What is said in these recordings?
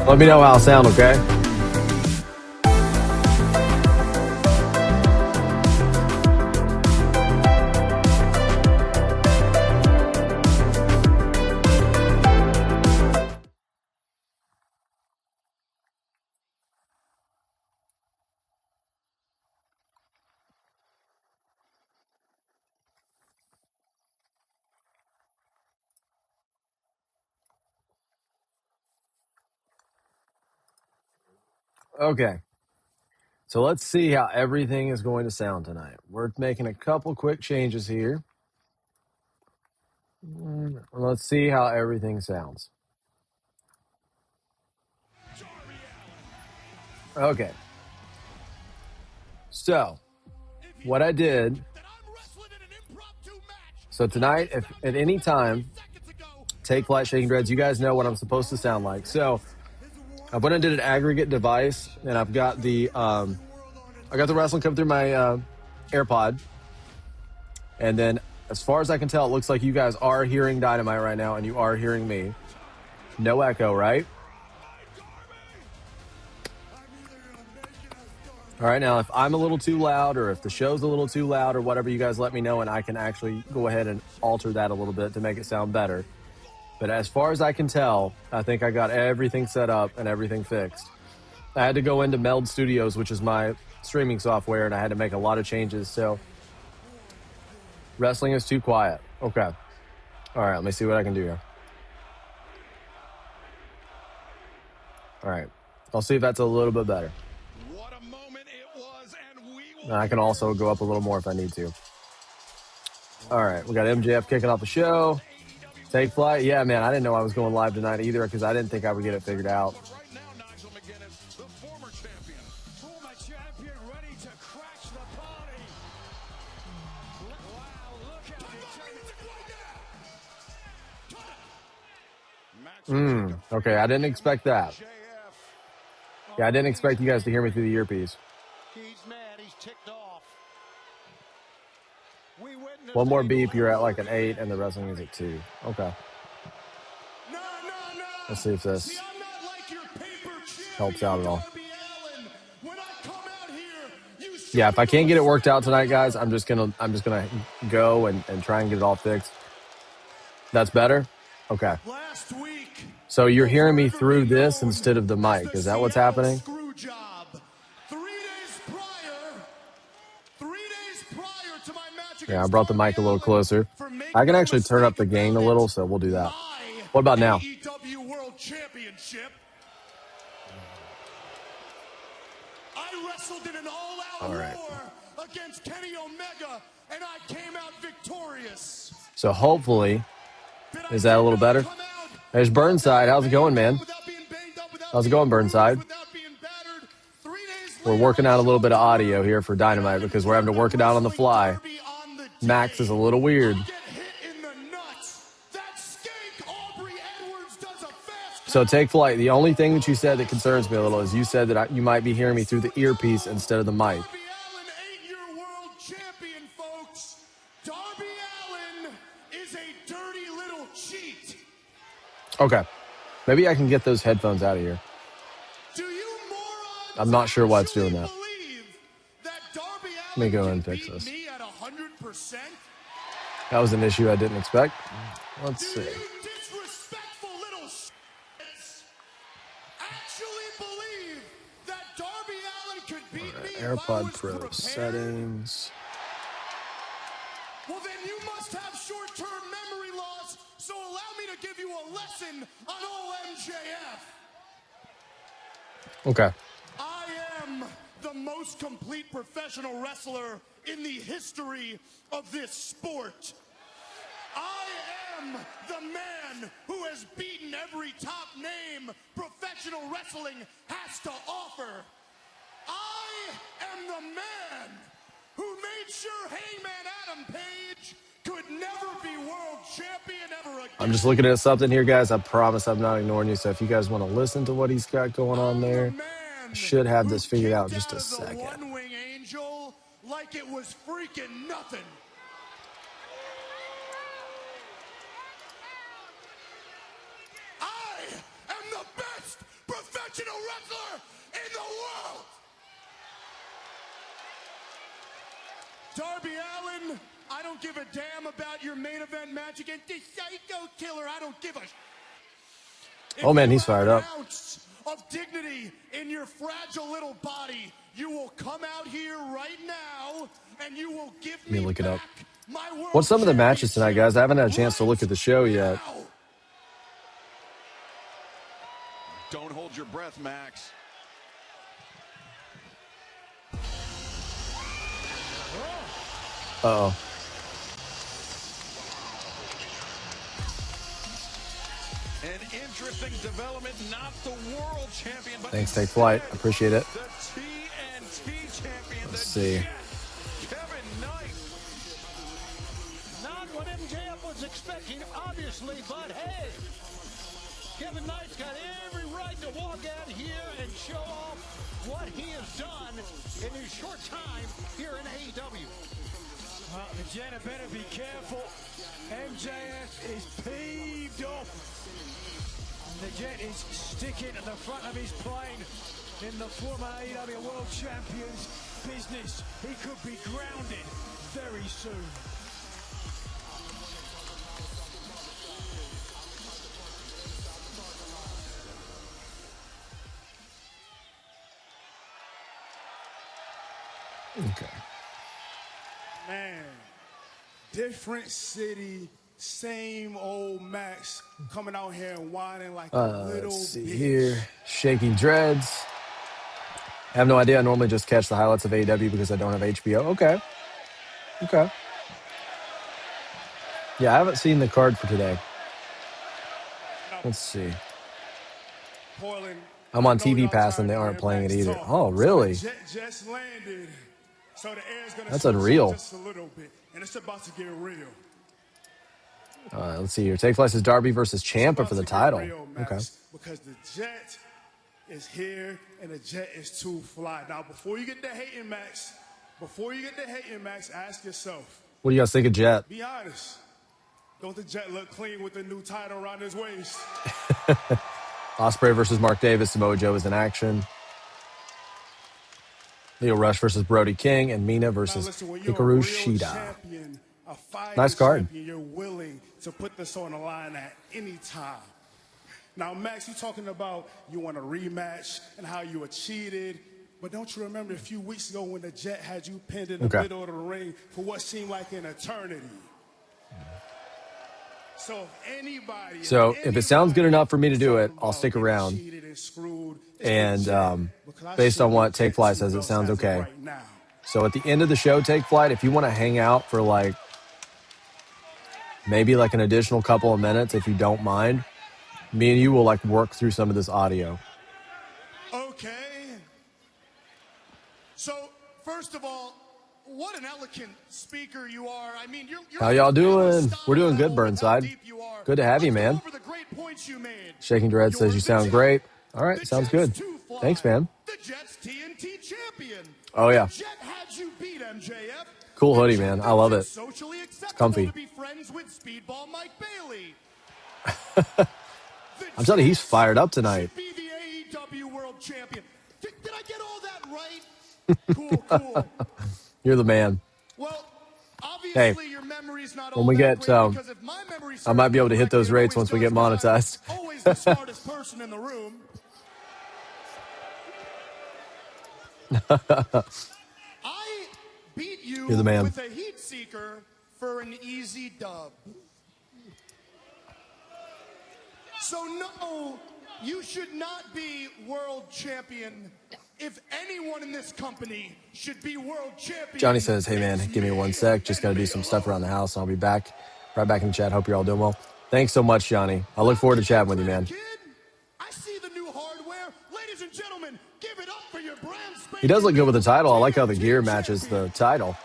Let me know how I sound, okay? Okay. So let's see how everything is going to sound tonight. We're making a couple quick changes here. Let's see how everything sounds. Okay. So, what I did. So tonight, if at any time, Take Flight, Shaking Dreads, you guys know what I'm supposed to sound like. So, I went and did an aggregate device, and I've got the wrestling come through my AirPod, and then as far as I can tell, it looks like you guys are hearing Dynamite right now, and you are hearing me. No echo, right? All right, now, if I'm a little too loud or if the show's a little too loud or whatever, you guys let me know, and I can actually go ahead and alter that a little bit to make it sound better. But as far as I can tell, I think I got everything set up and everything fixed. I had to go into Meld Studios, which is my streaming software, and I had to make a lot of changes. So wrestling is too quiet. Okay. All right, let me see what I can do here. All right. I'll see if that's a little bit better. What a moment it was, and I can also go up a little more if I need to. All right, we got MJF kicking off the show. Take Flight. Yeah, man, I didn't know I was going live tonight either because I didn't think I would get it figured out. Okay, I didn't expect that. Yeah, I didn't expect you guys to hear me through the earpiece. He's mad. He's ticked off. One more beep, you're at like an 8, and the wrestling is at 2. Okay. Let's see if this helps out at all. Yeah, if I can't get it worked out tonight, guys, I'm just gonna go and try and get it all fixed. That's better? Okay. So you're hearing me through this instead of the mic. Is that what's happening? Yeah, I brought the mic a little closer. I can actually turn up the gain a little, so we'll do that. What about now? I wrestled in an all-out war against Kenny Omega, and I came out victorious. So hopefully, is that a little better? There's Burnside. How's it going, man? How's it going, Burnside? We're working out a little bit of audio here for Dynamite because we're having to work it out on the fly. Max is a little weird. So Take Flight, the only thing that you said that concerns me a little is you said that you might be hearing me through the earpiece instead of the mic. Okay. Maybe I can get those headphones out of here. I'm not sure why it's doing that. Let me go ahead and fix this. That was an issue I didn't expect. Let's see. All right, AirPod Pro settings. Well, then you must have short-term memory loss, so allow me to give you a lesson on old MJF. Okay. I am the most complete professional wrestler in the history of this sport. I am the man who has beaten every top name professional wrestling has to offer. I am the man who made sure Hangman Adam Page could never be world champion ever again. I'm just looking at something here, guys. I promise I'm not ignoring you. So if you guys want to listen to what he's got going on there, I should have this figured out in just a second. One-wing angel like it was freaking nothing. I am the best professional professional wrestler in the world. Darby Allin, I don't give a damn about your main event match against this psycho killer. I don't give a. Oh man, he's fired up. If you have an ounce of dignity in your fragile little body, you will come out here right now and you will give me look it up. back my world What's some of the matches tonight, guys? I haven't had a chance to look at the show yet. Don't hold your breath, Max. Uh-oh. An interesting development, not the world champion, but thanks, Take Flight. Appreciate it. The TNT champion. Let's see. Kevin Knight. Not what MJF was expecting, obviously, but hey, Kevin Knight's got every right to walk out here and show off what he has done in his short time here in AEW. Well, the Jenna better be careful. MJF is peeved off. And the Jet is sticking at the front of his plane in the former AEW World Champion's business. He could be grounded very soon. Okay. Man, different city, same old Max coming out here and whining like a little Let's see bitch. here. Shaking Dreads. I have no idea. I normally just catch the highlights of AEW because I don't have HBO. Okay. Okay. Yeah, I haven't seen the card for today. Let's see. Portland, I'm on I know TV y'all Pass and tired they of aren't hearing playing it Max either. talk. Oh, So really? the jet just landed, so the air's gonna That's switch up unreal. just a little bit, and it's about to get real. Let's see here. Take Flight says Darby versus It's Ciampa about for the to get title. real, Okay. Max, because the jet is here and the jet is too fly. Now, before you get to hating, Max, ask yourself, What do you guys think of Jet? be honest. Don't the jet look clean with the new title around his waist? Ospreay versus Mark Davis. Samoa Joe is in action. Leo Rush versus Brody King. And Mina Now versus listen, when you're a Hikaru real Shida. champion, a fighting Nice card. champion, you're willing to put this on the line at any time. Now, Max, you're talking about you want a rematch and how you were cheated. But don't you remember a few weeks ago when the Jet had you pinned in the middle of the ring for what seemed like an eternity? So if it sounds good enough for me to do it, I'll stick around. And based on what Take Flight says, it sounds okay. So at the end of the show, Take Flight, if you want to hang out for like maybe like an additional couple of minutes, if you don't mind, me and you will like work through some of this audio. Okay. So, first of all, what an elegant speaker you are. I mean, you're How y'all doing? We're doing good, Burnside. Good to have you, man. Over the great points you made. Shaking Dread says you sound great. All right, sounds good. Thanks, man. The Jets TNT champion. Oh, yeah. The Jet had you beat, MJF. Cool hoodie, man. I love it. Socially acceptable comfy. to be friends with Speedball Mike Bailey. I'm telling you, he's fired up tonight. Should be the AEW World Champion. Did I get all that right? Cool. You're the man. Well, obviously your memory's not when we get, because if my memory I might be able to hit those correctly, rates once we get monetized. I'm always the smartest person in the room. I beat you You're the man. with a heat seeker for an easy dub. So no, you should not be world champion. If anyone in this company should be world champion. Johnny says, hey, man, give me 1 sec. Just got to do some stuff around the house, and I'll be back. Right back in the chat. Hope you're all doing well. Thanks so much, Johnny. I look forward to chatting with you, man. I see the new hardware. Ladies and gentlemen, give it up for your brand spanking. He does look good with the title. I like how the gear matches the title.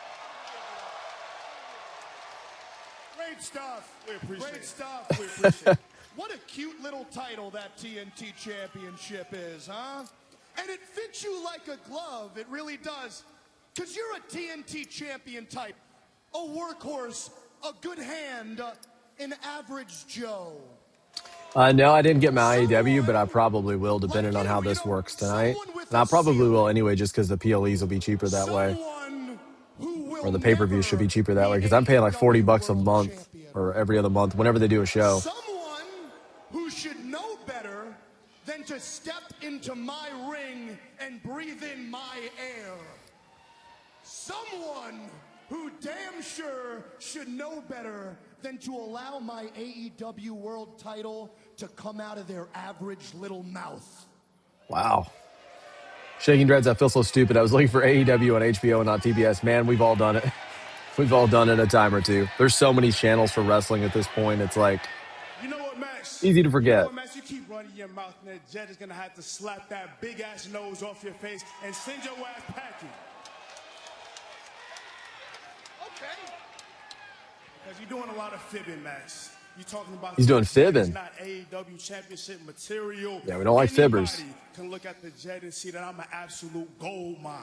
Great stuff. We appreciate it. What a cute little title that TNT Championship is, huh? And it fits you like a glove. It really does. Because you're a TNT champion type. A workhorse, a good hand, an average Joe. No, I didn't get my AEW, but I probably will, depending on how this works tonight. And I probably will anyway, just because the PLEs will be cheaper that way. Or the pay-per-view should be cheaper that way, because I'm paying like $40 a month or every other month whenever they do a show. Someone who should know better than to step into my ring and breathe in my air. Someone who damn sure should know better than to allow my AEW world title to come out of their average little mouth. Wow. Shaking Dreads, I feel so stupid. I was looking for AEW on HBO and not TBS. Man, we've all done it. We've all done it a time or two. There's so many channels for wrestling at this point. It's like, You know what, Max? easy to You forget. know what, Max? You keep running your mouth, and that Jet is going to have to slap that big-ass nose off your face and send your ass packing. Okay. Because you're doing a lot of fibbing, Max. You're talking about He's doing the Jet is fibbing. not AEW championship material. Yeah, we don't like fibbers. Anybody can look at the Jet and see that I'm an absolute gold mine.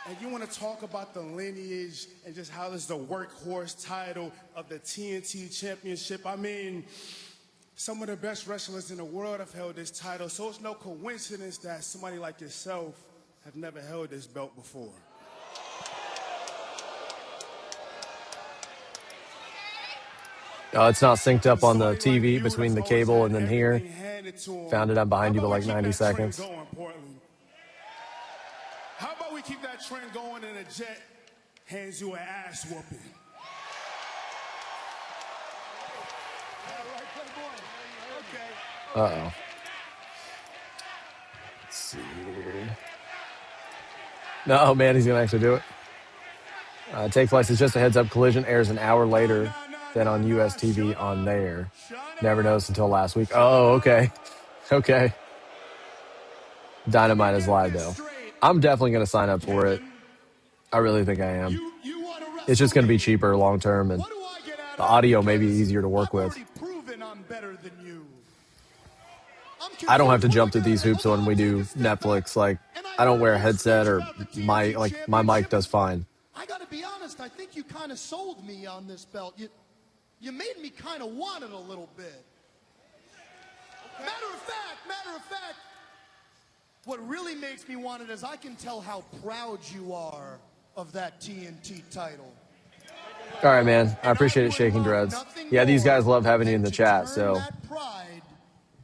And you want to talk about the lineage and just how this is the workhorse title of the TNT Championship. I mean, some of the best wrestlers in the world have held this title, so it's no coincidence that somebody like yourself have never held this belt before. It's not synced up on the TV between the cable and then here. Found it, I'm behind you by like 90 seconds. How about we keep that trend going and the Jet hands you an ass whooping? Uh-oh. Let's see here. No, man, he's going to actually do it. Take Place is just a heads-up collision. Airs an hour later than on US TV on there. Never noticed until last week. Oh, okay. Okay. Dynamite is live, though. I'm definitely going to sign up for it. I really think I am. It's just going to be cheaper long-term, and the audio may be easier to work with. I don't have to jump through these hoops when we do Netflix. Like, I don't wear a headset or my mic does fine. I gotta be honest, I think you kind of sold me on this belt. You made me kind of want it a little bit. Okay. Matter of fact, what really makes me want it is I can tell how proud you are of that TNT title. All right, man. I appreciate it, Shaking Dreads. Yeah, these guys love having you in the chat, so. That pride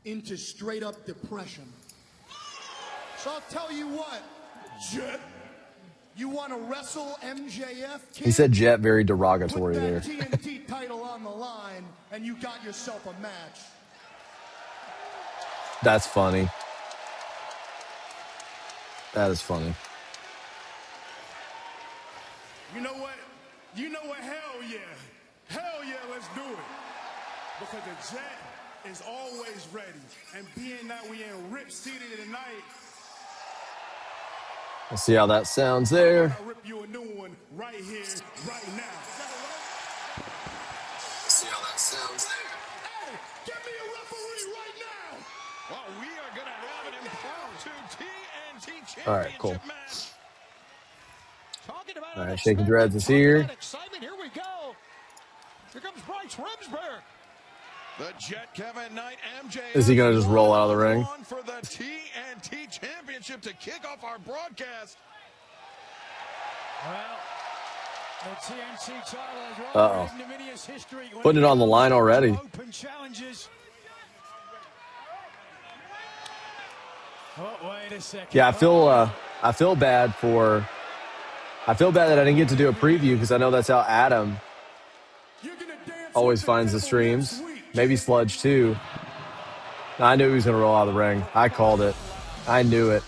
into straight up depression. So I'll tell you what, Jet. You want to wrestle MJF? Kid? He said Jet very derogatory Put there. that TNT title on the line, and you got yourself a match. That's funny. That is funny. You know what? You know what? Hell yeah. Hell yeah, let's do it. Because the Jet is always ready. And being that we in Rip City tonight, We'll see how that sounds there. I'll rip you a new one right here, right now. See how that sounds there. Hey, get me a referee right now. Well, we are going to have an impromptu TNT championship All right, cool. match. Talking about All right, Shaking Dreads is here. Excitement. Here we go. Here comes Bryce Remsburg. The Jet Kevin Knight, MJF. Is he going to just roll out of the ring? On for the TNT Championship to kick off our broadcast. Well, the TNT title has Uh-oh. ignominious history. Putting it on the line already. Open challenges. Oh, wait a second. Yeah, I feel bad that I didn't get to do a preview because I know that's how Adam always finds the streams. Maybe Sludge too. I knew he was going to roll out of the ring. I called it. I knew it.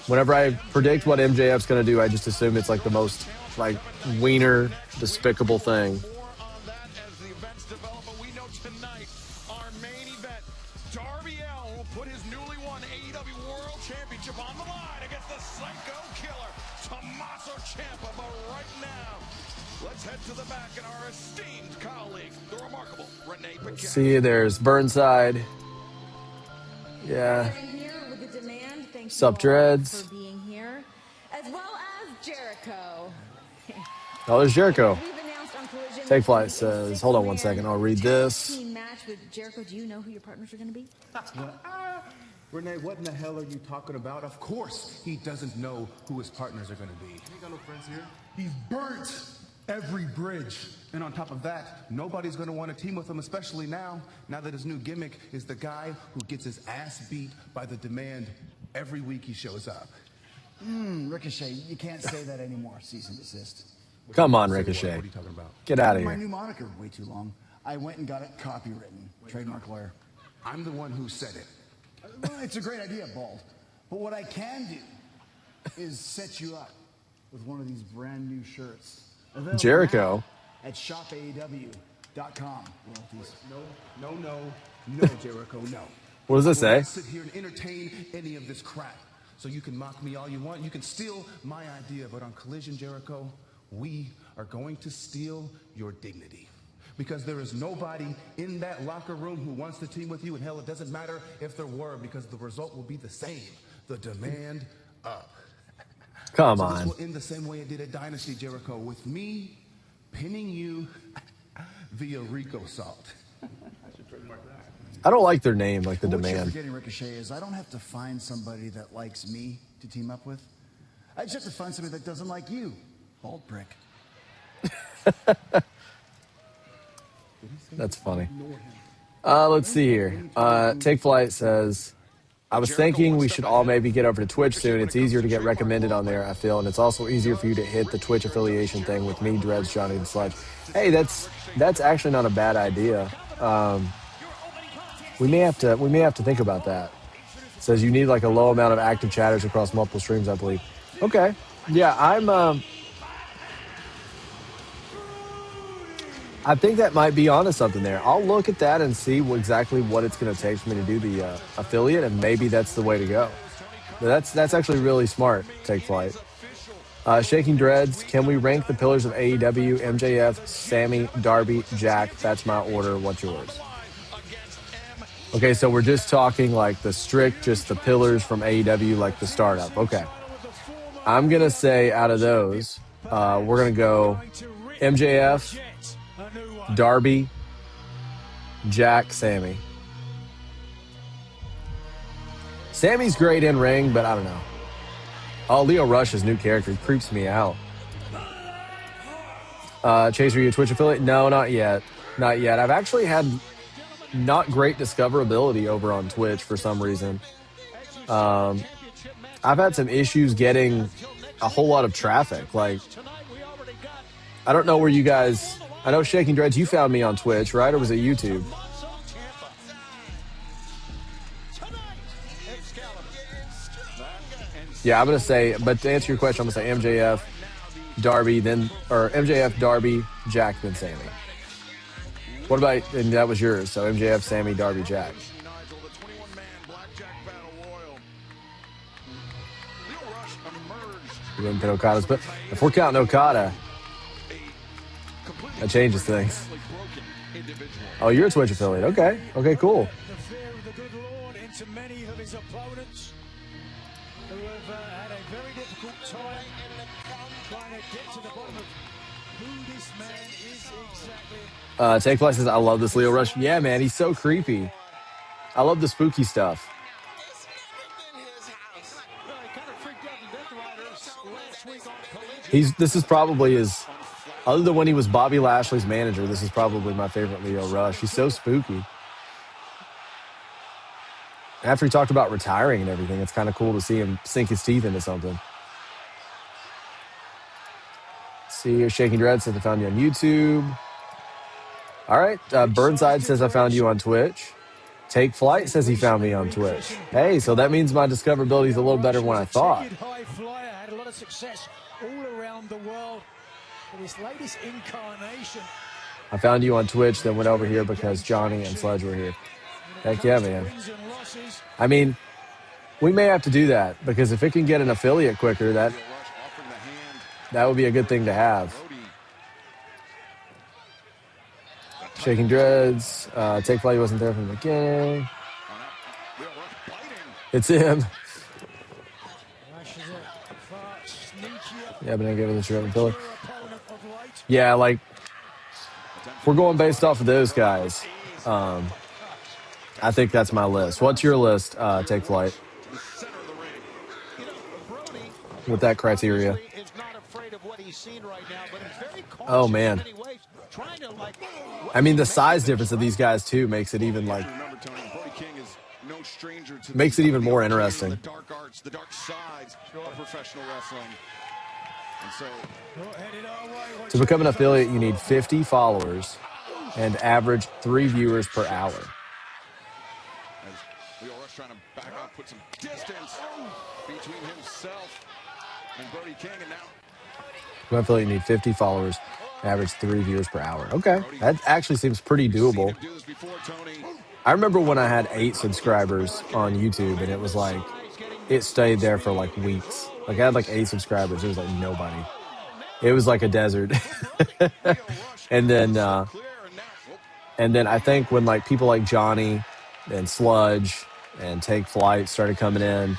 Whenever I predict what MJF's going to do, I just assume it's like the most like wiener despicable thing. More on that as the events develop, but we know tonight our main event, Darby Allin will put his newly won AEW World Championship on the line against the Psycho Killer, Tommaso Ciampa. But right now, let's head to the back and our esteemed colleague, the remarkable Renee Paquette. See, there's Burnside. Yeah. Sup, Dreads? For being here, as well as Jericho. Oh, there's Jericho. We've announced on Collision Take Flight says, hold on one second. I'll read this. Team match with Jericho. Do you know who your partners are going to be? Renee, what in the hell are you talking about? Of course he doesn't know who his partners are going to be. He ain't got no friends here. He's burnt every bridge. And on top of that, nobody's going to want to team with him, especially now that his new gimmick is the guy who gets his ass beat by the Demand every week he shows up. Ricochet, you can't say that anymore. Cease and desist. Come on, Ricochet. What are you talking about? Get out of My here. new moniker, way too long. I went and got it copywritten. Trademark lawyer. I'm the one who said it. Well, it's a great idea, Bald. But what I can do is set you up with one of these brand new shirts. Available Jericho. now at shopaew.com. Royalties. No, Jericho, no. What does it I will say? not sit here and entertain any of this crap. So you can mock me all you want. You can steal my idea. But on Collision, Jericho, we are going to steal your dignity. Because there is nobody in that locker room who wants to team with you. And hell, it doesn't matter if there were, because the result will be the same. The demand up. Come So on. this will end the same way it did at Dynasty, Jericho, with me pinning you via Rico Salt. I should trademark that. I don't like their name, like the What you're Demand. forgetting, Ricochet, is I don't have to find somebody that likes me to team up with. I just have to find somebody that doesn't like you, bald prick. That's funny. Let's see here. Take Flight says, I was thinking we should all maybe get over to Twitch soon. It's easier to get recommended on there, I feel, and it's also easier for you to hit the Twitch affiliation thing with me, Dreads, Johnny, and Sledge. Hey, that's actually not a bad idea. We may have to think about that. It says you need like a low amount of active chatters across multiple streams, I believe. Okay. Yeah, I think that might be onto something there. I'll look at that and see exactly what it's going to take for me to do the affiliate, and maybe that's the way to go. But that's actually really smart, Take Flight. Shaking Dreads, can we rank the pillars of AEW, MJF, Sammy, Darby, Jack? That's my order. What's yours? Okay, so we're just talking like just the pillars from AEW, like the startup. Okay. I'm going to say out of those, we're going to go MJF, Darby, Jack, Sammy. Sammy's great in ring, but I don't know. Oh, Leo Rush's new character creeps me out. Chase, are you a Twitch affiliate? No, not yet. Not yet. I've actually had not great discoverability over on Twitch for some reason. I've had some issues getting a whole lot of traffic. Like, I don't know where you guys... I know Shaking Dreads, you found me on Twitch, right? Or was it YouTube? Yeah, I'm going to say, but to answer your question, I'm going to say MJF, Darby, MJF, Darby, Jack, then Sammy. What about, and that was yours, so MJF, Sammy, Darby, Jack. We didn't put Okada's, but if we're counting Okada, that changes things. Oh, you're a Twitch affiliate. Okay. Okay, cool. The fear of the good Lord into many of his opponents who have had a very difficult time trying to get to the bottom of who this man is exactly. Take Flight says, I love this Leo Rush. Yeah, man, he's so creepy. I love the spooky stuff. This is probably his, other than when he was Bobby Lashley's manager, this is probably my favorite Leo Rush. He's so spooky. After he talked about retiring and everything, it's kind of cool to see him sink his teeth into something. See here, Shaking Dread says I found you on YouTube. All right, Burnside says I found you on Twitch. Take Flight says he found me on Twitch. Hey, so that means my discoverability is a little better than what I thought. High flyer had a lot of success all around the world for this latest incarnation. I found you on Twitch, then went over here because Johnny and Sledge were here. Heck yeah, man. I mean, we may have to do that because if it can get an affiliate quicker, that would be a good thing to have. Shaking Dreads. Take Flight wasn't there from the beginning. It's him. Yeah, but I gave it a short pillar. Yeah, like If we're going based off of those guys, I think that's my list. What's your list, Take Flight? With that criteria. Is not afraid of what he's seen right now, but he's very Oh, cautious in man. many ways, trying to like. I mean, the size difference of these guys, too, makes it even, like, Remember, Tony, Brody King is no stranger to makes it even more the interesting. dark arts, the dark sides of professional wrestling. And so, To become an affiliate, you need 50 followers and average 3 viewers per hour. as Leo Rush trying to back off, put some distance between himself and Brody King, and now To affiliate, you need 50 followers, average 3 viewers per hour. Okay, that actually seems pretty doable. do this before, Tony. I remember when I had 8 subscribers on YouTube, and it was like, it stayed there for like weeks. Like I had like 8 subscribers. There was like nobody. It was like a desert. and then I think when like people like Johnny and Sludge and Take Flight started coming in,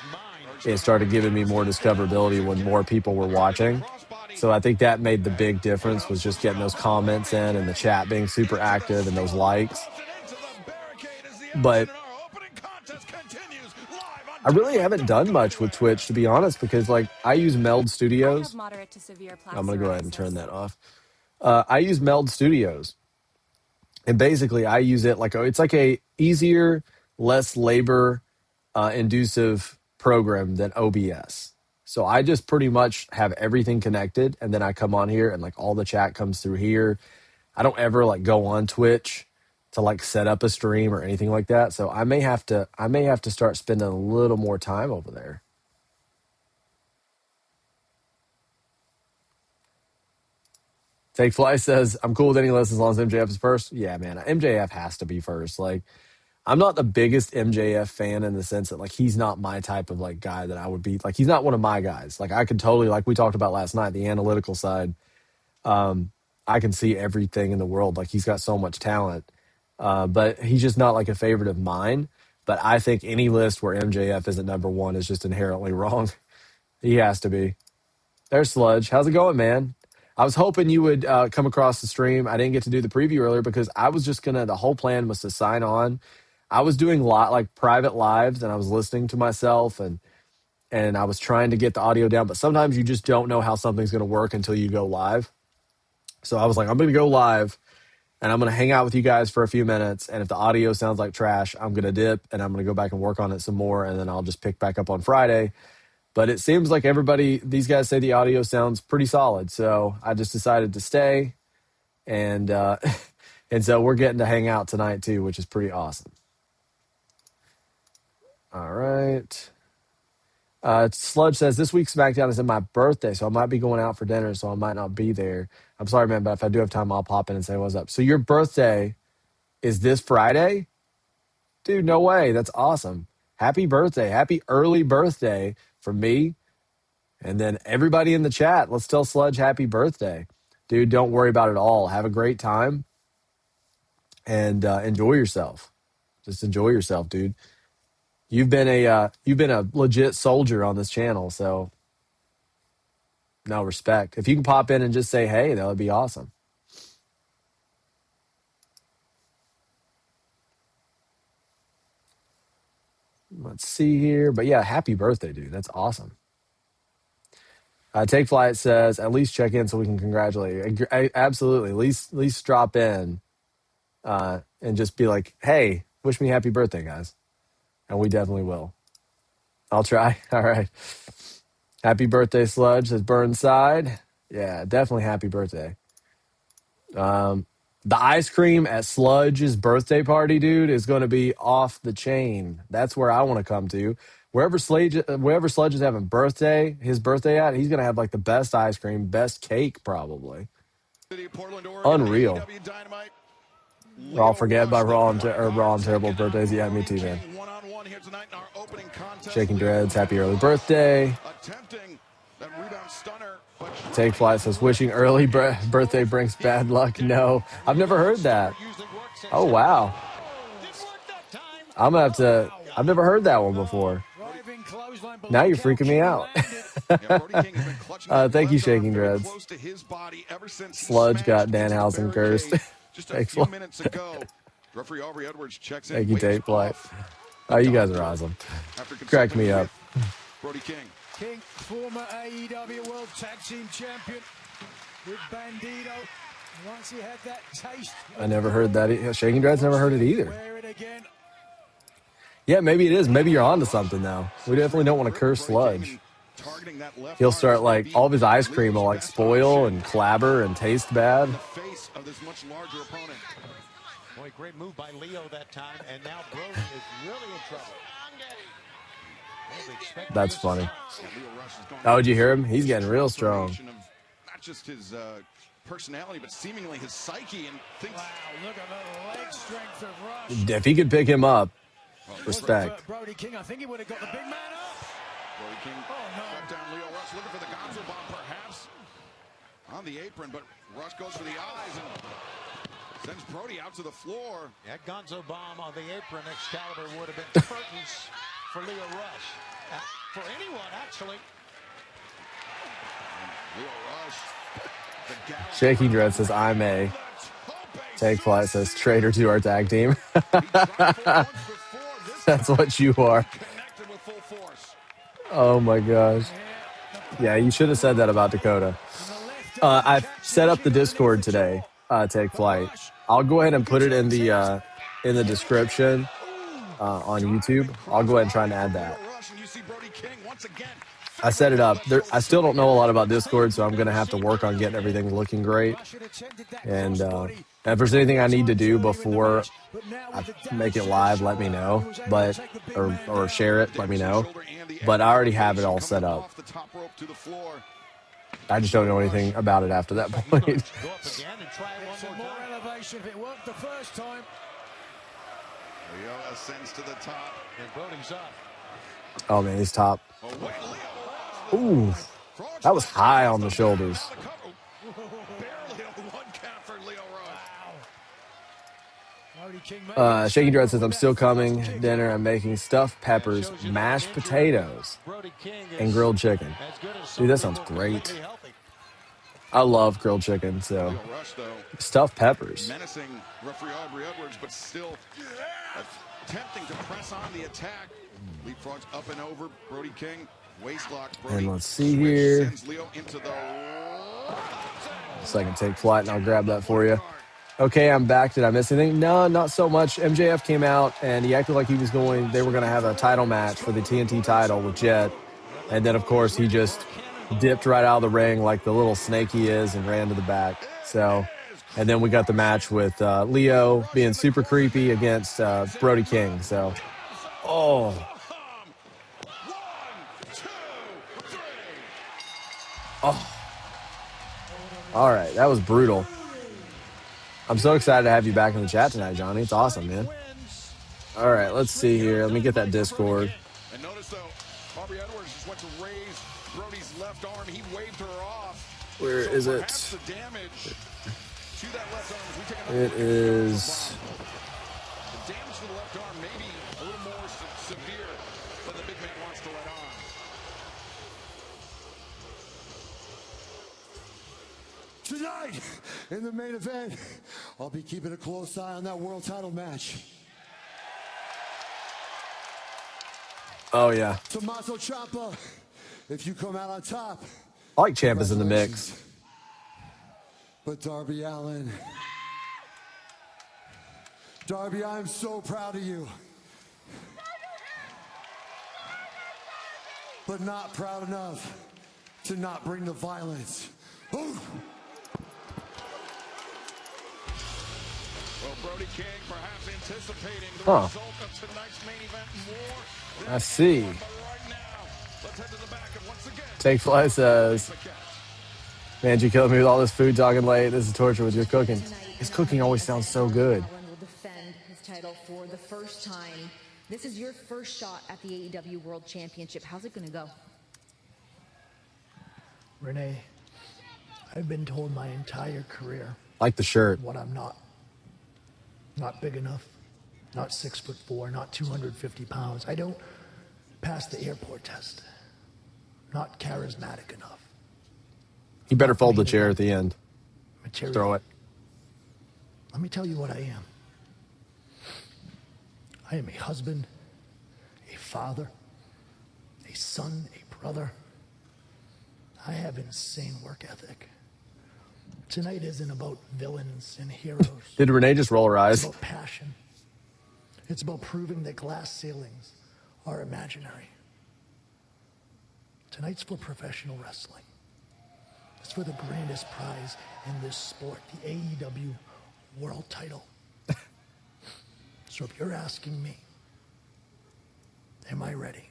it started giving me more discoverability when more people were watching. So I think that made the big difference, was just getting those comments in and the chat being super active and those likes. But I really haven't done much with Twitch, to be honest, because like I use Meld Studios. I'm going to go ahead and turn that off. I use Meld Studios. And basically I use it like, it's like a easier, less labor inducive program than OBS. So I just pretty much have everything connected, and then I come on here and like all the chat comes through here. I don't ever like go on Twitch to like set up a stream or anything like that. So I may have to start spending a little more time over there. Take Fly says, I'm cool with any list as long as MJF is first. Yeah, man, MJF has to be first. Like, I'm not the biggest MJF fan in the sense that like he's not my type of like guy that I would be like. He's not one of my guys. Like I could totally, like we talked about last night, the analytical side. I can see everything in the world. Like he's got so much talent, but he's just not like a favorite of mine. But I think any list where MJF isn't number one is just inherently wrong. He has to be. There's Sludge. How's it going, man? I was hoping you would come across the stream. I didn't get to do the preview earlier because I was just the whole plan was to sign on. I was doing like private lives, and I was listening to myself, and I was trying to get the audio down. But sometimes you just don't know how something's going to work until you go live. So I was like, I'm going to go live, and I'm going to hang out with you guys for a few minutes. And if the audio sounds like trash, I'm going to dip, and I'm going to go back and work on it some more, and then I'll just pick back up on Friday. But it seems like these guys say the audio sounds pretty solid. So I just decided to stay, and and so we're getting to hang out tonight too, which is pretty awesome. All right. Sludge says, this week's SmackDown is in my birthday, so I might be going out for dinner, so I might not be there. I'm sorry, man, but if I do have time, I'll pop in and say what's up. So your birthday is this Friday? Dude, no way. That's awesome. Happy birthday. Happy early birthday from me. And then everybody in the chat, let's tell Sludge happy birthday. Dude, don't worry about it all. Have a great time and enjoy yourself. Just enjoy yourself, dude. You've been a legit soldier on this channel, so no, respect. If you can pop in and just say hey, that would be awesome. Let's see here. But yeah, happy birthday, dude. That's awesome. Take Flight says, at least check in so we can congratulate you. Absolutely. At least drop in and just be like, hey, wish me happy birthday, guys. And we definitely will. I'll try. All right. Happy birthday, Sludge, says Burnside. Yeah, definitely happy birthday. The ice cream at Sludge's birthday party, dude, is going to be off the chain. That's where I want to come to. Wherever Sludge is having his birthday at, he's going to have like the best ice cream, best cake probably. Unreal. Aew Dynamite. We're all forget about Raw and Terrible birthdays. Yeah, me too, man. Shaking Dreads, happy early birthday. Take Flight says, wishing early birthday brings bad luck. No, I've never heard that. Oh, wow. I've never heard that one before. Now you're freaking me out. Thank you, Shaking Dreads. Sludge got Danhausen cursed. Just a few minutes ago, referee Aubrey Edwards checks in. Thank you, Take Flight. The Oh, you guys doctor are awesome. After Crack me consulting up. with Brody King. King, former AEW World Tag Team Champion with Bandito. Once he had that taste. I never heard that. Shaking Dread's never heard it either. Wear it again. Yeah, maybe it is. Maybe you're onto something now. We definitely don't want to curse Sludge. He'll start like all of his ice cream will like spoil and clabber and taste bad. Face of this much larger opponent. Boy, great move by Leo that time, and now Brody is really in trouble. That's funny. Oh, did you hear him? He's getting real strong. Not just his personality, but seemingly his psyche. And thinks, wow, look at the leg strength of Rush. If he could pick him up, respect. Brody King, I think he would have got the big man up. Brody King shut down Leo Rush, looking for the Gonzo bomb, perhaps on the apron, but Rush goes for the eyes and sends Brody out to the floor. That Gonzo bomb on the apron, Excalibur would have been curtains for Leo Rush. For anyone, actually. Leo Rush. Shaky Dread says, I'm a. Take Flight says, traitor to our tag team. That's what you are. Oh my gosh. Yeah, you should have said that about Dakota. I set up the Discord today, Take Flight. I'll go ahead and put it in the description on YouTube. I'll go ahead and try and add that. I set it up. I still don't know a lot about Discord, so I'm going to have to work on getting everything looking great. And if there's anything I need to do before I make it live, let me know. But or share it, let me know. But I already have it all set up. I just don't know anything about it after that point. More elevation if it worked the first time. Leo ascends to the top. And Brody's up. Oh man, he's top. Ooh, that was high on the shoulders. Shaky Dread says, I'm still coming. Dinner, I'm making stuffed peppers, mashed potatoes, and grilled chicken. Dude, that sounds great. I love grilled chicken, so stuffed peppers. Menacing referee Aubrey Edwards, but still attempting to press on the attack. Leapfrogs up and over. Brody King, waistlock. Brody. And let's see here. Sends Leo into the... So I can Take Flight, and I'll grab that for you. Okay, I'm back. Did I miss anything? No, not so much. MJF came out, and he acted like he was going... They were going to have a title match for the TNT title with Jet. And then, of course, he just dipped right out of the ring like the little snake he is and ran to the back. So... And then we got the match with Leo being super creepy against Brody King. So, oh. All right, that was brutal. I'm so excited to have you back in the chat tonight, Johnny. It's awesome, man. All right, let's see here. Let me get that Discord. And notice, though, Aubrey Edwards just went to raise Brody's left arm. He waved her off. Where is it? The damage to that left arm, we take it is. The damage to the left arm may be a little more severe than the big man wants to let on. Tonight, in the main event, I'll be keeping a close eye on that world title match. Oh, yeah. Tommaso Ciampa, if you come out on top. I like Ciampa's in the mix. But Darby Allin, Darby, I'm so proud of you. But not proud enough to not bring the violence. Ooh. Well, Brody King perhaps anticipating the result of tonight's main event more. I see. Right now, let's head to the back and once again. Take Flight says, man, you killed me with all this food talking late. This is torture with your cooking. His cooking always sounds so good. Allen will defend his title for the first time. This is your first shot at the AEW World Championship. How's it going to go? Renee, I've been told my entire career. Like the shirt. What I'm not. Not big enough. Not 6'4", not 250 pounds. I don't pass the airport test. Not charismatic enough. You better fold the chair at the end. Material. Throw it. Let me tell you what I am. I am a husband, a father, a son, a brother. I have insane work ethic. Tonight isn't about villains and heroes. Did Renee just roll her It's eyes? about passion. It's about proving that glass ceilings are imaginary. Tonight's for professional wrestling. It's for the grandest prize in this sport, the AEW World Title. So if you're asking me, am I ready?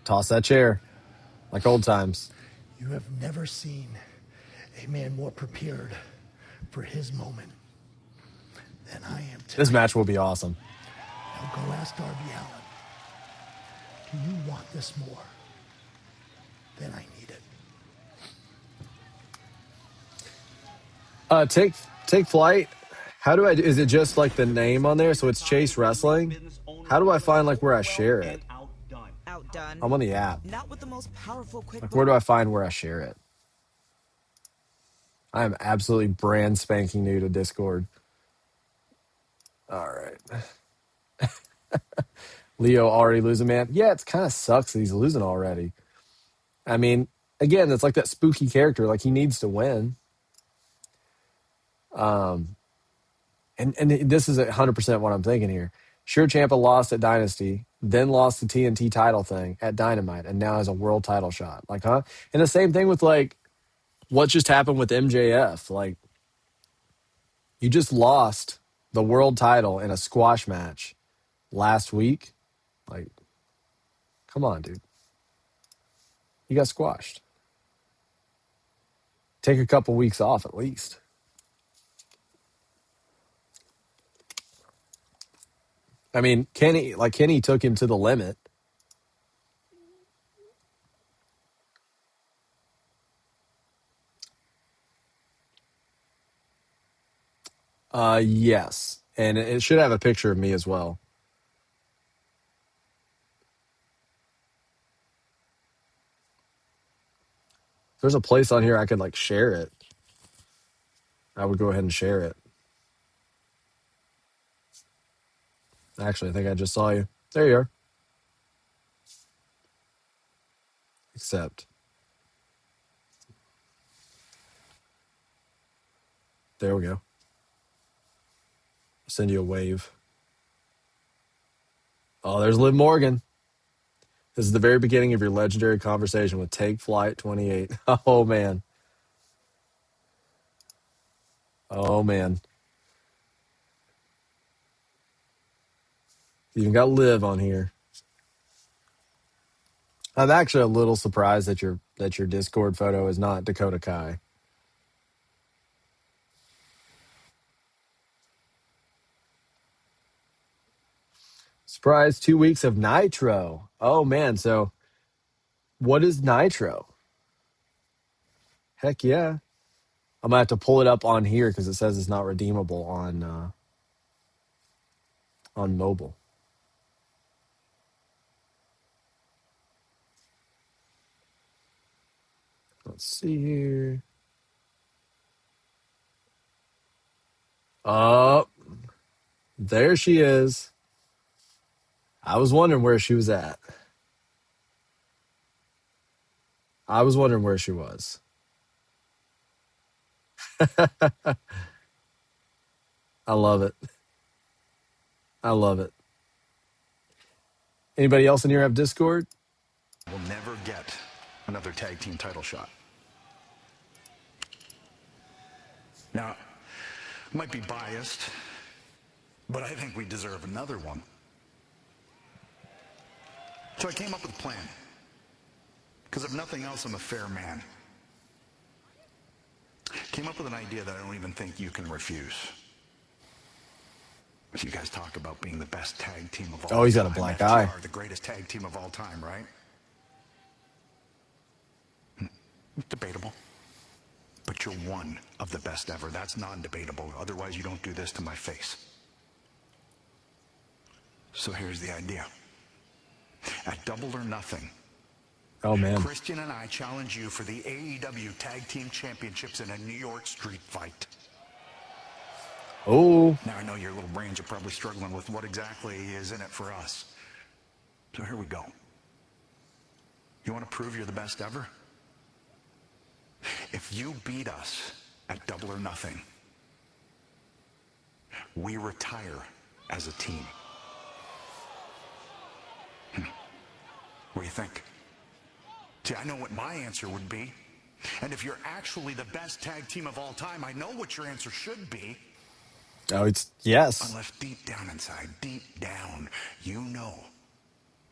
Toss that chair, like old times. You have never seen a man more prepared for his moment than I am tonight. This match will be awesome. Now go ask Darby Allin. Do you want this more than I need it? Take flight. How do I? Is it just like the name on there? So it's Chase Wrestling. How do I find like where I share it? Outdone. I'm on the app. Not with the most powerful quick. Like, where do I find where I share it? I am absolutely brand spanking new to Discord. All right. Leo already losing, man. Yeah, it kind of sucks that he's losing already. I mean, again, it's like that spooky character. Like, he needs to win. And this is 100% what I'm thinking here. Sure, Ciampa lost at Dynasty, then lost the TNT title thing at Dynamite, and now has a world title shot. Like, huh? And the same thing with, like, what just happened with MJF. Like, you just lost the world title in a squash match last week. Like, come on, dude. You got squashed. Take a couple weeks off at least. I mean, Kenny took him to the limit. Yes. And it should have a picture of me as well. If there's a place on here I could like share it, I would go ahead and share it. Actually, I think I just saw you. There you are. Accept. There we go. Send you a wave. Oh, there's Liv Morgan. This is the very beginning of your legendary conversation with Take Flight 28. Oh, man. Oh, man. You even got Liv on here. I'm actually a little surprised that your Discord photo is not Dakota Kai. Surprise, 2 weeks of Nitro. Oh, man. So what is Nitro? Heck yeah. I'm going to have to pull it up on here because it says it's not redeemable on mobile. Let's see here. Oh, there she is. I was wondering where she was at. I was wondering where she was. I love it. I love it. Anybody else in here have Discord? Will never get another tag team title shot. Now, I might be biased, but I think we deserve another one. So I came up with a plan. Because if nothing else, I'm a fair man. Came up with an idea that I don't even think you can refuse. So you guys talk about being the best tag team of all time. Oh, he's got a black eye. FTR, the greatest tag team of all time, right? Debatable. But you're one of the best ever. That's non-debatable. Otherwise, you don't do this to my face. So here's the idea. At Double or Nothing, oh man, Christian and I challenge you for the AEW Tag Team Championships in a New York street fight. Oh. Now, I know your little brains are probably struggling with what exactly is in it for us. So here we go. You want to prove you're the best ever? If you beat us at Double or Nothing, we retire as a team. What do you think? See, I know what my answer would be. And if you're actually the best tag team of all time, I know what your answer should be. Oh, it's yes. Unless deep down inside, deep down, you know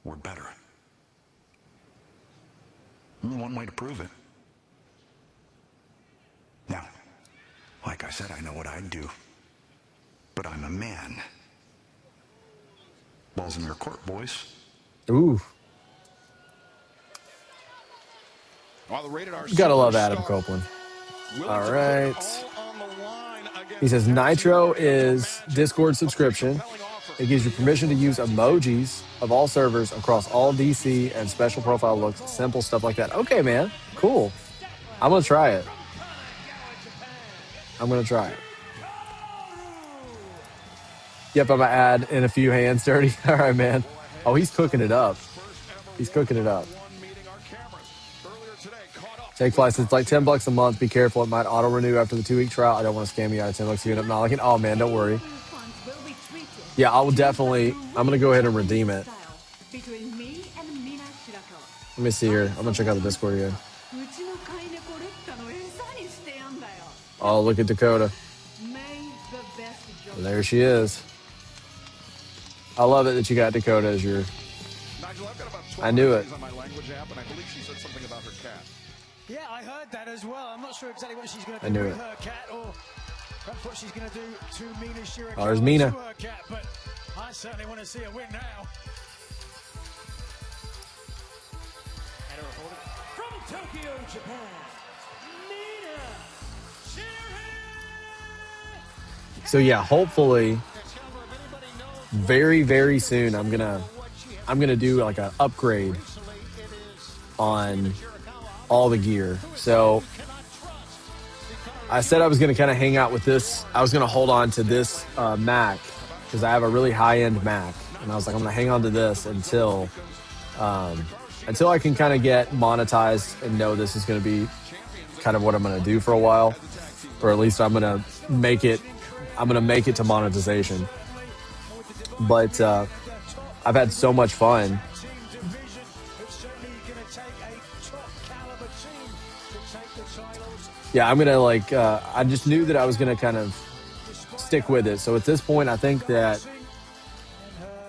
we're better. Only one way to prove it. Now, like I said, I know what I'd do. But I'm a man. Ball's in your court, boys. Ooh. Gotta love Adam Copeland. All right. He says Nitro is Discord subscription. It gives you permission to use emojis of all servers across all DC and special profile looks, simple stuff like that. Okay, man. Cool. I'm going to try it. I'm going to try it. Yep, I'm going to add in a few hands dirty. All right, man. Oh, he's cooking it up. He's cooking it up. Take flights. It's like $10 a month. Be careful. It might auto renew after the 2-week trial. I don't want to scam you out of $10 if you end up not liking it. Oh, man, don't worry. Yeah, I will definitely. I'm going to go ahead and redeem it. Let me see here. I'm going to check out the Discord again. Oh, look at Dakota. Well, there she is. I love it that you got Dakota as your. I knew it. Yeah, I heard that as well. I'm not sure exactly what she's going to I do knew with it. her cat, or perhaps what she's going to do to Mina Shirakawa Oh, there's Mina. to her cat, but I certainly want to see her win now. And her opponent from Tokyo, Japan, Mina Shirakawa. So yeah, hopefully, very very soon, I'm gonna do like an upgrade on all the gear. So I said I was going to kind of hang out with this. I was going to hold on to this Mac because I have a really high-end Mac. And I was like, I'm going to hang on to this until I can kind of get monetized and know this is going to be kind of what I'm going to do for a while. Or at least I'm going to make it to monetization. But I've had so much fun. Yeah, I'm going to I just knew that I was going to kind of stick with it. So at this point, I think that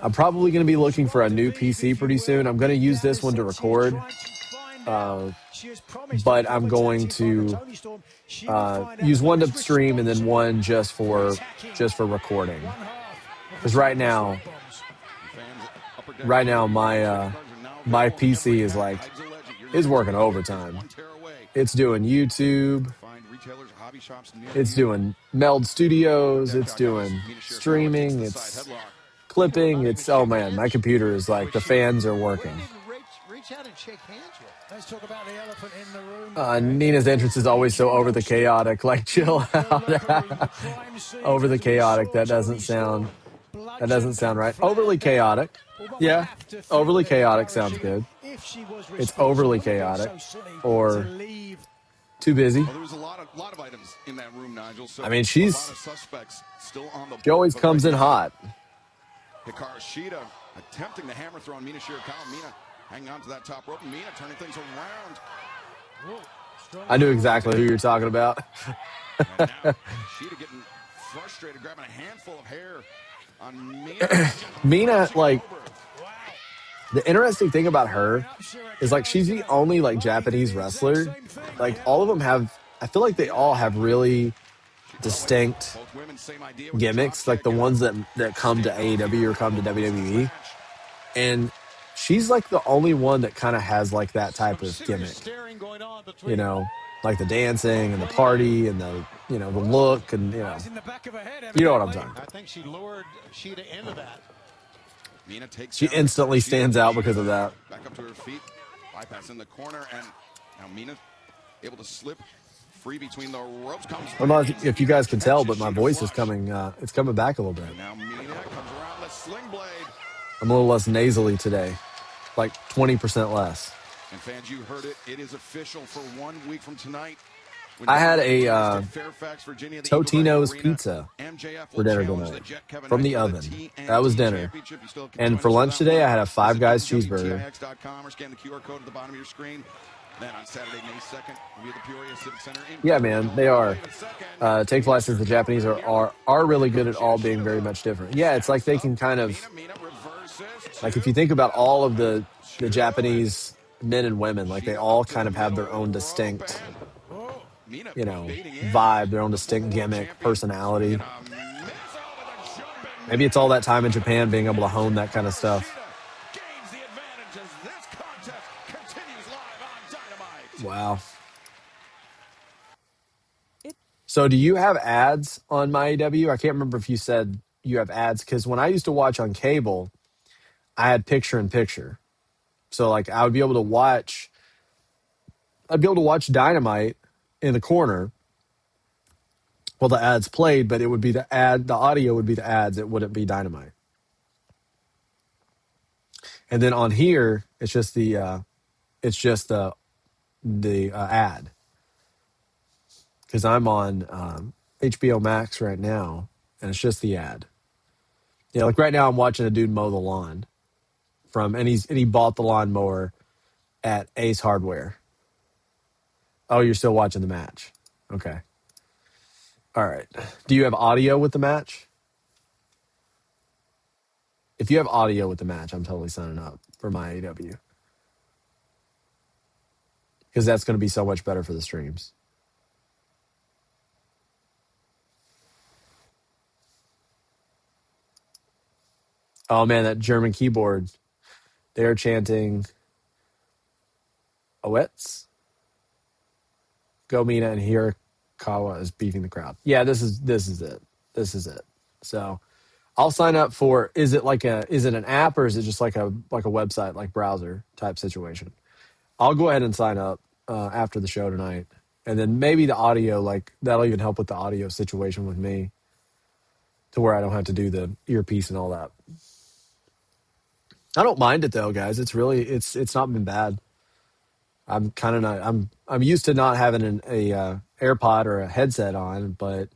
I'm probably going to be looking for a new PC pretty soon. I'm going to use this one to record. But I'm going to use one to stream and then one just for recording. Because right now my PC is working overtime. It's doing YouTube. It's doing Meld Studios. It's doing streaming. It's clipping. It's, oh man, my computer is like, the fans are working. Reach out and shake hands with. Let's talk about the elephant in the room. Nina's entrance is always so over the chaotic. Like, chill out. Over the chaotic. That doesn't sound right. Overly chaotic. Yeah. Overly chaotic sounds good. It's overly chaotic or too busy. Well, there was a lot of items in that room, Nigel. So I mean, a lot of suspects still on the she always comes in hot. Hikaru Shida attempting the hammer throw on Mina Shirakawa. Mina hanging on to that top rope. Mina turning things around. I knew exactly who you're talking about. And now Shida getting frustrated, grabbing a handful of hair on Mina. Mina, like, the interesting thing about her is, like, she's the only, like, Japanese wrestler. Like, all of them have, I feel like they all have really distinct gimmicks, like the ones that come to AEW or come to WWE. And she's, like, the only one that kind of has, like, that type of gimmick. You know, like the dancing and the party and the, you know, the look and, you know what I'm talking about. I think she lured Shida into that. Mina takes She instantly stands out because of that. Back up to her feet, bypass in the corner, and now Mina able to slip Free between the ropes comes. I don't know if you guys can tell, but my voice is coming. It's coming back a little bit. Now Mina comes around the sling blade. I'm a little less nasally today, like 20% less. And fans, you heard it. It is official for 1 week from tonight. I had a Totino's pizza for dinner tonight from the oven. That was dinner. And for lunch today, I had a Five Guys cheeseburger. Or scan the QR code at the bottom of your screen. Then on Saturday, May 2nd, we'll be at the Peoria Civic Center. Yeah, man, they are. Take Flight says the Japanese are really good at all being very much different. Yeah, it's like they can kind of, like if you think about all of the Japanese men and women, like they all kind of have their own distinct, vibe, their own distinct gimmick, personality. Maybe it's all that time in Japan being able to hone that kind of stuff. Wow. So do you have ads on MyAEW? I can't remember if you said you have ads, because when I used to watch on cable, I had picture-in-picture. So like I would be able to watch Dynamite in the corner while the ads played, but it would be the audio would be the ads, it wouldn't be Dynamite. And then on here, it's just the ad. Because I'm on HBO Max right now, and it's just the ad. Yeah, like right now I'm watching a dude mow the lawn and he bought the lawnmower at Ace Hardware. Oh, you're still watching the match. Okay. All right. Do you have audio with the match? If you have audio with the match, I'm totally signing up for my AEW. Because that's going to be so much better for the streams. Oh, man, that German keyboard. They're chanting, Owetz, Go Mina, and Hirakawa is beating the crowd. Yeah, this is it. This is it. So I'll sign up for, is it an app or is it just like a website, like browser type situation? I'll go ahead and sign up after the show tonight. And then maybe the audio, like that'll even help with the audio situation with me to where I don't have to do the earpiece and all that. I don't mind it though, guys. It's not been bad. I'm kind of not, I'm used to not having an AirPod or a headset on, but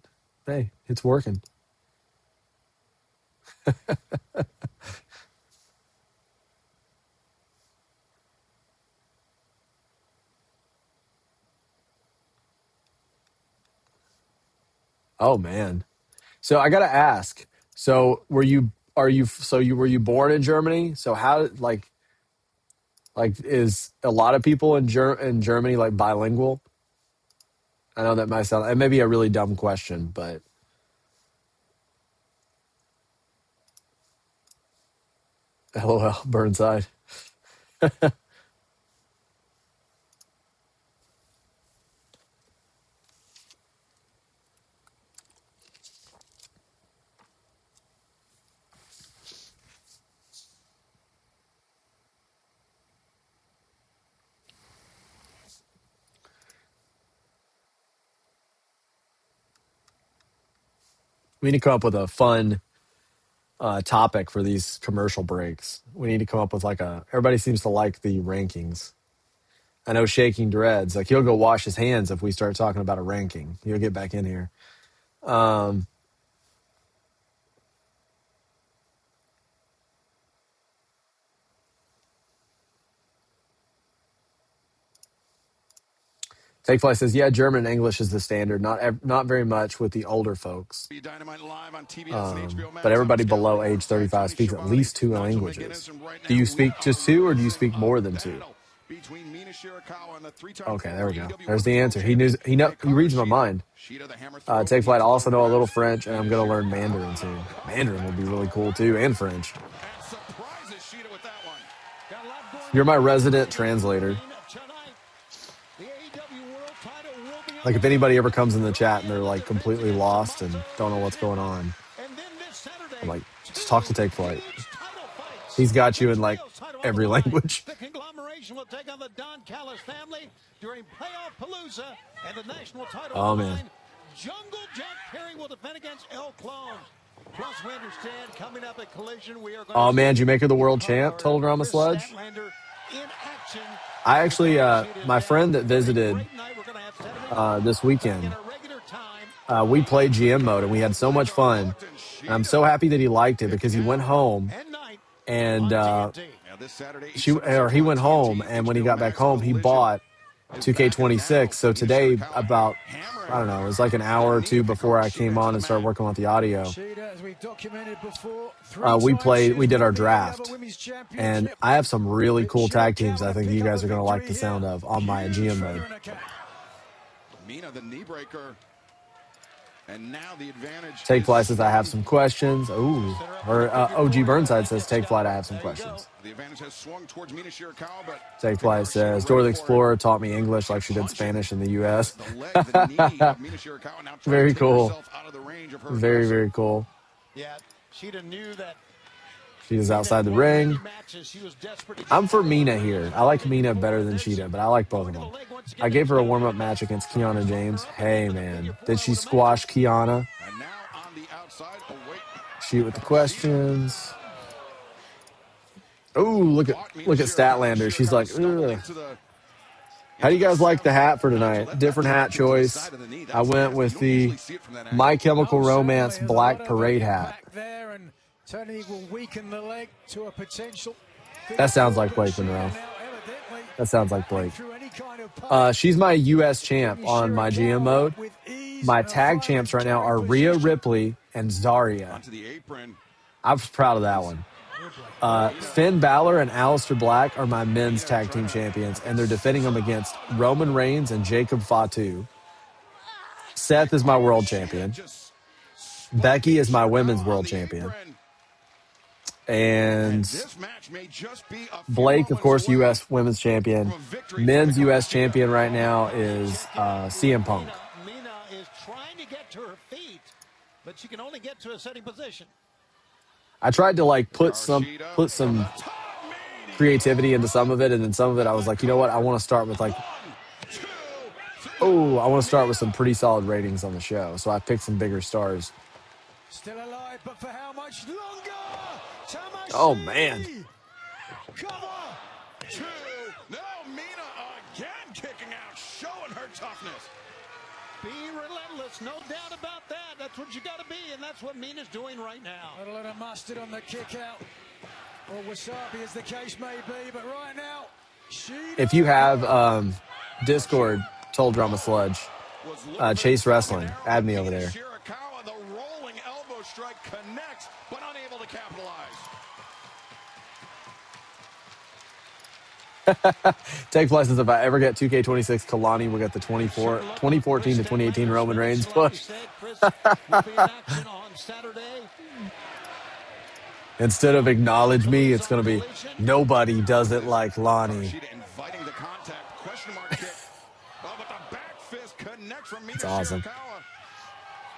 hey, it's working. Oh man. So I got to ask. So were you born in Germany? So how like is a lot of people in Germany like bilingual? I know that might sound, it may be a really dumb question, but LOL, Burnside. We need to come up with a fun topic for these commercial breaks. We need to come up with everybody seems to like the rankings. I know Shaking Dreads, like he'll go wash his hands if we start talking about a ranking. He'll get back in here. Takefly says, yeah, German and English is the standard. Not very much with the older folks. But everybody below age 35 speaks at least 2 languages. Do you speak just 2 or do you speak more than 2? Okay, there we go. There's the answer. He reads my mind. Take Flight, I also know a little French, and I'm going to learn Mandarin soon. Mandarin would be really cool too, and French. You're my resident translator. Like if anybody ever comes in the chat and they're like completely lost and don't know what's going on, I'm like, just talk to Take Flight. He's got you in like every language. Nation will take on the Don Callis family during Playoff Palooza and the national title Oh, on the man. line. Jungle Jack Perry will defend against El Clone. Plus, we understand coming up at Collision, we are going Oh, to man, did you see make her the world champ, Total Drama Chris Sludge? Statlander in action. I actually, my friend that visited this weekend, we played GM mode, and we had so much fun. And I'm so happy that he liked it because he went home and he went home, and when he got back home, he bought 2K26. So today, about, I don't know, it was like an hour or two before I came on and started working with the audio. We did our draft, and I have some really cool tag teams I think you guys are going to like the sound of on my GM mode. Mina, the knee breaker. And now the advantage. Take Flight says I have some questions. Ooh. Or OG Burnside says Take Flight, I have some questions. The advantage has swung towards Mina Shirakawa, but Take Flight says Dora the Explorer taught me English like she did Spanish in the U.S. Very cool. Very, very cool. Yeah, Sheeta knew that. She is outside the ring. I'm for Mina here. I like Mina better than Sheeta, but I like both of them. I gave her a warm-up match against Kiana James. Hey, man. Did she squash Kiana? Shoot with the questions. Ooh, look at Statlander. She's like, ugh. How do you guys like the hat for tonight? Different hat choice. I went with the My Chemical Romance Black Parade hat. Will weaken the leg to a potential. That sounds like Blake Monroe. That sounds like Blake. She's my U.S. champ on my GM mode. My tag champs right now are Rhea Ripley and Zarya. I'm proud of that one. Finn Balor and Aleister Black are my men's tag team champions, and they're defending them against Roman Reigns and Jacob Fatu. Seth is my world champion. Becky is my women's world champion. And Blake, of course, U.S. Women's Champion. Men's U.S. Champion right now is CM Punk. Mina is trying to get to her feet, but she can only get to a setting position. I tried to put some creativity into some of it, and then some of it I was like, you know what? I want to start with I want to start with some pretty solid ratings on the show. So I picked some bigger stars. Still alive, but for how much longer? Oh, man. Cover. Two. No, Mina again kicking out, showing her toughness. Be relentless, no doubt about that. That's what you got to be, and that's what Mina's doing right now. A little mustard on the kick out, or wasabi as the case may be, but right now, if you have Discord, Total Drama Sludge, Chase Wrestling, add me over there. Shirakawa, the rolling elbow strike connects, but unable to capitalize. Take Flight says if I ever get 2K26 Kalani, we'll get the 2014 to 2018 Roman Reigns push. Instead of acknowledge me, it's going to be nobody does it like Lonnie. Inviting the contact, question mark kick. Oh, but the back fist connects from Mina It's awesome. Shirakawa.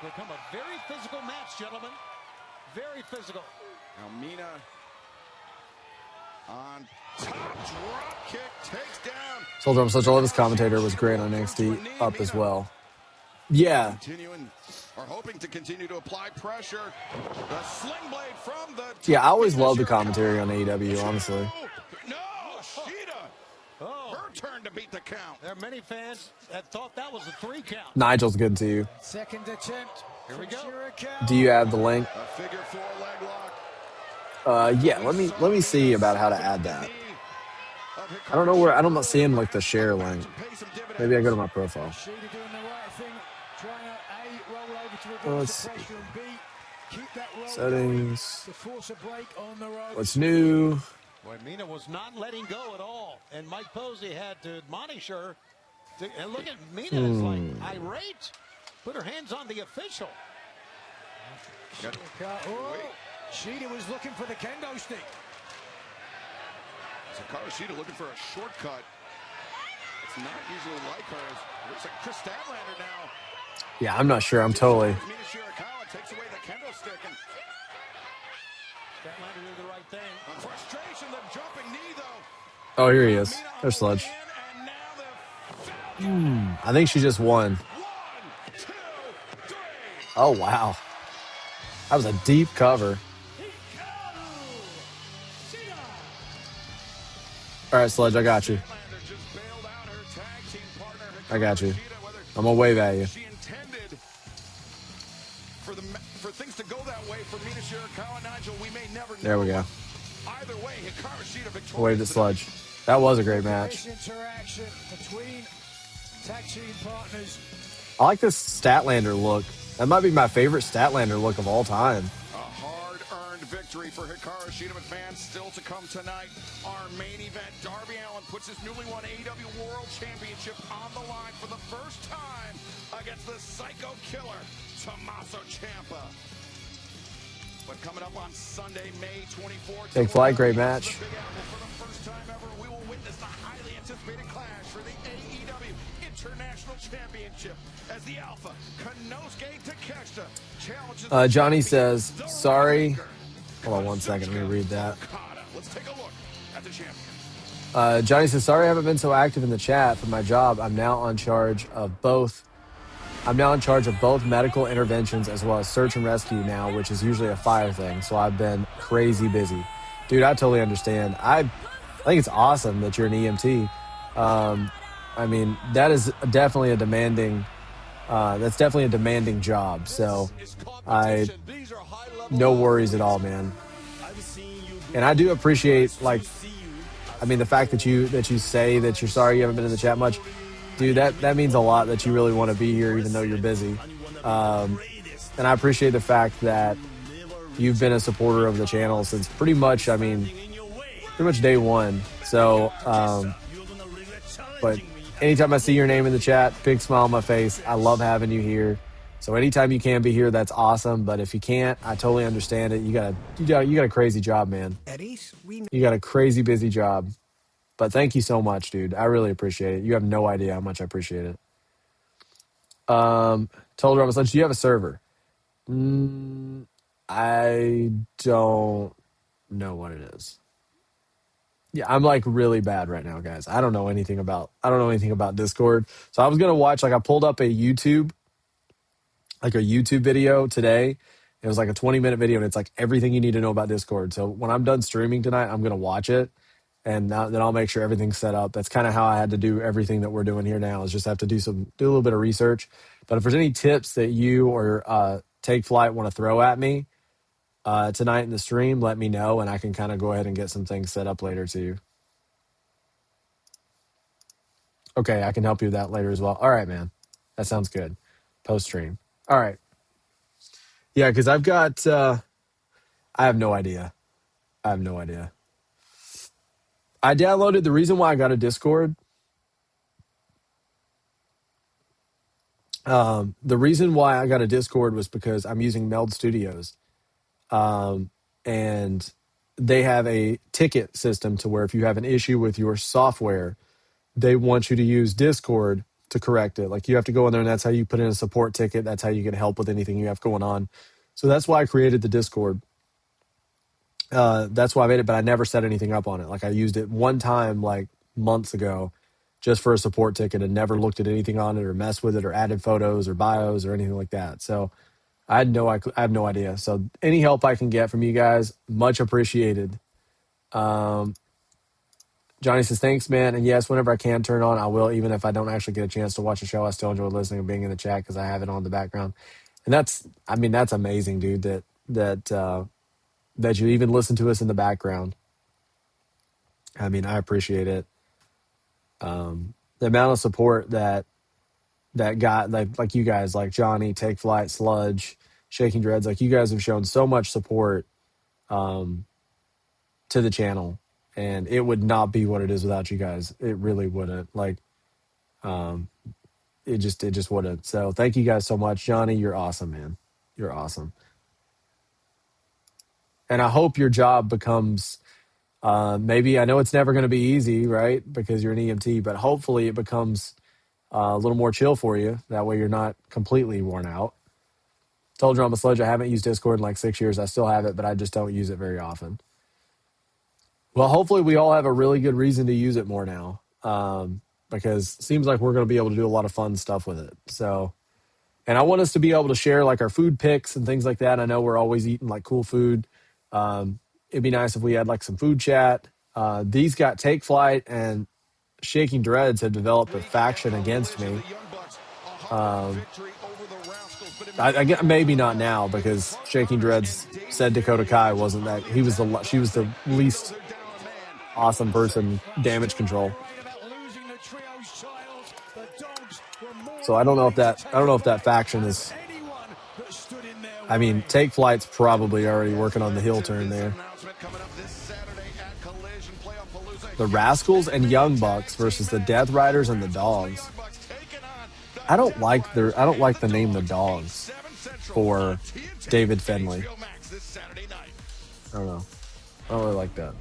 It's become a very physical match, gentlemen. Very physical. Now Mina on top, drop kick, takes down. Told him such a love his commentator was great on NXT up as well. Yeah. Continuing or hoping to continue to apply pressure. The sling blade from the Yeah, I always love the commentary on AEW, honestly. No, Sheeta. Her turn to beat the count. There are many fans that thought that was a 3 count. Nigel's good too. Second attempt. Here we go. Do you have the link? A figure 4 leg lock. Yeah, let me see about how to add that. I don't know where. I'm not seeing the share link. Maybe I go to my profile. Let's see. Settings. What's new? Boy, Mina was not letting go at all, and Mike Posey had to admonish her. And look at Mina, is irate. Put her hands on the official. Sheeta was looking for the kendo stick. Hikaru Shida looking for a shortcut. It's not usually like her. It looks like Chris Statlander now. Yeah, I'm not sure. I'm totally. Mina Shirakawa takes away the kendo stick. And Statlander did the right thing. on frustration, the jumping knee, though. Oh, here he is. There's Sludge. I think she just won. Oh, wow. That was a deep cover. All right, Sludge, I got you. I got you. I'm going to wave at you. For things to go that way for Mina Shirakawa, Nigel, we may never know. There we go. Either way, Hikaru Shida victorious. Wave to Sludge. That was a great match. Interaction between tag team partners. I like this Statlander look. That might be my favorite Statlander look of all time. A hard-earned victory for Hikaru Shida, but fans still to come tonight. Our main event, Darby Allin puts his newly won AEW World Championship on the line for the first time against the Psycho Killer, Tommaso Ciampa. But coming up on Sunday, May 24th, Take flight, great match. for the first time ever, we will witness the highly anticipated clash for the AEW International Championship as the Alpha, Konosuke Takeshita, challenges Johnny says, sorry. Hold on one second. Let me read that. Let's take a look at the champion. Johnny says, sorry I haven't been so active in the chat for my job. I'm now in charge of both medical interventions as well as search and rescue now, which is usually a fire thing. So I've been crazy busy. Dude, I totally understand. I think it's awesome that you're an EMT. I mean, that is definitely a demanding job. So no worries at all, man. And I do appreciate, the fact that you say that you're sorry you haven't been in the chat much. Dude, that means a lot that you really want to be here even though you're busy. And I appreciate the fact that you've been a supporter of the channel since pretty much day one. So, but anytime I see your name in the chat, big smile on my face. I love having you here. So anytime you can be here, that's awesome. But if you can't, I totally understand it. You got a crazy job, man. You got a crazy busy job. But thank you so much, dude. I really appreciate it. You have no idea how much I appreciate it. Told Ramos, do you have a server? I don't know what it is. Yeah, I'm really bad right now, guys. I don't know anything about Discord. So I was gonna watch, I pulled up a YouTube video today. It was a 20-minute video, and it's everything you need to know about Discord. So when I'm done streaming tonight, I'm gonna watch it. And then I'll make sure everything's set up. That's kind of how I had to do everything that we're doing here now, is just have to do a little bit of research. But if there's any tips that you or Take Flight want to throw at me tonight in the stream, let me know, and I can kind of go ahead and get some things set up later too. Okay, I can help you with that later as well. All right, man. That sounds good. Post-stream. All right. Yeah, because I've got... I have no idea. I downloaded, the reason why I got a Discord, the reason why I got a Discord was because I'm using Meld Studios. And they have a ticket system to where if you have an issue with your software, they want you to use Discord to correct it. You have to go in there, and that's how you put in a support ticket. That's how you get help with anything you have going on. So that's why I created the Discord. That's why I made it, but I never set anything up on it. I used it one time months ago just for a support ticket and never looked at anything on it or messed with it or added photos or bios or anything like that. So I have no idea. So any help I can get from you guys, much appreciated. Johnny says, thanks, man. And yes, whenever I can turn on, I will. Even if I don't actually get a chance to watch the show, I still enjoy listening and being in the chat because I have it on the background. And that's amazing, dude, that you even listen to us in the background. I appreciate it. The amount of support that got like you guys, like Johnny, Take Flight, Sludge, Shaking Dreads, you guys have shown so much support to the channel, and it would not be what it is without you guys. It really wouldn't. It just wouldn't. So thank you guys so much. Johnny, you're awesome, man. You're awesome. And I hope your job becomes, maybe, I know it's never going to be easy, right? Because you're an EMT, but hopefully it becomes a little more chill for you. That way you're not completely worn out. Told you I'm a Sludge. I haven't used Discord in 6 years. I still have it, but I just don't use it very often. Well, hopefully we all have a really good reason to use it more now, because it seems like we're going to be able to do a lot of fun stuff with it. So, and I want us to be able to share like our food picks and things like that. I know we're always eating like cool food. It'd be nice if we had like some food chat. These got Take Flight and Shaking Dreads have developed a faction against me. I get maybe not now because Shaking Dreads said Dakota Kai wasn't that she was the least awesome person, damage control. So I don't know if that faction is. I mean, Take Flight's probably already working on the heel turn there. The Rascals and Young Bucks versus the Death Riders and the Dogs. I don't like the name the Dogs for David Finlay. I don't know. I don't really like that.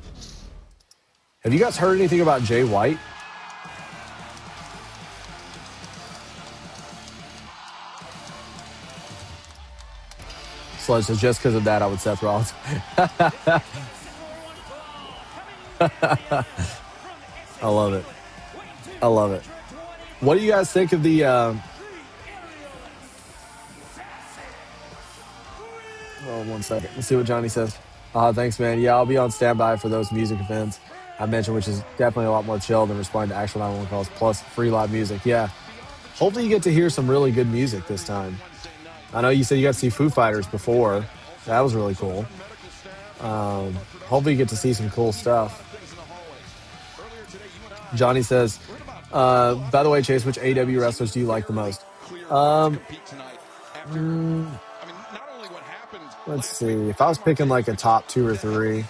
Have you guys heard anything about Jay White? Sludge says just because of that, I would Seth Rollins. I love it. I love it. What do you guys think of the? Oh, one second. Let's see what Johnny says. Thanks, man. Yeah, I'll be on standby for those music events I mentioned, which is definitely a lot more chill than responding to actual 911 calls, plus free live music. Yeah. Hopefully you get to hear some really good music this time. I know you said you got to see Foo Fighters before. That was really cool. Hopefully you get to see some cool stuff. Johnny says, by the way, Chase, which AEW wrestlers do you like the most? Let's see. If I was picking like a top 2 or 3,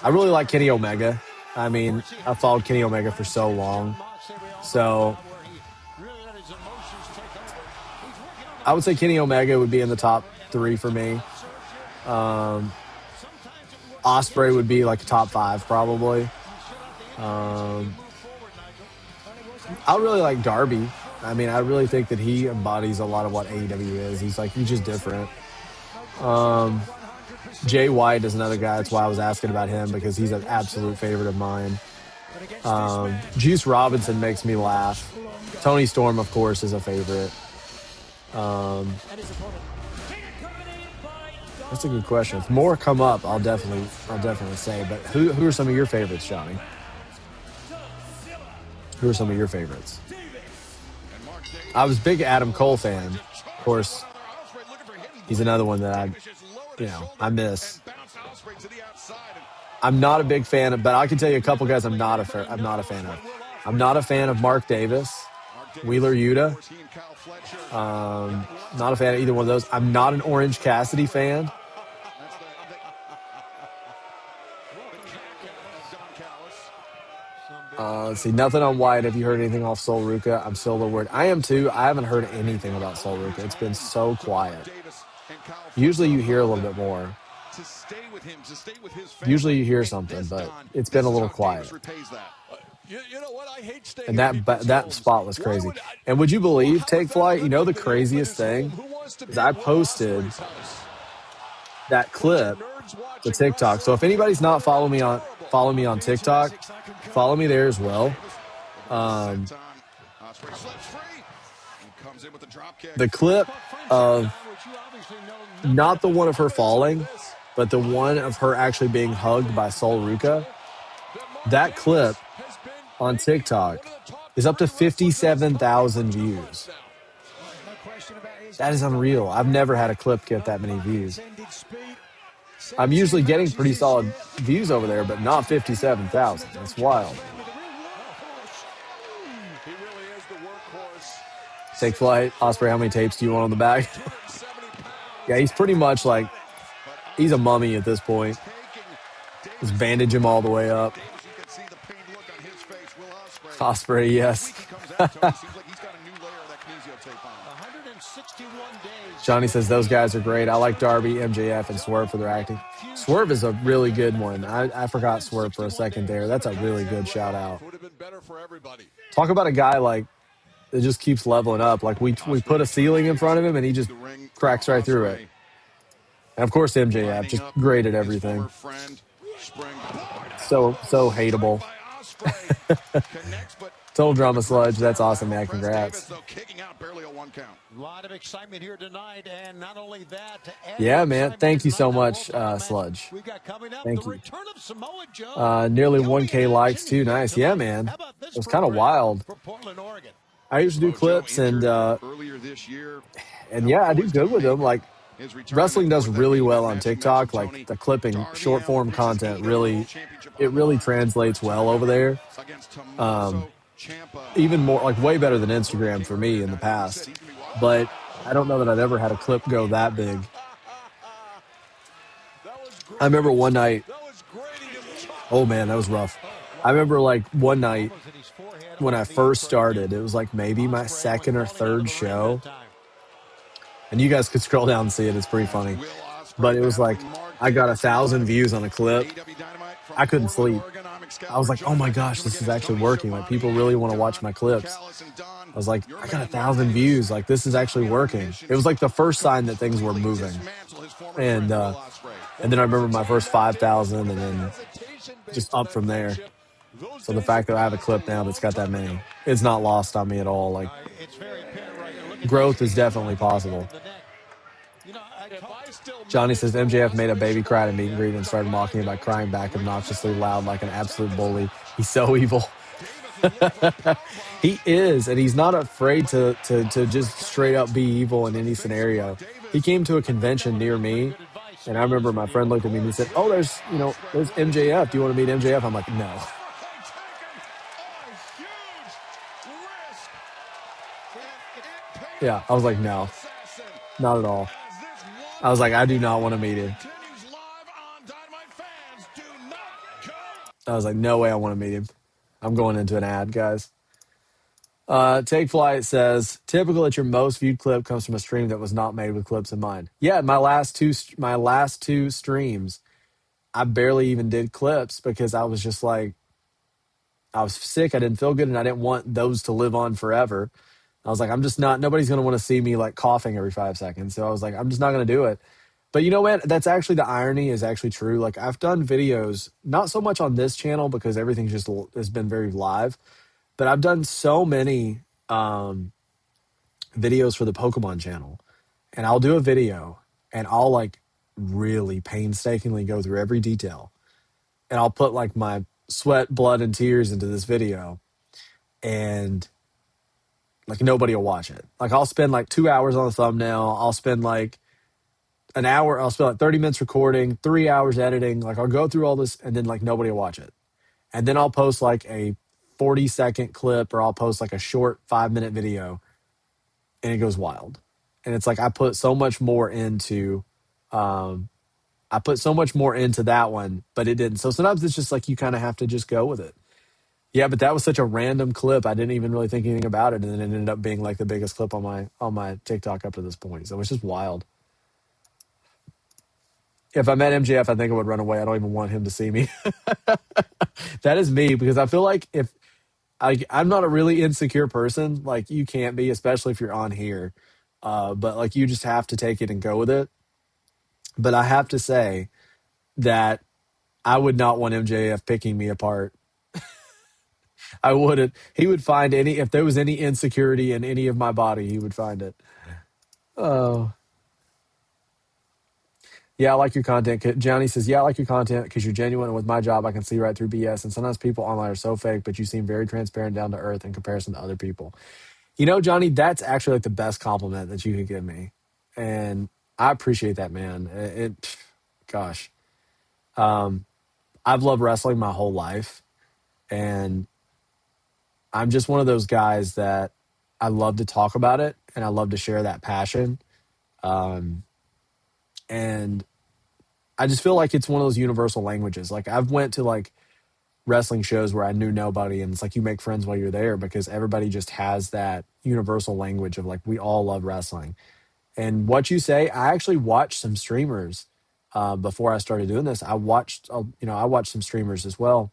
I really like Kenny Omega. I mean, I followed Kenny Omega for so long. So I would say Kenny Omega would be in the top 3 for me. Ospreay would be like top 5 probably. I really like Darby. I mean, I really think that he embodies a lot of what AEW is. He's just different. Jay White is another guy. That's why I was asking about him, because he's an absolute favorite of mine. Juice Robinson makes me laugh. Tony Storm, of course, is a favorite. That's a good question. If more come up, I'll definitely say. But who are some of your favorites, Johnny? Who are some of your favorites? I was a big Adam Cole fan. Of course, he's another one that I miss. I'm not a big fan of, but I can tell you a couple guys I'm not a fan of. I'm not a fan of Mark Davis, Wheeler Yuta. Not a fan of either one of those. I'm not an Orange Cassidy fan. Let's see. Nothing on Wyatt. Have you heard anything off Sol Ruka? I'm still a little worried. I am too. I haven't heard anything about Sol Ruka. It's been so quiet. Usually you hear a little bit more. Usually you hear something, but it's been a little quiet. And that spot was crazy. And would you believe, Take Flight, the craziest thing is I posted that clip to TikTok. So if anybody's not following me on TikTok, follow me there as well. The clip of not the one of her falling, but the one of her actually being hugged by Sol Ruka, that clip on TikTok is up to 57,000 views. That is unreal. I've never had a clip get that many views. I'm usually getting pretty solid views over there, but not 57,000. That's wild. Take Flight. Ospreay, how many tapes do you want on the back? Yeah, he's pretty much like, he's a mummy at this point. Just bandage him all the way up. Ospreay, yes. Johnny says those guys are great. I like Darby, MJF, and Swerve for their acting. Swerve is a really good one. I forgot Swerve for a second there. That's a really good shout out. Talk about a guy like that just keeps leveling up. Like we put a ceiling in front of him and he just cracks right through it. And of course MJF, just great at everything. So hateable. Total drama sludge. That's awesome, man. Congrats. A lot of excitement here tonight, and not only that, to add Yeah, to man. excitement Thank you tonight, so that World much, title match Sludge. we've got coming up, Thank the you. return of Samoa Joe. Nearly He'll be 1K in likes action too. here Nice. Yeah, tonight. man. How about It this was kind of program wild. for Portland, Oregon? I used to do clips and yeah, I do good with them. Like wrestling does really well on TikTok. Like the clipping, short form content really translates well over there. Even more, like way better than Instagram for me in the past. But I don't know that I've ever had a clip go that big. I remember one night. Oh man, that was rough. I remember like one night when I first started, it was like maybe my second or third show. And you guys could scroll down and see it. It's pretty funny. But it was like I got 1,000 views on a clip. I couldn't sleep. I was like, oh my gosh, this is actually working. Like people really want to watch my clips. I was like, I got 1,000 views. Like this is actually working. It was like the first sign that things were moving. And then I remember my first 5,000 and then just up from there. So the fact that I have a clip now that's got that many, it's not lost on me at all. Like growth is definitely possible. Johnny says MJF made a baby cry at a meet and greet and started mocking him by crying back obnoxiously loud like an absolute bully. He's so evil. He is, and he's not afraid to just straight up be evil in any scenario. He came to a convention near me, and I remember my friend looked at me and he said, "Oh, there's MJF. Do you want to meet MJF?" I'm like, "No." Yeah, I was like, "No, not at all." I was like, "I do not want to meet him." I was like, "No way, I want to meet him." I'm going into an ad, guys. Take Flight says, typical that your most viewed clip comes from a stream that was not made with clips in mind. Yeah, my last two streams, I barely even did clips because I was just like, I was sick. I didn't feel good, and I didn't want those to live on forever. I was like, nobody's going to want to see me like coughing every 5 seconds. So I was like, I'm just not going to do it. But you know what? That's actually, the irony is actually true. Like I've done videos, not so much on this channel because everything just has been very live, but I've done so many videos for the Pokemon channel, and I'll do a video and I'll like really painstakingly go through every detail, and I'll put like my sweat, blood, and tears into this video, and like nobody will watch it. Like I'll spend like 2 hours on the thumbnail. I'll spend like an hour. I'll spend like 30 minutes recording, 3 hours editing. Like I'll go through all this, and then like nobody will watch it. And then I'll post like a 40-second clip, or I'll post like a short 5-minute video, and it goes wild. And it's like I put so much more into that one, but it didn't. So sometimes it's just like you kind of have to just go with it. Yeah, but that was such a random clip. I didn't even really think anything about it, and then it ended up being like the biggest clip on my TikTok up to this point. So it's just wild. If I met MJF, I think I would run away. I don't even want him to see me. That is me, because I feel like if I'm not a really insecure person, like you can't be, especially if you're on here. But like you just have to take it and go with it. But I have to say that I would not want MJF picking me apart. I wouldn't. He would find if there was any insecurity in any of my body, he would find it. Oh. Yeah, I like your content. Johnny says, yeah, I like your content because you're genuine. And with my job, I can see right through BS. And sometimes people online are so fake, but you seem very transparent, down to earth in comparison to other people. You know, Johnny, that's actually like the best compliment that you could give me. And I appreciate that, man. Gosh. I've loved wrestling my whole life. And I'm just one of those guys that I love to talk about it, and I love to share that passion. And I just feel like it's one of those universal languages. Like I've went to like wrestling shows where I knew nobody, and it's like you make friends while you're there because everybody just has that universal language of like, we all love wrestling. And what you say, I actually watched some streamers before I started doing this. I watched some streamers as well.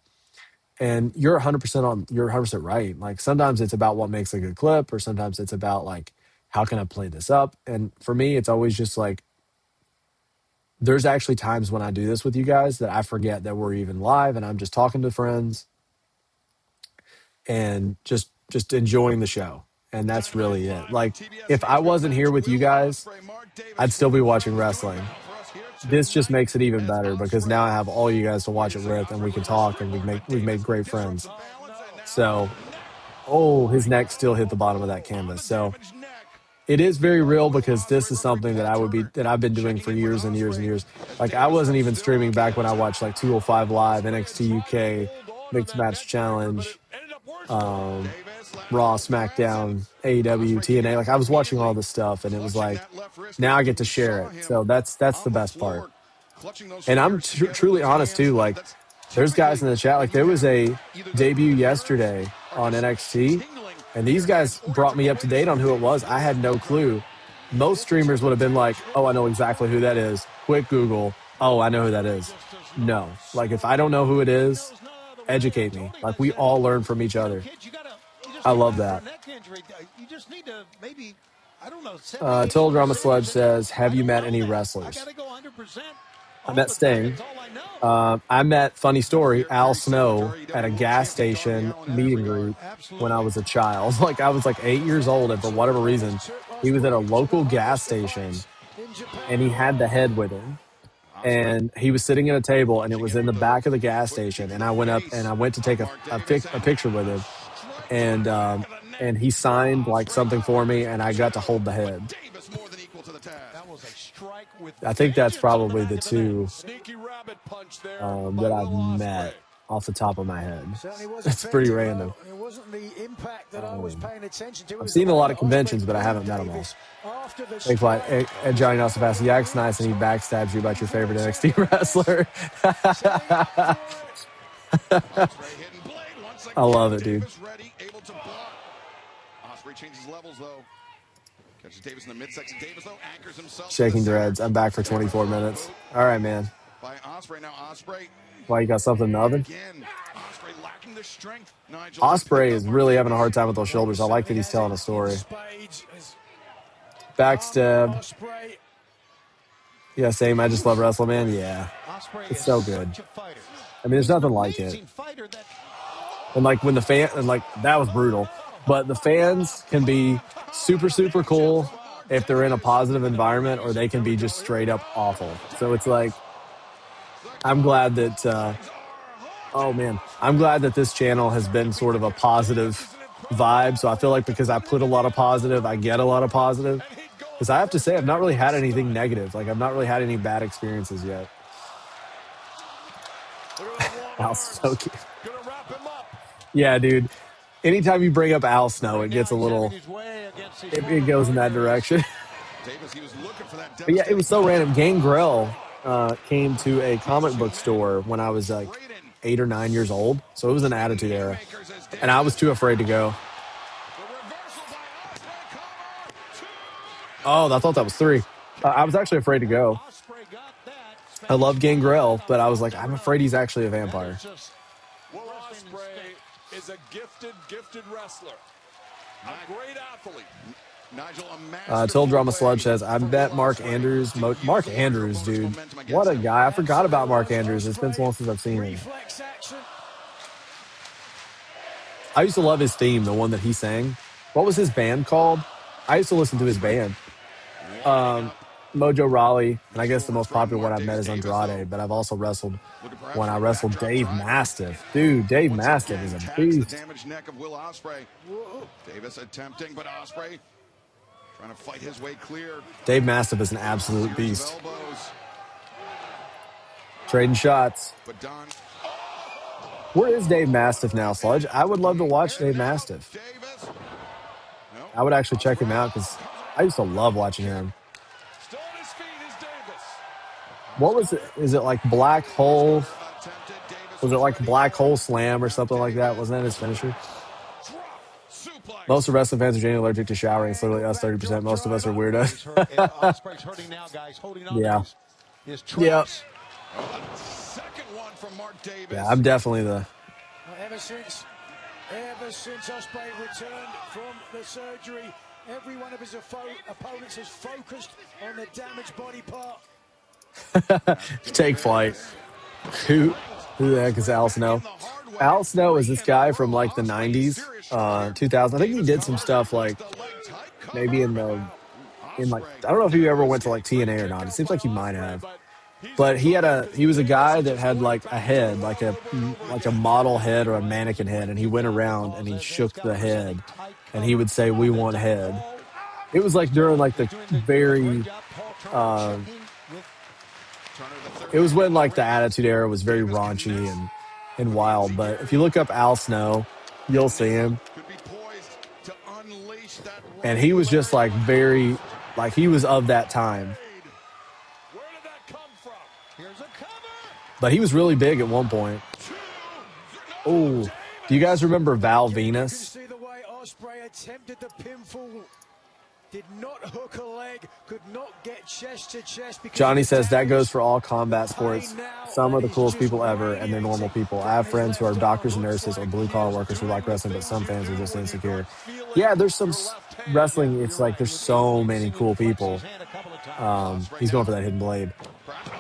And you're 100% right. Like sometimes it's about what makes a good clip, or sometimes it's about like, how can I play this up? And for me, it's always just like, there's actually times when I do this with you guys that I forget that we're even live and I'm just talking to friends and just enjoying the show. And that's really it. Like, if I wasn't here with you guys, I'd still be watching wrestling. This just makes it even better because now I have all you guys to watch it with, and we can talk, and we've made great friends. So, oh, his neck still hit the bottom of that canvas. So it is very real because this is something that I've been doing for years and years and years. Like, I wasn't even streaming back when I watched like 205 Live, NXT UK, Mixed Match Challenge, Raw, SmackDown, AEW, TNA. Like, I was watching all this stuff, and it was like, now I get to share it. So that's the best part. And I'm truly honest too. Like, there's guys in the chat. Like, there was a debut yesterday on NXT, and these guys brought me up to date on who it was. I had no clue. Most streamers would have been like, "Oh, I know exactly who that is." Quick Google. Oh, I know who that is. No, like, if I don't know who it is, educate me. Like, we all learn from each other. I love that. You just need to maybe, I don't know. Total Drama Sludge says, "Have you met any wrestlers?" I met Sting. I met, funny story, Al Snow at a gas station meet and greet when I was a child. Like, I was like 8 years old, and for whatever reason, he was at a local gas station, and he had the head with him. And he was sitting at a table, and it was in the back of the gas station. And I went up and I went to take a picture with him, and he signed like something for me, and I got to hold the head. I think that's probably the two that I've met off the top of my head. It's pretty random. It wasn't the impact that I was paying attention to. I've seen a lot of conventions, but I haven't met them all. Thanks a lot. And Johnny Nelson Fast, yeah, it's nice, and he backstabs you about your favorite NXT wrestler. I love it, dude. Shaking dreads. I'm back for 24 minutes. All right, man. Why, you got something in the oven? Ospreay is really having a hard time with those shoulders. I like that he's telling a story. Backstab. Yeah, same. I just love wrestling, man. Yeah. It's so good. I mean, there's nothing like it. And like when the fan, and like that was brutal, but the fans can be super, super cool if they're in a positive environment, or they can be just straight up awful. So it's like, I'm glad that, oh man, I'm glad that this channel has been sort of a positive vibe. So I feel like because I put a lot of positive, I get a lot of positive. Because I have to say, I've not really had anything negative. Like, I've not really had any bad experiences yet. Al Snow. Yeah, dude. Anytime you bring up Al Snow, it gets a little, it goes in that direction. But yeah, it was so random. Gangrel came to a comic book store when I was like 8 or 9 years old. So it was an Attitude Era. And I was too afraid to go. Oh, I thought that was 3. I was actually afraid to go. I love Gangrel, but I was like, I'm afraid he's actually a vampire. Will Ospreay is a gifted wrestler. A great athlete. Nigel, Till Drama Sludge says, I bet Mark Andrews. Mark Andrews, dude. What a guy. I forgot about Mark Andrews. It's been so long since I've seen him. I used to love his theme, the one that he sang. What was his band called? I used to listen to his band. Mojo Rawley, and I guess the most popular one I've met is Andrade, but I've also wrestled when I wrestled Dave Mastiff. Dude, Dave Mastiff is a beast. Damaged neck of Will Ospreay. Davis attempting, but Ospreay trying to fight his way clear. Dave Mastiff is an absolute beast. Trading shots. Where is Dave Mastiff now, Sludge? I would love to watch Dave Mastiff. I would actually check him out because I used to love watching him. What was it? Is it like Black Hole? Was it like Black Hole Slam or something like that? Wasn't that his finisher? Most of wrestling fans are genuinely allergic to showering. It's literally us 30%. Most of us are weirdos. Yeah. Yep. Yeah, I'm definitely the... Ever since Ospreay returned from the surgery, every one of his opponents has focused on the damaged body part. Take flight. Who the heck is Al Snow? Al Snow is this guy from like the 90s, 2000. I think he did some stuff like maybe in like, I don't know if he ever went to like TNA or not. It seems like he might have. But he was a guy that had like a head, like a model head or a mannequin head, and he went around and he shook the head and he would say, "We want head." It was like during like the very it was when like the Attitude Era was very raunchy and wild. But if you look up Al Snow, you'll see him. And he was just like very, like he was of that time. But he was really big at one point. Oh, do you guys remember Val Venus? See the way Ospreay attempted the pinfall. Did not hook a leg, could not get chest to chest. Johnny says that goes for all combat sports. Some are the coolest people ever, and they're normal people. I have friends who are doctors and nurses or blue-collar workers who like wrestling, but some fans are just insecure. Yeah, there's some wrestling. It's like there's so many cool people. He's going for that hidden blade.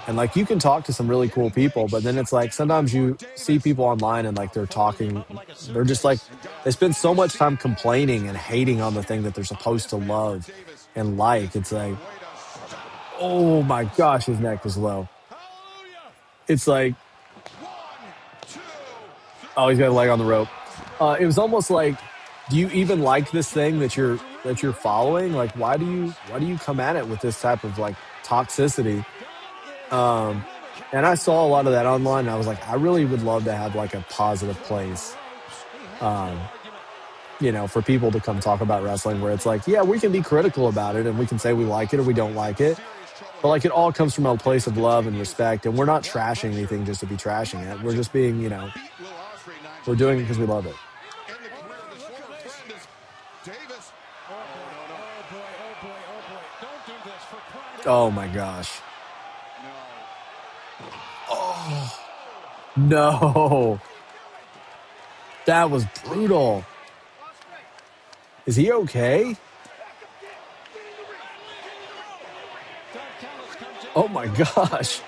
And, like, you can talk to some really cool people, but then it's like sometimes you see people online and, like, they're talking. They're just, like, they spend so much time complaining and hating on the thing that they're supposed to love and like. It's like, oh, my gosh, his neck was low. It's like, oh, he's got a leg on the rope. It was almost like, do you even like this thing that you're following? Like, why do you come at it with this type of, like, toxicity? And I saw a lot of that online, and I was like, I really would love to have like a positive place, for people to come talk about wrestling where it's like, yeah, we can be critical about it and we can say we like it or we don't like it. But like it all comes from a place of love and respect, and we're not trashing anything just to be trashing it. We're just being, we're doing it because we love it. Oh my gosh. Oh, no. That was brutal. Is he okay? Oh my gosh.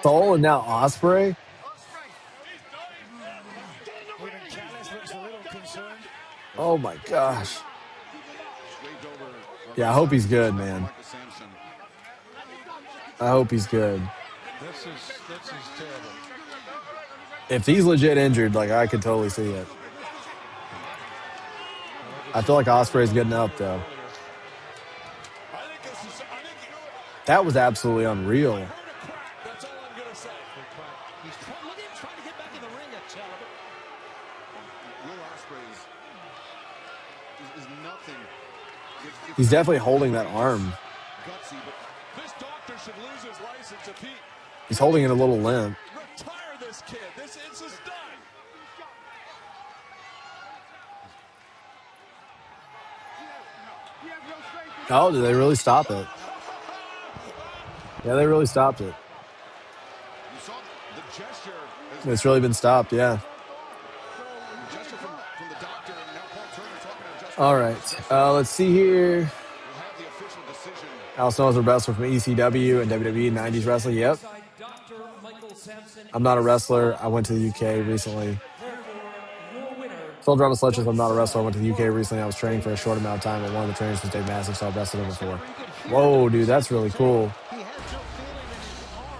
Soul and now Ospreay? Oh my gosh. Yeah, I hope he's good, man. I hope he's good. This is terrible. If he's legit injured, like, I could totally see it. I feel like Ospreay's getting up, though. That was absolutely unreal. That's all I'm going to say. He's trying to get back in the ring at Challenger. Will Ospreay is nothing. He's definitely holding that arm. Gutsy, but this doctor should lose his license if he He's holding it a little limp. retire this kid. This is done. Oh, did they really stop it? Yeah, they really stopped it. You saw the gesture. It's really been stopped, yeah. Gesture from the doctor, and now Paul Turner talking to Justin. All right, let's see here. We'll have the official decision. Al Snow is a wrestler from ECW and WWE 90s wrestling. Yep. I'm not a wrestler. I went to the UK recently. Soul Drama Sledges, I'm not a wrestler. I went to the UK recently. I was training for a short amount of time, and one of the trainers was Dave Mastiff, so I've wrestled him before. Whoa, dude, that's really cool.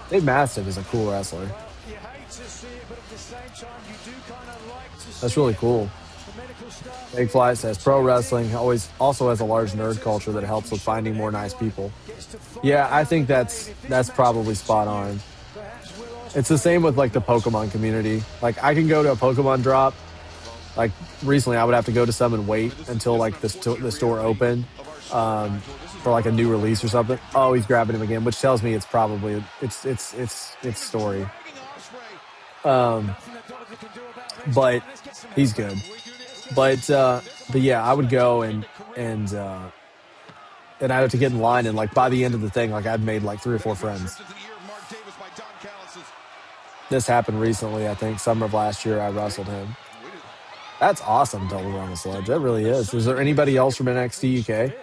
Dave Mastiff is a cool wrestler. That's really cool. Big Fly says, pro wrestling also has a large nerd culture that helps with finding more nice people. Yeah, I think that's probably spot on. It's the same with like the Pokemon community. Like I can go to a Pokemon drop. Like recently I would have to go to some and wait until like the store opened for like a new release or something. Oh, he's grabbing him again, which tells me it's probably it's story. But he's good. But yeah, I would go and I had to get in line, and like by the end of the thing, like I'd made like 3 or 4 friends. This happened recently, I think, summer of last year. I wrestled him. That's awesome, Double on the Sledge. That really is. Is there anybody else from NXT UK?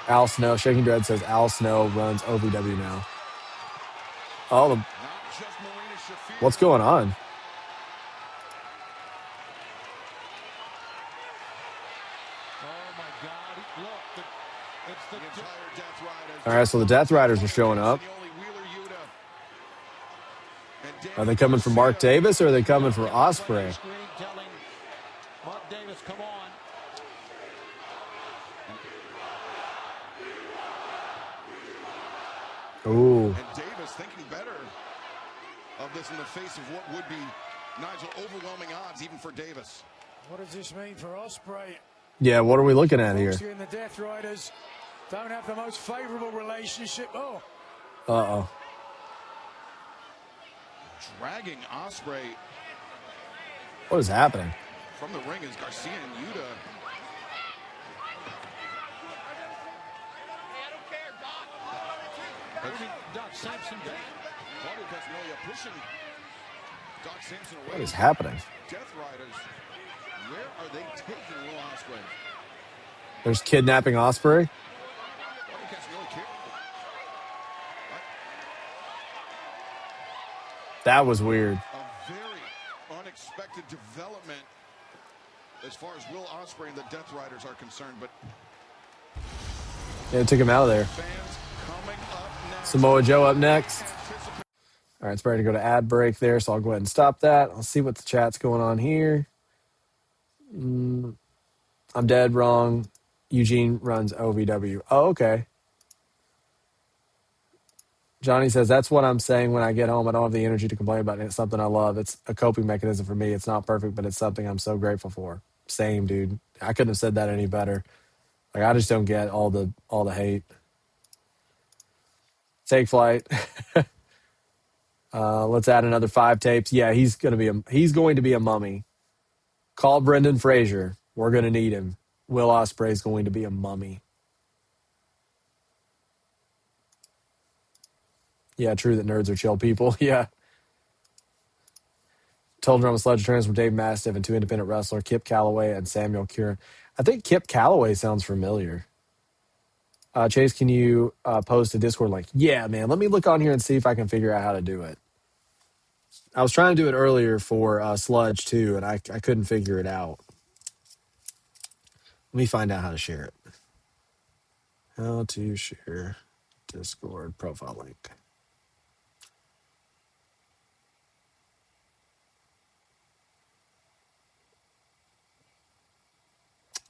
Al Snow, Shaking Dread says Al Snow runs OVW now. Oh, what's going on? All right, so the Death Riders are showing up. Are they coming for Mark Davis or are they coming for Ospreay? Mark Davis, come on. Ooh. And Davis thinking better of this in the face of what would be, Nigel, overwhelming odds even for Davis. What does this mean for Ospreay? Yeah, what are we looking at here? Ospreay and the Death Riders don't have the most favorable relationship. Oh. Uh-oh. Dragging Ospreay. What is happening? From the ring is Garcia and Yuta. Doc Sampson back. Claudio Castagnoli pushing Doc Sampson away. What is happening? Death Riders. Where are they taking Will Ospreay? There's kidnapping Ospreay. That was weird. A very unexpected development as far as Will Ospreay and the Death Riders are concerned, but Yeah, took him out of there. Samoa Joe up next. All right, it's ready to go to ad break there, so I'll go ahead and stop that. I'll see what the chat's going on here. I'm dead wrong. Eugene runs OVW. Oh, okay. Johnny says, that's what I'm saying when I get home. I don't have the energy to complain about it. It's something I love. It's a coping mechanism for me. It's not perfect, but it's something I'm so grateful for. Same, dude. I couldn't have said that any better. Like, I just don't get all the hate. Take flight. Let's add another 5 tapes. Yeah, he's going to be a mummy. Call Brendan Fraser. We're going to need him. Will Ospreay's going to be a mummy. Yeah, true that nerds are chill people. Yeah. Told her I'm a Sledge Trans with Dave Mastiff and 2 independent wrestler, Kip Calloway and Samuel Curran. I think Kip Calloway sounds familiar. Chase, can you post a Discord link? Yeah, man. Let me look on here and see if I can figure out how to do it. I was trying to do it earlier for Sludge, too, and I couldn't figure it out. Let me find out how to share it. How to share Discord profile link.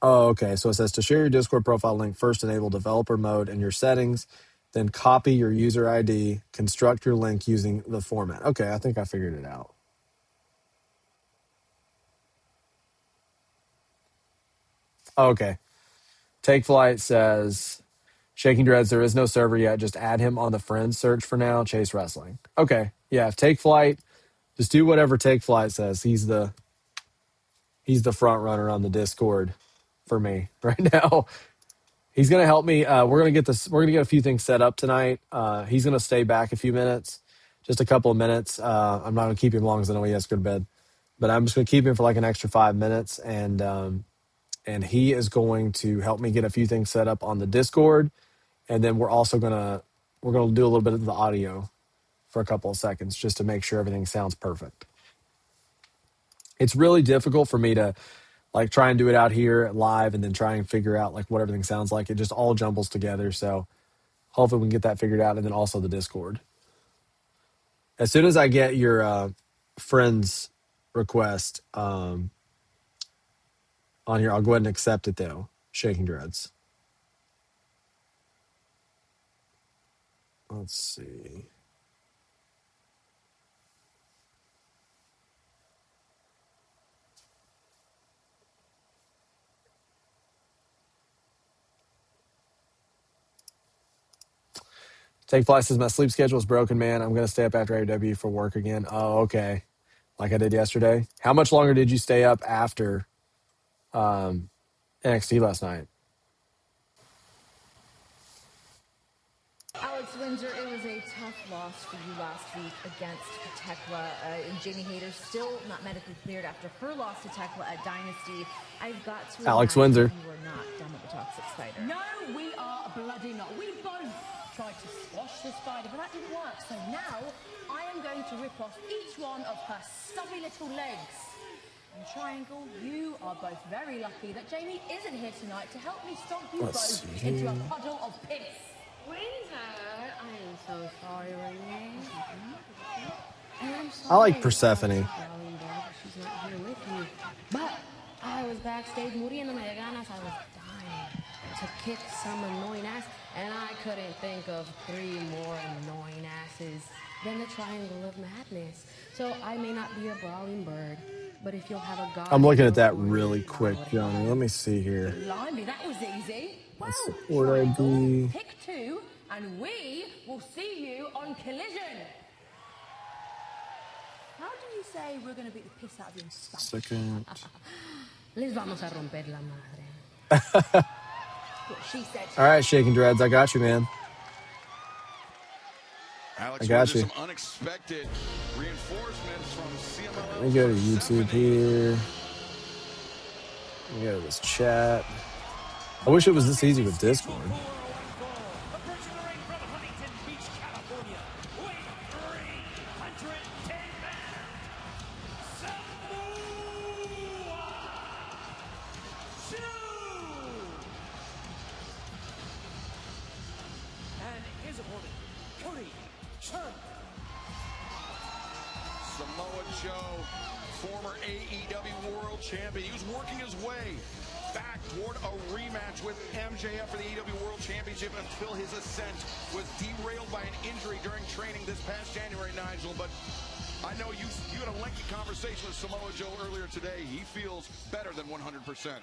Oh, okay. So it says to share your Discord profile link, first enable developer mode in your settings, then copy your user ID, construct your link using the format. Okay, I think I figured it out. Okay. Take Flight says, Shaking Dreads, there is no server yet. Just add him on the friends search for now. Chase Wrestling. Okay. Yeah, if Take Flight, just do whatever Take Flight says. He's the front runner on the Discord for me right now. He's going to help me. We're going to get a few things set up tonight. He's going to stay back a few minutes, just a couple of minutes. I'm not going to keep him long because I know he has to go to bed, but I'm just going to keep him for like an extra 5 minutes. And he is going to help me get a few things set up on the Discord. And then we're going to do a little bit of the audio for a couple of seconds just to make sure everything sounds perfect. It's really difficult for me to like try and do it out here live and then try and figure out like what everything sounds like. It just all jumbles together. So hopefully we can get that figured out. And then also the Discord. As soon as I get your friends request on here, I'll go ahead and accept it though. Shaking Dreads. Let's see. Take Flight says, my sleep schedule is broken, man. I'm going to stay up after AEW for work again. Oh, okay. Like I did yesterday. How much longer did you stay up after NXT last night? Alex, Alex Windsor, it was a tough loss for you last week against Tekla. Jamie Hayter's still not medically cleared after her loss to Tekla at Dynasty. I've got to Alex imagine Windsor. you were not done with the Toxic Spider. No, we are bloody not. We both tried to squash the spider, but that didn't work. So now I am going to rip off each one of her stubby little legs. And Triangle, you are both very lucky that Jamie isn't here tonight to help me stomp you both into a puddle of piss. Windsor, I am so sorry, Renee. And I'm sorry. I like Persephone. She's not here with you. But I was backstage muriéndome de ganas. I was dying to kick some annoying ass, and I couldn't think of 3 more annoying asses than the Triangle of Madness. So I may not be a brawling bird, but if you'll have a god, I'm looking at that really quick, Johnny. Let me see here. Blimey, that was easy. Well, Support Triangle, ID. pick 2, and we will see you on Collision. How do you say we're going to beat the piss out of you in Spanish? Second. Les vamos a romper la madre. What she said. All right, Shaking Dreads. I got you, man. Alex, I got you. some unexpected reinforcements from CMLL. Let me go to YouTube here. Let me go to this chat. I wish it was this easy with Discord. Samoa Joe, former AEW World Champion. He was working his way back toward a rematch with MJF for the AEW World Championship until his ascent was derailed by an injury during training this past January, Nigel. But I know you had a lengthy conversation with Samoa Joe earlier today. He feels better than 100%.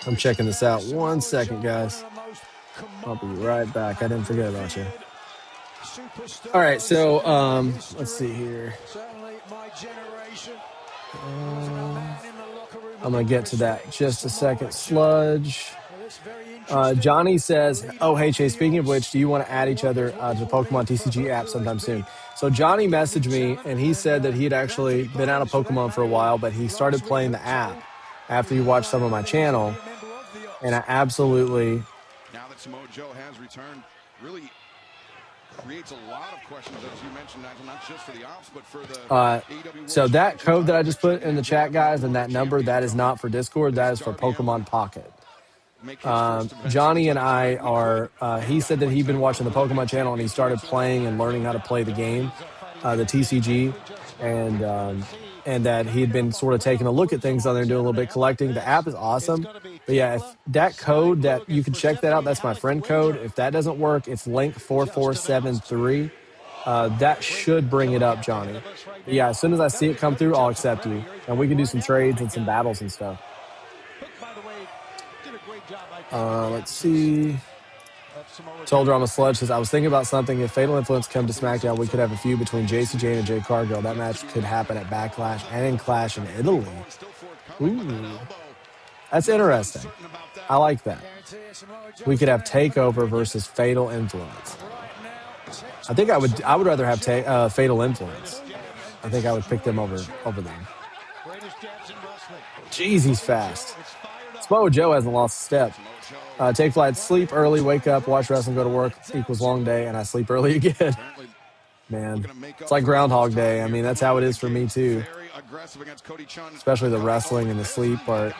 I'm checking this out. 1 second, guys. I'll be right back. I didn't forget about you. All right, so let's see here. I'm gonna get to that just a second. Sludge. Johnny says, "Oh, hey Chase. Speaking of which, do you want to add each other to the Pokemon TCG app sometime soon?" So Johnny messaged me, and he said that he had actually been out of Pokemon for a while, but he started playing the app after he watched some of my channel, and I absolutely. Now that Samoa Joe has returned, really creates a lot of questions, as you mentioned, Nigel, not just for the ops, but for the AEW So that code that I just put in the chat, guys, and that number, that is not for Discord. That is for Pokemon Pocket. Johnny and I are, he said that he'd been watching the Pokemon channel and he started playing and learning how to play the game, the TCG, and that he had been sort of taking a look at things on there and doing a little bit collecting. The app is awesome. But yeah, if that code, that you can check that out, that's my friend code. If that doesn't work, it's link4473. That should bring it up, Johnny. But yeah, as soon as I see it come through, I'll accept you. And we can do some trades and some battles and stuff. Let's see. Told her I'm a sludge. Says, I was thinking about something. If Fatal Influence come to SmackDown, we could have a feud between JC Jane and Jade Cargill. That match could happen at Backlash and in Clash in Italy. Ooh. That's interesting. I like that. We could have TakeOver versus Fatal Influence. I think I would rather have Fatal Influence. I think I would pick them over them. Jeez, he's fast. Samoa Joe hasn't lost a step. Take flight, sleep early, wake up, watch wrestling, go to work equals long day, and I sleep early again. Man, it's like Groundhog Day. I mean, that's how it is for me too. Especially the wrestling and the sleep part.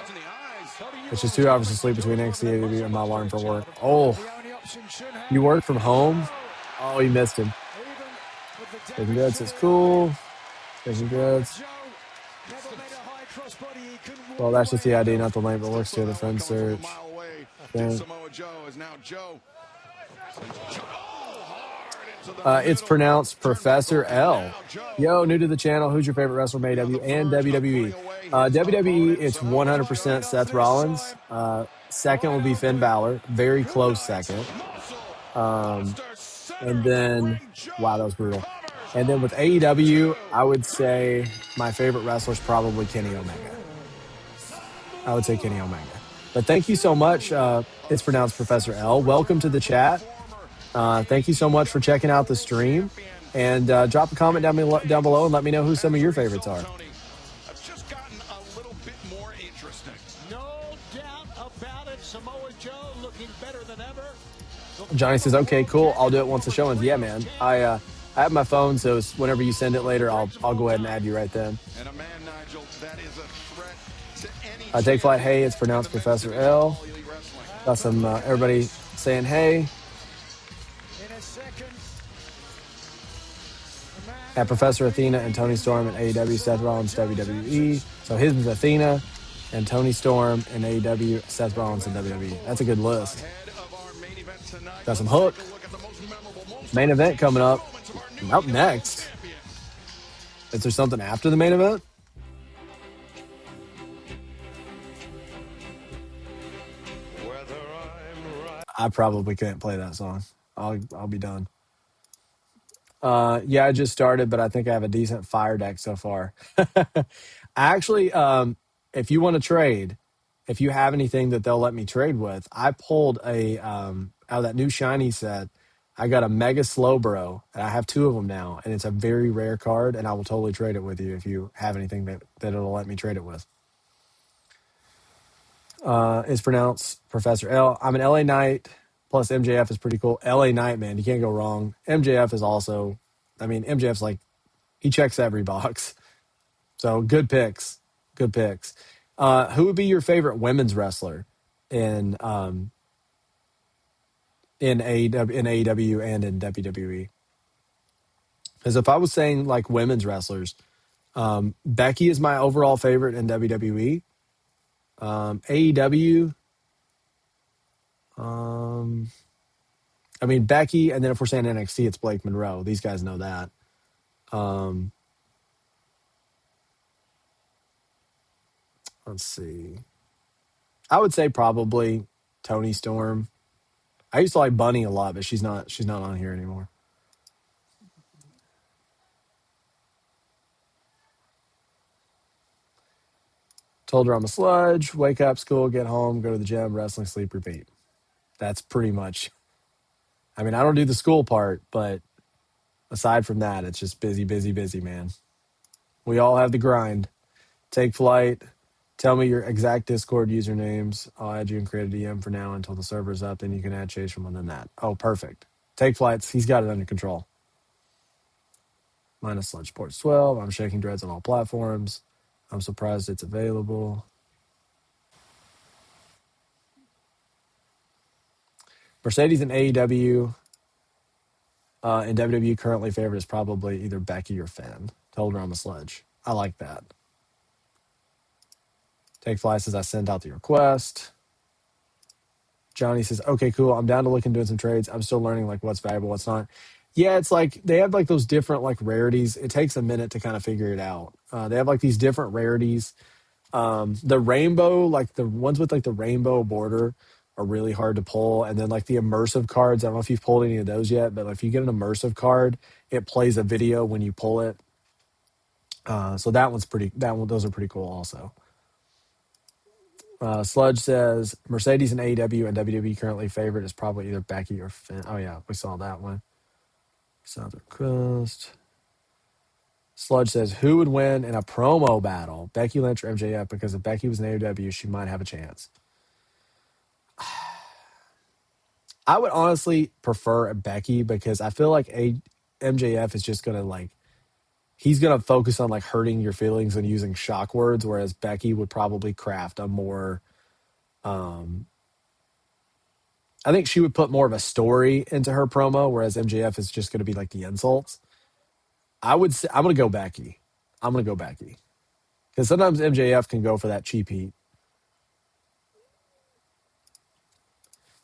It's just 2 hours of sleep between NXT and my alarm for work. Oh, you work from home? Oh, you missed him. Taking goods is cool. Taking goods. Well, that's just the ID, not the link, but works here. The friend search. Okay. It's pronounced Professor L. Yo, new to the channel. Who's your favorite wrestler from AEW and WWE? WWE, it's 100% Seth Rollins. Second will be Finn Balor. Very close second. And then, wow, that was brutal. And then with AEW, I would say my favorite wrestler is probably Kenny Omega. I would say Kenny Omega. But thank you so much. It's pronounced Professor L. Welcome to the chat. Thank you so much for checking out the stream. And drop a comment down below and let me know who some of your favorites are. I've just gotten a little bit more interesting. No doubt about it. Samoa Joe looking better than ever. Johnny says, "Okay, cool. I'll do it once the show ends." Yeah, man. I have my phone, so whenever you send it later, I'll go ahead and add you right then. And a man, Nigel, that is a threat to any Take flight. Hey, it's pronounced Professor L. Got some everybody saying hey. At Professor Athena and Tony Storm in AEW, Seth Rollins WWE. So his is Athena and Tony Storm in AEW, Seth Rollins in WWE. That's a good list. Got some Hook. Main event coming up. Up next. Is there something after the main event? I probably can't play that song. I'll be done. Yeah, I just started, but I think I have a decent fire deck so far. Actually, if you want to trade, if you have anything that they'll let me trade with, I pulled a out of that new shiny set. I got a Mega Slowbro, and I have 2 of them now, and it's a very rare card, and I will totally trade it with you if you have anything that it'll let me trade it with. It's pronounced Professor L. I'm an LA Knight, plus MJF is pretty cool. LA Knight, man, you can't go wrong. MJF is also, MJF's like, he checks every box. So good picks. Good picks. Who would be your favorite women's wrestler in AEW and in WWE? Because if I was saying like women's wrestlers, Becky is my overall favorite in WWE. AEW, Becky, and then if we're saying NXT, it's Blake Monroe. These guys know that. Let's see. I would say probably Tony Storm. I used to like Bunny a lot, but she's not on here anymore. Told her I'm a sludge. Wake up, school, get home, go to the gym, wrestling, sleep, repeat. That's pretty much. I don't do the school part, but aside from that, it's just busy, busy, busy, man. We all have the grind. Take flight. Tell me your exact Discord usernames. I'll add you and create a DM for now until the server's up. Then you can add Chase from within that. Oh, perfect. Take flights. He's got it under control. Minus Sludge Sports 12. I'm shaking dreads on all platforms. I'm surprised it's available. Mercedes and AEW. And WWE currently favorite is probably either Becky or Finn. Told her I'm a sludge. I like that. Take Fly says I sent out the request. Johnny says, okay, cool. I'm down to look into doing some trades. I'm still learning like what's valuable, what's not. Yeah, it's like they have like those different like rarities. It takes a minute to kind of figure it out. They have like these different rarities. The rainbow, like the ones with like the rainbow border are really hard to pull. And then like the immersive cards, I don't know if you've pulled any of those yet, but if you get an immersive card, it plays a video when you pull it. So those are pretty cool also. Sludge says Mercedes and AEW and WWE currently favorite is probably either Becky or Finn. Oh yeah, we saw that one. Southern Crust. Sludge says, who would win in a promo battle, Becky Lynch or MJF? Because if Becky was in AEW, she might have a chance. I would honestly prefer Becky because I feel like MJF is just going to he's going to focus on like hurting your feelings and using shock words, whereas Becky would probably craft a more, I think she would put more of a story into her promo, whereas MJF is just going to be like the insults. I would say I'm going to go Becky. Because sometimes MJF can go for that cheap heat.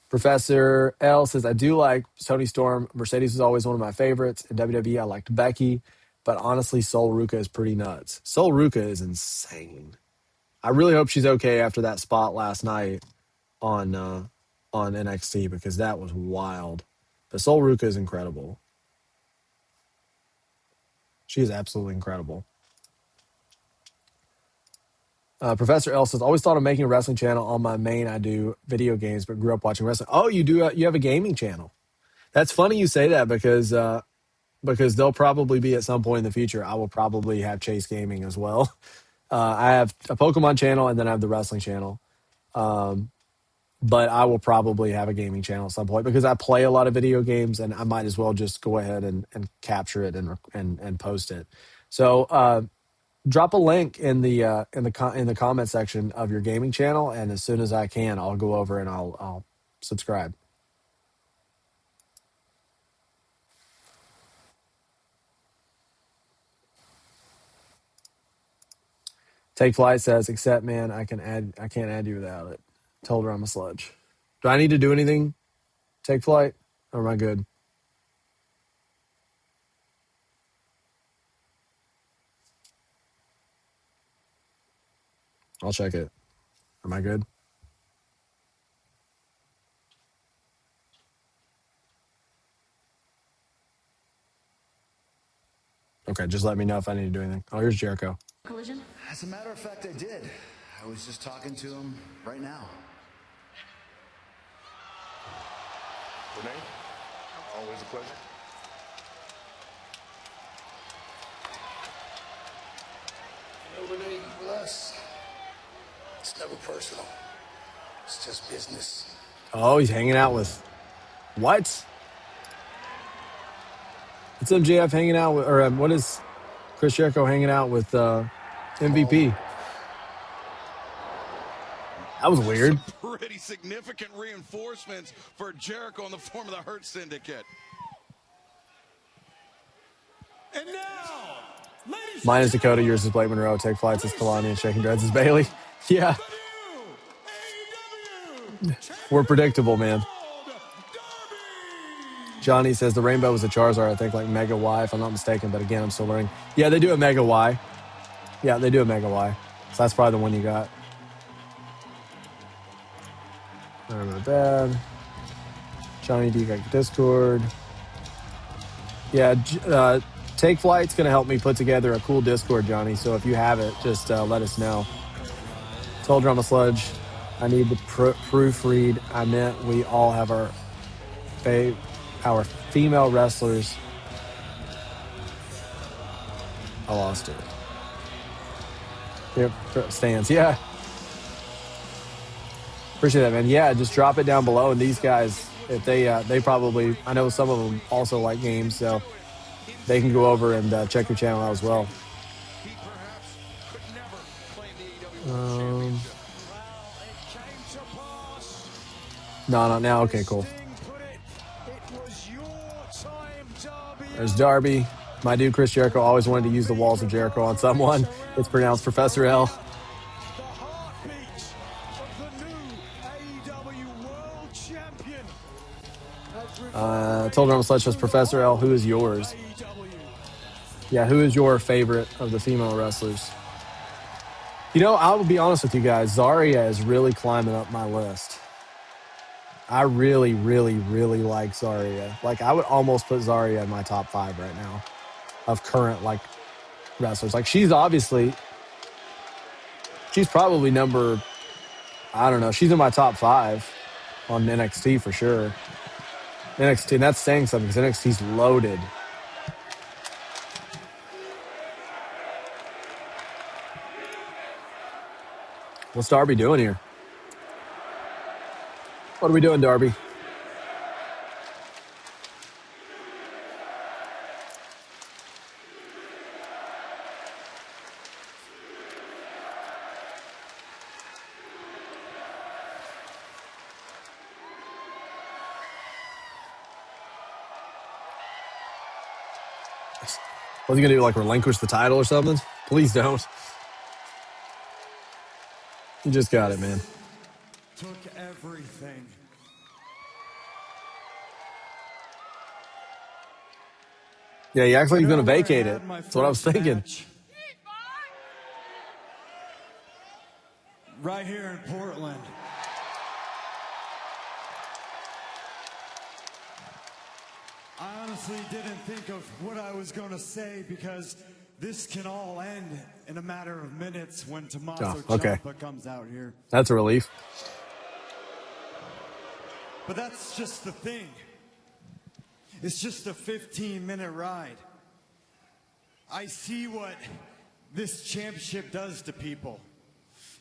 Professor L says, I do like Tony Storm. Mercedes was always one of my favorites. In WWE, I liked Becky. But honestly, Sol Ruca is pretty nuts. Sol Ruca is insane. I really hope she's okay after that spot last night on NXT because that was wild. But Sol Ruca is incredible. She is absolutely incredible. Professor L says, always thought of making a wrestling channel on my main. I do video games, but grew up watching wrestling. Oh, you do? You have a gaming channel? That's funny you say that because they'll probably be at some point in the future. I will probably have Chase Gaming as well. I have a Pokemon channel and then I have the wrestling channel. But I will probably have a gaming channel at some point because I play a lot of video games and I might as well just go ahead and capture it and post it. So drop a link in the comment section of your gaming channel, and as soon as I can, I'll go over and I'll subscribe. Take Flight says, "Except man, I can't add you without it." Told her I'm a sludge. Do I need to do anything? Take Flight, or am I good? I'll check it. Am I good? Okay, just let me know if I need to do anything. Oh, here's Jericho. Collision? As a matter of fact, I did. I was just talking to him right now. Renee, always a pleasure. You know, Renee, with us, it's never personal. It's just business. Oh, he's hanging out with what? It's MJF hanging out with, or what is Chris Jericho hanging out with MVP? That was weird. Some pretty significant reinforcements for Jericho in the form of the Hurt Syndicate. And now, ladies Mine is Dakota, yours is Blake Monroe, Take Flights is Kalani, and Shaking Dreads is Bailey. Yeah. We're predictable, man. Johnny says the rainbow was a Charizard, I think, like Mega Y, if I'm not mistaken. But again, I'm still learning. Yeah, they do a Mega Y. Yeah, they do a Mega Y. So that's probably the one you got. Not bad. Johnny D got Discord. Yeah, Take Flight's going to help me put together a cool Discord, Johnny. So if you have it, just let us know. Told her I'm a sludge. I need to proofread. I meant we all have our female wrestlers. I lost it. Yep, stands. Yeah. Appreciate that, man. Yeah, just drop it down below. And these guys, if they probably, I know some of them also like games, so they can go over and check your channel out as well. No, not now. Okay, cool. There's Darby. My dude Chris Jericho always wanted to use the walls of Jericho on someone. It's pronounced Professor L. Told her I'm a sledge was Professor L. Who is yours? Yeah, who is your favorite of the female wrestlers? You know, I will be honest with you guys. Zarya is really climbing up my list. I really, really, really like Zarya. Like, I would almost put Zarya in my top 5 right now of current, like, wrestlers. Like, she's probably number, I don't know, she's in my top 5 on NXT for sure. NXT, and that's saying something because NXT's loaded. What's Darby doing here? What are we doing, Darby? What's he gonna do? Like relinquish the title or something? Please don't. You just got it, man. Took everything. Yeah, he acts like he's gonna vacate it. That's what I was thinking. Right here in Portland. I honestly didn't think of what I was going to say because this can all end in a matter of minutes when Tommaso Ciampa comes out here. That's a relief. But that's just the thing. It's just a 15-minute ride. I see what this championship does to people.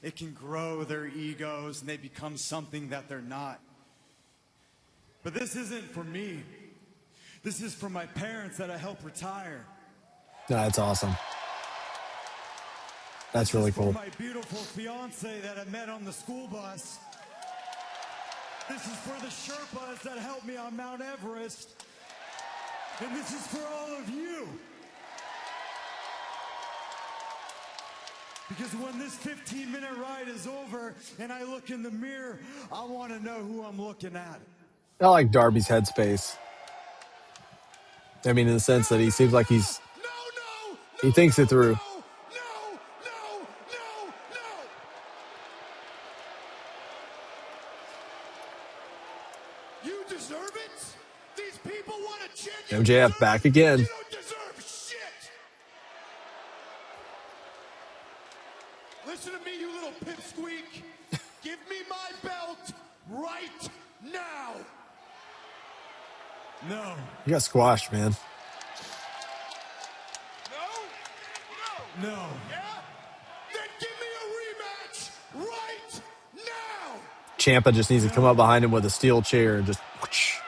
It can grow their egos and they become something that they're not. But this isn't for me. This is for my parents that I helped retire. No, that's awesome. That's really cool. For my beautiful fiance that I met on the school bus. This is for the Sherpas that helped me on Mount Everest. And this is for all of you. Because when this 15-minute ride is over and I look in the mirror, I want to know who I'm looking at. I like Darby's headspace. I mean, in the sense that he seems like he thinks it through. You deserve it. These people want to chant. MJF back again. You don't deserve shit. Listen to me, you little pipsqueak. Give me my belt right now. No. You got squashed, man. No. Yeah? Then give me a rematch right now. Ciampa just needs to come up behind him with a steel chair and just whoosh.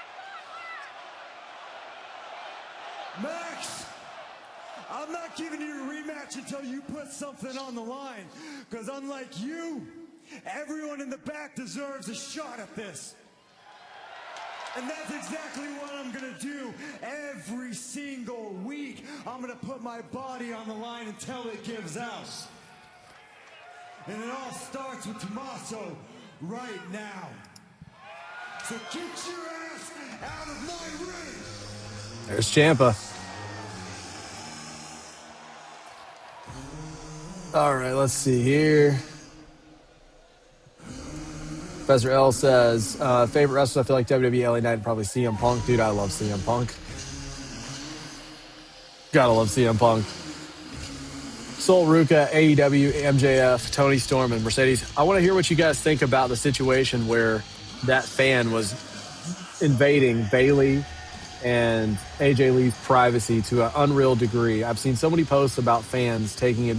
Max, I'm not giving you a rematch until you put something on the line. Because unlike you, everyone in the back deserves a shot at this. And that's exactly what I'm going to do every single week. I'm going to put my body on the line until it gives out. And it all starts with Tommaso right now. So get your ass out of my ring. There's Ciampa. All right, let's see here. Professor L says, favorite wrestler, I feel like WWE LA Knight, probably CM Punk. Dude, I love CM Punk. Gotta love CM Punk. Sol Ruka, AEW, MJF, Tony Storm, and Mercedes. I want to hear what you guys think about the situation where that fan was invading Bayley and AJ Lee's privacy to an unreal degree. I've seen so many posts about fans taking it,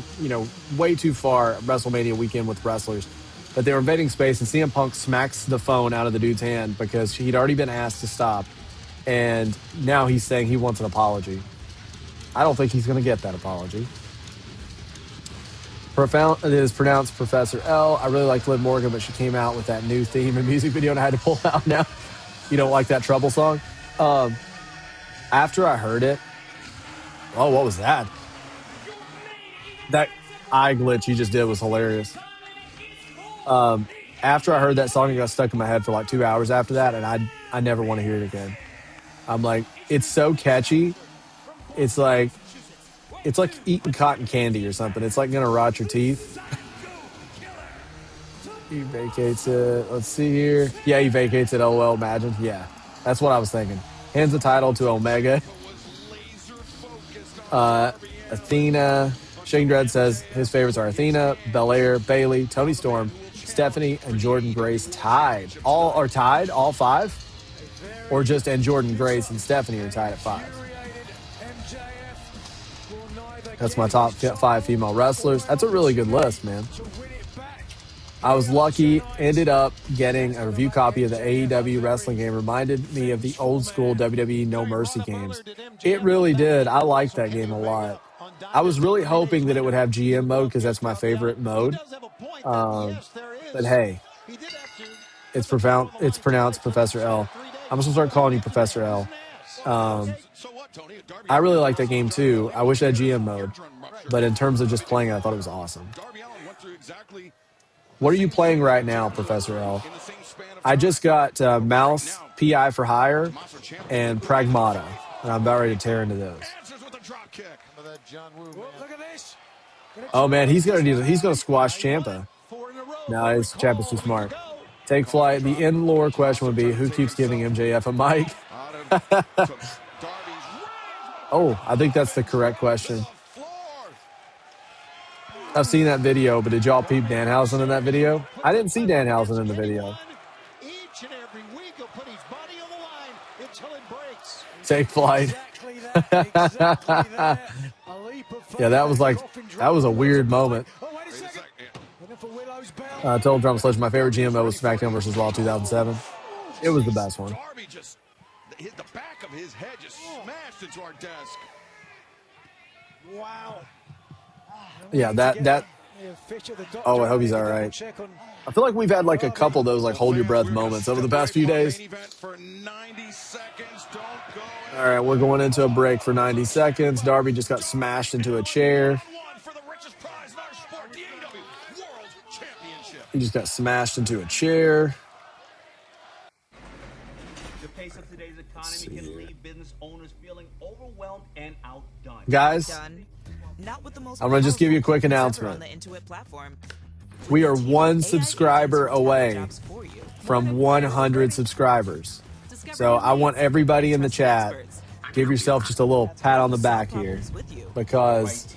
way too far at WrestleMania weekend with wrestlers. But they were invading space, and CM Punk smacks the phone out of the dude's hand because he'd already been asked to stop. And now he's saying he wants an apology. I don't think he's going to get that apology. Profound, it is pronounced Professor L. I really liked Liv Morgan, but she came out with that new theme and music video, and I had to pull it out now. You don't like that Trouble song? After I heard it, oh, what was that? That eye glitch you just did was hilarious. After I heard that song, it got stuck in my head for like 2 hours after that, and I never want to hear it again. I'm like, it's so catchy. It's like eating cotton candy or something. It's like gonna rot your teeth. He vacates it. Let's see here. Yeah, he vacates it. Oh well, imagine. Yeah, that's what I was thinking. Hands the title to Omega. Athena. Shaking Dread says his favorites are Athena, Belair, Bayley, Tony Storm, Stephanie, and Jordan Grace tied. All are tied, all five? Or just and Jordan Grace and Stephanie are tied at 5? That's my top 5 female wrestlers. That's a really good list, man. I was lucky, ended up getting a review copy of the AEW wrestling game. Reminded me of the old school WWE No Mercy games. It really did. I liked that game a lot. I was really hoping that it would have GM mode because that's my favorite mode. But hey, it's profound. It's pronounced Professor L. I'm just gonna start calling you Professor L. I really like that game too. I wish I had GM mode, but in terms of just playing it, I thought it was awesome. What are you playing right now, Professor L? I just got Mouse, PI for Hire, and Pragmata, and I'm about ready to tear into those. Oh man, he's gonna squash Ciampa. Nice, Ciampa's too smart. Take flight. The in-lore question would be, who keeps giving MJF a mic? Oh, I think that's the correct question. I've seen that video, but did y'all peep Danhausen in that video? I didn't see Danhausen in the video. Take flight. Exactly that. Exactly that. A leap of faith. Yeah, that was like, that was a weird moment. Oh, wait a second. Looking for Willow's bell. I told Drum Sledge my favorite GMO was SmackDown versus Raw 2007. It was the best one. Darby just hit the back of his head just smashed into our desk. Wow. Yeah, that. Oh, I hope he's all right. I feel like we've had like a couple of those like hold your breath moments over the past few days. All right, we're going into a break for 90 seconds. Darby just got smashed into a chair. He just got smashed into a chair. The pace of today's economy can leave business owners feeling overwhelmed and outdone. Guys, Not with the most I'm going to just give you a quick on announcement. the Intuit platform. We are one subscriber away from 100 subscribers. So I want everybody in the chat, give yourself just a little pat on the back here, because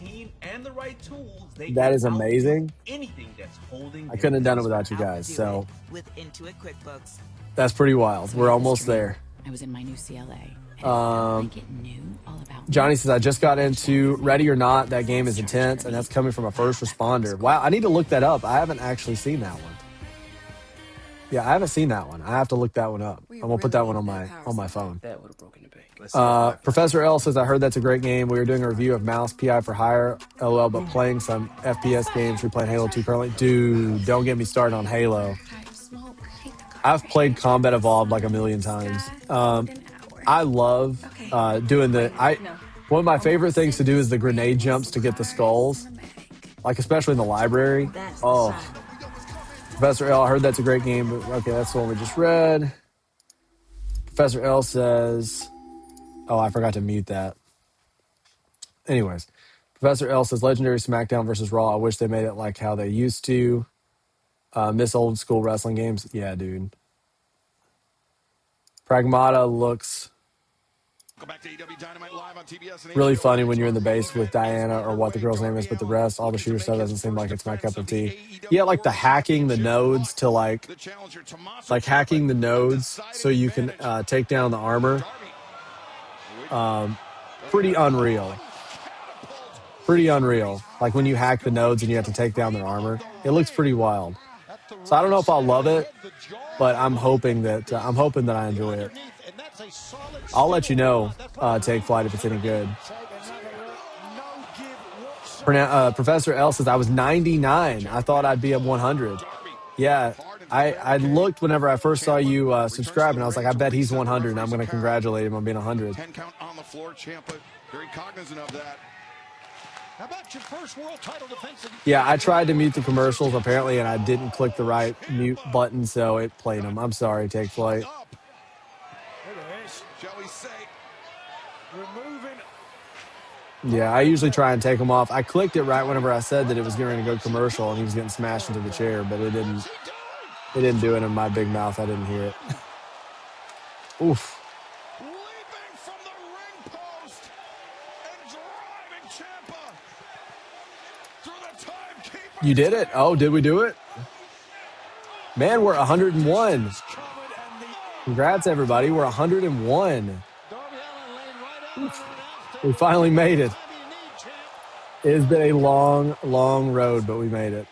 that is amazing. I couldn't have done it without you guys. So With Intuit QuickBooks. that's pretty wild. We're almost there. I was in my new CLA. Johnny says, I just got into Ready or Not. That game is intense, and that's coming from a first responder. Wow, I need to look that up. I haven't actually seen that one. Yeah, I haven't seen that one. I have to look that one up. I'm going to put that one on my phone. That would have broken the bank. Professor L says, I heard that's a great game. We were doing a review of Mouse PI for Hire, LOL, but playing some FPS games. We're playing Halo 2 currently. Dude, don't get me started on Halo. I've played Combat Evolved like a million times. I love doing one of my favorite things to do is the grenade jumps to get the skulls, like especially in the library. Oh, Professor L, I heard that's a great game, but okay, that's the one we just read. Professor L says, oh, I forgot to mute that. Anyways, Professor L says, Legendary SmackDown versus Raw. I wish they made it like how they used to. Miss old school wrestling games. Yeah, dude. Pragmata looks really funny when you're in the base with Diana or what the girl's name is, but the rest, all the shooter stuff doesn't seem like it's my cup of tea. Yeah, like the hacking the nodes to like hacking the nodes so you can take down the armor. Pretty unreal. Pretty unreal. Like when you hack the nodes and you have to take down their armor. It looks pretty wild. So I don't know if I'll love it, but I'm hoping that I enjoy it. I'll let you know, Take Flight, if it's any good. Professor L says, I was 99. I thought I'd be at 100. Yeah, I looked whenever I first saw you subscribe, and I was like, I bet he's 100, and I'm going to congratulate him on being 100. 10 count on the floor, Ciampa, very cognizant of that. How about your first world title defense? Yeah, I tried to mute the commercials, apparently, and I didn't click the right mute button, so it played them. I'm sorry, Take Flight. Shall we say? Removing. Yeah, I usually try and take them off. I clicked it right whenever I said that it was going to go commercial, and he was getting smashed into the chair, but it didn't do it in my big mouth. I didn't hear it. Oof. You did it? Oh, did we do it? Man, we're 101. Congrats, everybody. We're 101. We finally made it. It has been a long, long road, but we made it.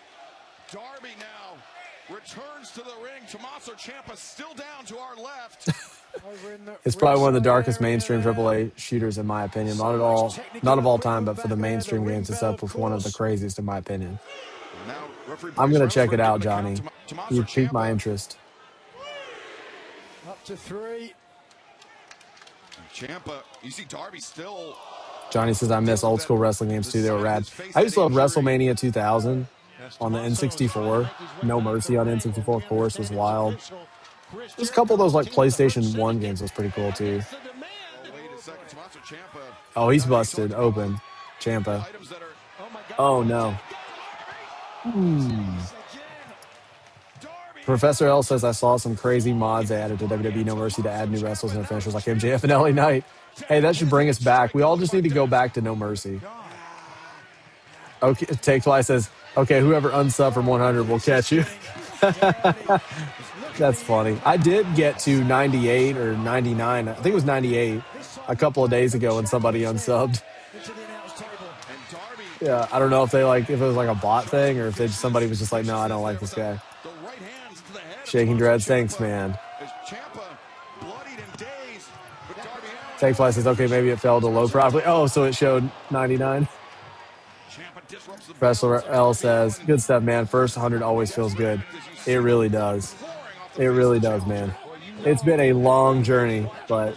Darby now returns to the ring. Tommaso Ciampa still down to our left. It's probably one of the darkest mainstream AAA shooters, in my opinion. Not of all time, but for the mainstream games, it's up with one of the craziest, in my opinion. I'm going to check it out, Johnny. You piqued my interest. Up to 3. Ciampa, you see Darby still. Johnny says, I miss old school wrestling games too. They were rad. I used to love WrestleMania 2000 on the N64. No Mercy on N64, of course, was wild. There's a couple of those like PlayStation 1 games was pretty cool too. Oh, he's busted open. Ciampa. Oh, no. Professor L says, I saw some crazy mods they added to WWE No Mercy to add new wrestlers and finishers like MJF and LA Knight. Hey, that should bring us back. We all just need to go back to No Mercy. Okay, Take Fly says, okay, whoever unsub from 100 will catch you. That's funny. I did get to 98 or 99. I think it was 98 a couple of days ago when somebody unsubbed. Yeah, I don't know if if it was like a bot thing or if somebody was just like, no, I don't like this guy. Shaking Dreads, thanks, man. Take Fly says, okay, maybe it fell to low profit. Oh, so it showed 99. Wrestler L says, good stuff, man. First 100 always feels good. It really does. It really does, man. It's been a long journey, but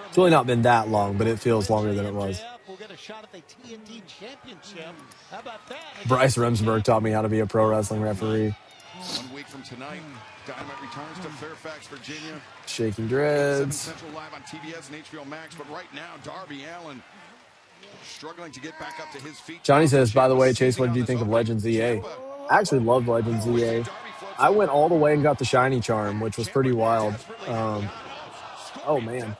it's really not been that long, but it feels longer than it was. Bryce Remsburg taught me how to be a pro wrestling referee. 1 week from tonight, Dynamite returns to Fairfax, Virginia. Shaking Dreads. Central live on TBS and HBO Max, but right now, Darby Allin struggling to get back up to his feet. Johnny says, by the way, Chase, what did you think of Legends EA? I actually love Legends EA. I went all the way and got the shiny charm, which was pretty wild. Oh, man.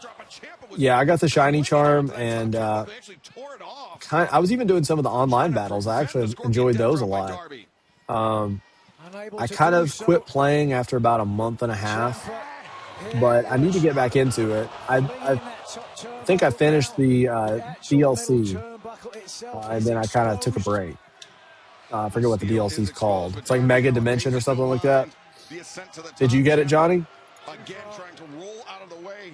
Yeah, I got the shiny charm, and I was even doing some of the online battles. I actually enjoyed those a lot. I kind of quit playing after about a month and a half, but I need to get back into it. I think I finished the DLC, and then I kind of took a break. I forget what the DLC is called. It's like Mega Dimension or something like that. Did you get it, Johnny? Again, trying to roll out of the way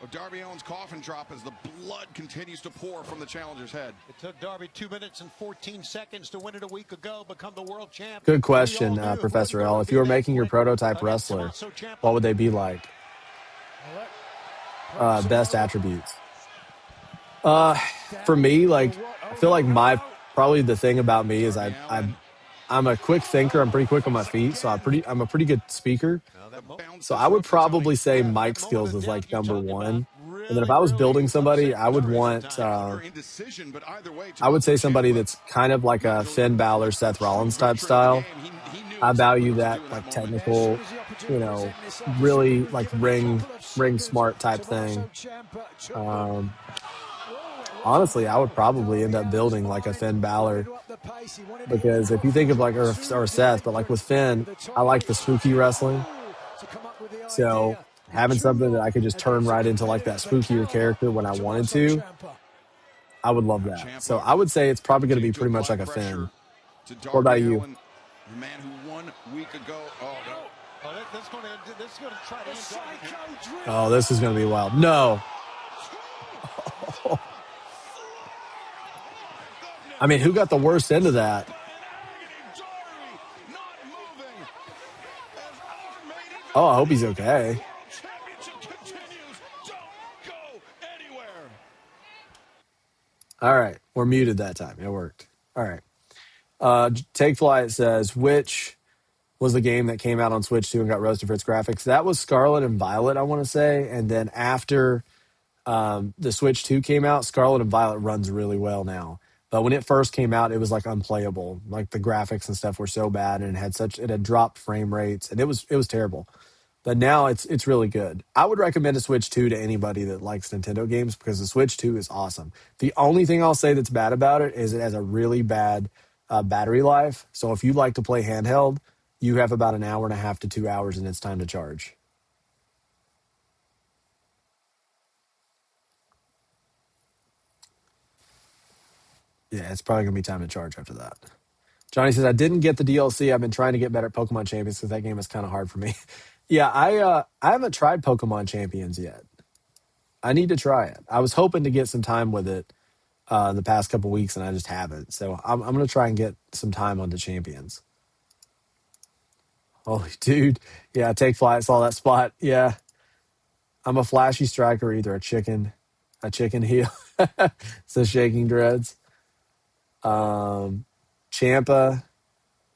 of Darby Allin's coffin drop as the blood continues to pour from the challenger's head. It took Darby 2 minutes and 14 seconds to win it a week ago, become the world champ. Good question, Professor L. If you were making your prototype wrestler, what would they be like? Best attributes. For me, I feel like probably the thing about me is I'm a quick thinker. I'm pretty quick on my feet, so I'm a pretty good speaker. So I would probably say mic skills is like number one. And then if I was building somebody, I would want I would say somebody that's kind of like a Finn Balor, Seth Rollins type style. I value that like technical, really like ring smart type thing. Honestly, I would probably end up building like a Finn Balor, because if you think of like or Seth, but like with Finn, I like the spooky wrestling. So having something that I could just turn right into like that spookier character when I wanted to, I would love that. So I would say it's probably going to be pretty much like a Finn. What about you? The man who won a week ago. Oh, no. This is going to try to end. Oh, this is going to be wild. No. I mean, who got the worst end of that? Oh, I hope he's okay. All right. We're muted that time. It worked. All right. Take Flight says, which was the game that came out on Switch 2 and got roasted for its graphics? That was Scarlet and Violet, I want to say. And then after the Switch 2 came out, Scarlet and Violet runs really well now. But when it first came out, it was like unplayable. Like the graphics and stuff were so bad, and it had dropped frame rates, and it was terrible. But now it's really good. I would recommend a Switch 2 to anybody that likes Nintendo games, because the Switch 2 is awesome. The only thing I'll say that's bad about it is it has a really bad battery life. So if you like to play handheld, you have about an hour and a half to 2 hours, and it's time to charge. Yeah, it's probably going to be time to charge after that. Johnny says, I didn't get the DLC. I've been trying to get better at Pokemon Champions because that game is kind of hard for me. Yeah, I haven't tried Pokemon Champions yet. I need to try it. I was hoping to get some time with it the past couple weeks, and I just haven't. So I'm going to try and get some time on the Champions. Holy dude. Yeah, Take Flight saw that spot. Yeah. I'm a flashy striker, either a chicken heel. Says Shaking Dreads. Champa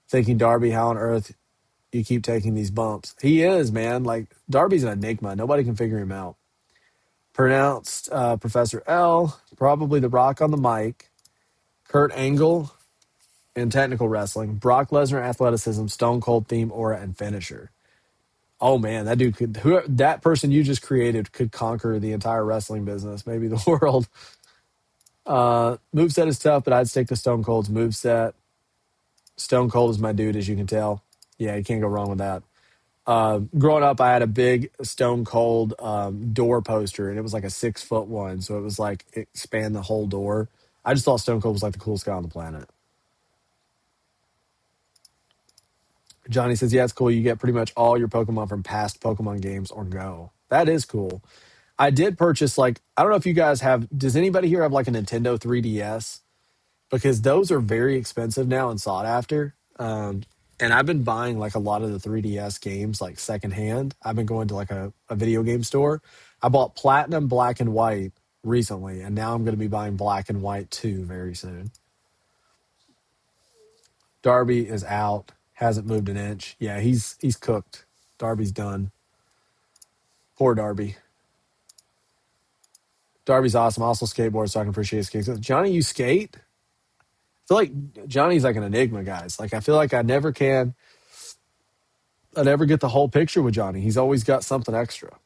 thinking, Darby, how on earth you keep taking these bumps? He is, man. Like, Darby's an enigma. Nobody can figure him out. Pronounced Professor L, probably The Rock on the mic. Kurt Angle in technical wrestling. Brock Lesnar athleticism, Stone Cold theme, aura, and finisher. Oh, man, that dude that person you just created could conquer the entire wrestling business, maybe the world. Moveset is tough, but I'd stick to Stone Cold's moveset. Stone Cold is my dude, as you can tell. Yeah, you can't go wrong with that. Growing up, I had a big Stone Cold door poster, and it was like a 6-foot one. So it was like it spanned the whole door. I just thought Stone Cold was like the coolest guy on the planet. Johnny says, yeah, it's cool. You get pretty much all your Pokemon from past Pokemon games or Go. That is cool. I did purchase, like, I don't know if you guys have, does anybody here have like a Nintendo 3DS? Because those are very expensive now and sought after. And I've been buying like a lot of the 3DS games like secondhand. I've been going to like a video game store. I bought Platinum Black and White recently, and now I'm going to be buying Black and White 2 very soon. Darby is out, hasn't moved an inch. Yeah, he's cooked. Darby's done. Poor Darby. Darby's awesome. I also skateboard, so I can appreciate skating. Johnny, you skate? I feel like Johnny's like an enigma, guys. Like I feel like I never get the whole picture with Johnny. He's always got something extra.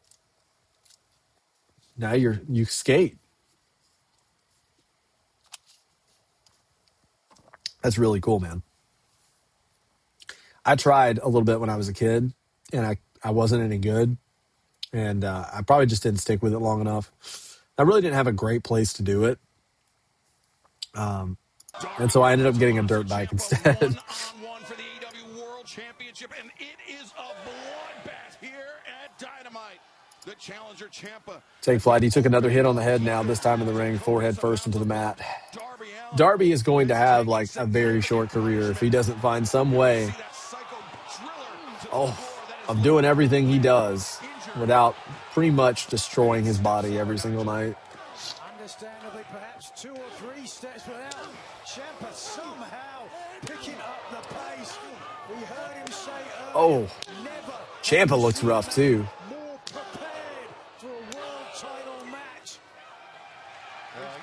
Now you skate. That's really cool, man. I tried a little bit when I was a kid, and I wasn't any good, and I probably just didn't stick with it long enough. I really didn't have a great place to do it, and so I ended up getting a dirt bike instead. One-on-one for the AEW World Championship, and it is a bloodbath here at Dynamite. The challenger Ciampa. Take flight. He took another hit on the head now, this time in the ring, forehead first into the mat. Darby is going to have like a very short career if he doesn't find some way of doing everything he does without pretty much destroying his body every single night. Understandably, perhaps 2 or 3 steps without Ciampa somehow picking up the pace. We heard him say earlier, Ciampa looks rough too. more prepared for a world title match.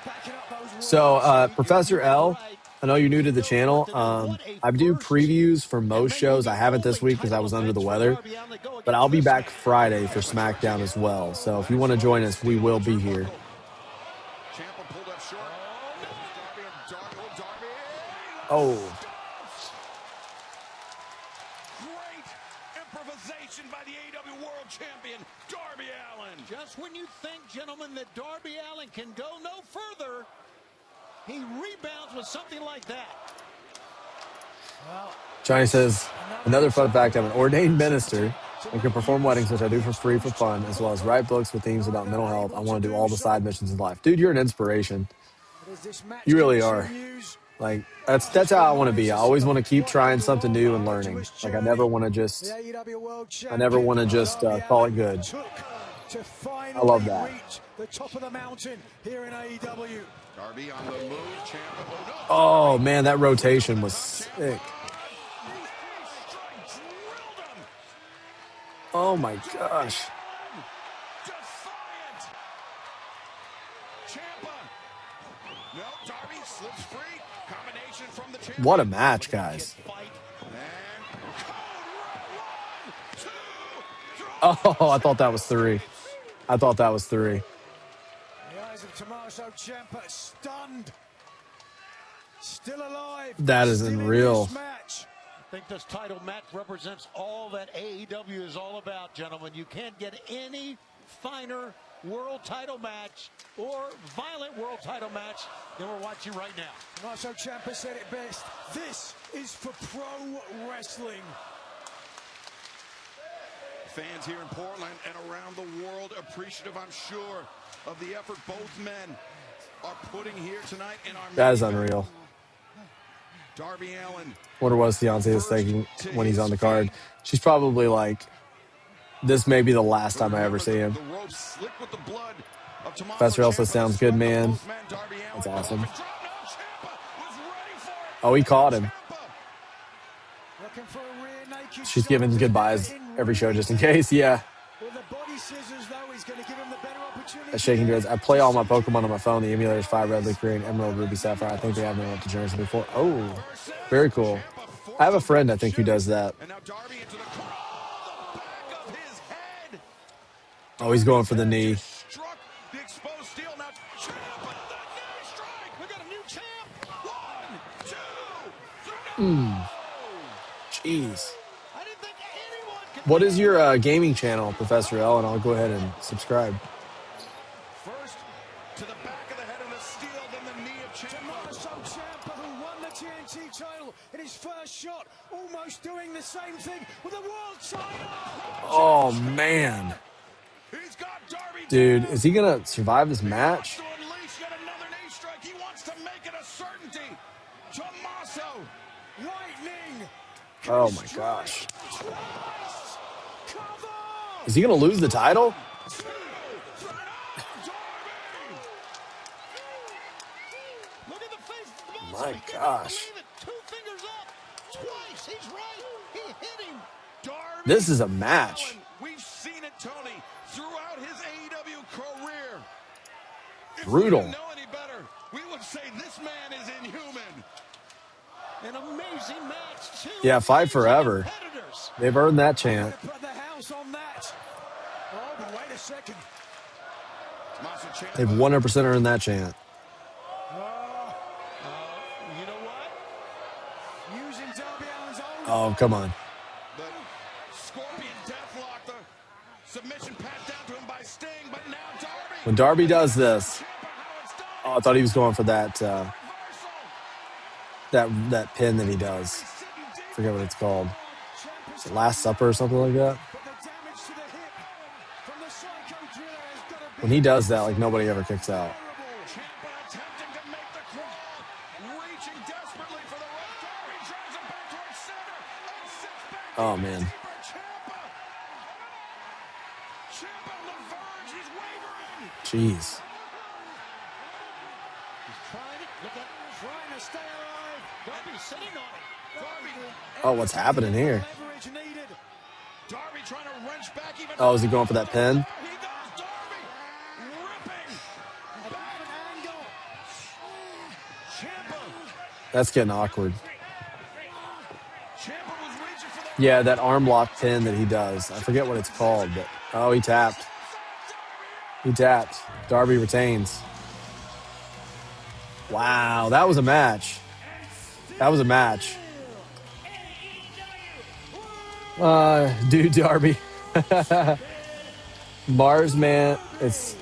Backing up those So, Professor L, I know you're new to the channel. I do previews for most shows. I haven't this week because I was under the weather, but I'll be back Friday for SmackDown as well. So if you want to join us, we will be here. Oh. Great improvisation by the AEW World Champion, Darby Allin. Just when you think, gentlemen, that Darby Allin can go no further, he rebounds with something like that. Johnny says, another fun fact, I'm an ordained minister and can perform weddings, which I do for free for fun, as well as write books with themes about mental health. I want to do all the side missions in life. Dude, you're an inspiration. You really are. Like, that's how I want to be. I always want to keep trying something new and learning. Like, I never want to just call it good. I love that. The top of the mountain here in AEW. Darby on the move, Ciampa. Oh, man, that rotation was sick. Oh, my gosh. Defiant. Ciampa. No, Darby slips free. Combination from the champion. What a match, guys. Oh, I thought that was 3. I thought that was 3. The eyes of Tommaso Ciampa stunned. Still alive. That is unreal. I think this title match represents all that AEW is all about, gentlemen. You can't get any finer world title match or violent world title match than we're watching right now. Tommaso Ciampa said it best. This is for pro wrestling. Fans here in Portland and around the world appreciative, I'm sure, of the effort both men are putting here tonight in our That is unreal. Darby Allin. Wonder what his fiance is thinking when he's on the card. She's probably like, this may be the last time I ever see him. Professor Elsa sounds good, man. That's awesome. Oh, he caught him. She's giving goodbyes every show just in case. Yeah. That's Shaking Dreads. I play all my Pokemon on my phone. The emulator is 5 Red Leaf Green, Emerald, Ruby, Sapphire. I think they have them up to generation before. Oh, very cool. I have a friend, I think, who does that. Oh, he's going for the knee. Jeez. I What is your gaming channel, Professor L? And I'll go ahead and subscribe. First to the back of the head of the steel, then the knee of Tommaso Ciampa, who won the TNT title in his first shot, almost doing the same thing with the world title. Oh, man. He's got Darby Dude, is he going to survive this match? to unleash yet another knee strike. He wants to make it a certainty. Tommaso. Lightning. Oh, my gosh. Is he going to lose the title? Look at the face. My gosh. Two fingers up. Twice. He's right. He hit him. Darby This is a match. Allin. We've seen it, Tony, throughout his AEW career. If Brutal. we didn't know any better, we would say this man is inhuman. An amazing match. Two Yeah, fight forever. competitors. They've earned that chant. Put the house on that. Oh, but wait a second. Tommaso Ciampa. They've 100% earned that chant. You know what? Using Darby Allin's own. Oh, come on. The Scorpion Deathlock, the submission pat down to him by Sting, but now Darby. When Darby does this, oh, I thought he was going for that that pin that he does. I forget what it's called. Is it Last Supper or something like that? When he does that, like nobody ever kicks out. Ciampa attempting to make the crawl, reaching desperately for the rope. Darby drives him back towards center and sits back. Oh, man. Ciampa. Ciampa on the verge. He's wavering. Jeez. He's trying it. Look at trying to stay alive. Darby's sitting on it. Darby. Oh, what's happening here? Leverage needed. Darby trying to wrench back even. Oh, is he going for that pin? He goes. Darby ripping. Back angle. Ciampa. That's getting awkward. Ciampa was reaching for the. Yeah, that arm lock pin that he does. I forget what it's called, but oh, he tapped. He tapped. Darby retains. Wow, that was a match. That was a match. Dude, Darby. Marsman. It's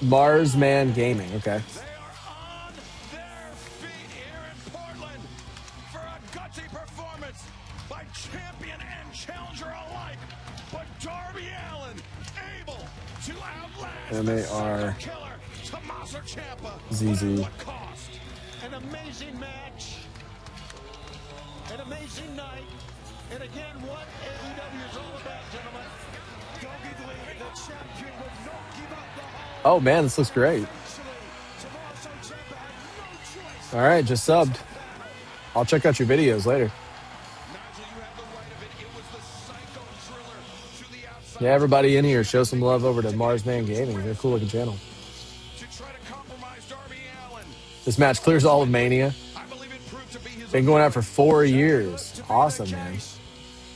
Marsman Gaming. Okay. They are on their feet here in Portland for a gutsy performance by champion and challenger alike. But Darby Allin able to outlast the M-A-R killer Tommaso Ciampa. ZZ. What cost? An amazing match. An amazing night. And again, what AEW is all about, gentlemen. Doggedly, the champion would not give up the hold. Oh, man, this looks great. Tommaso Ciampa had no choice. All right, just subbed. I'll check out your videos later. Nigel, you have the right of it. It was the psycho driller to the outside. Yeah, everybody in here, show some love over to Marsman Gaming. They're a cool-looking channel. To try to compromise Darby Allin. This match clears all of Mania. I believe it proved to be his. Been going out for 4 years. Awesome, man.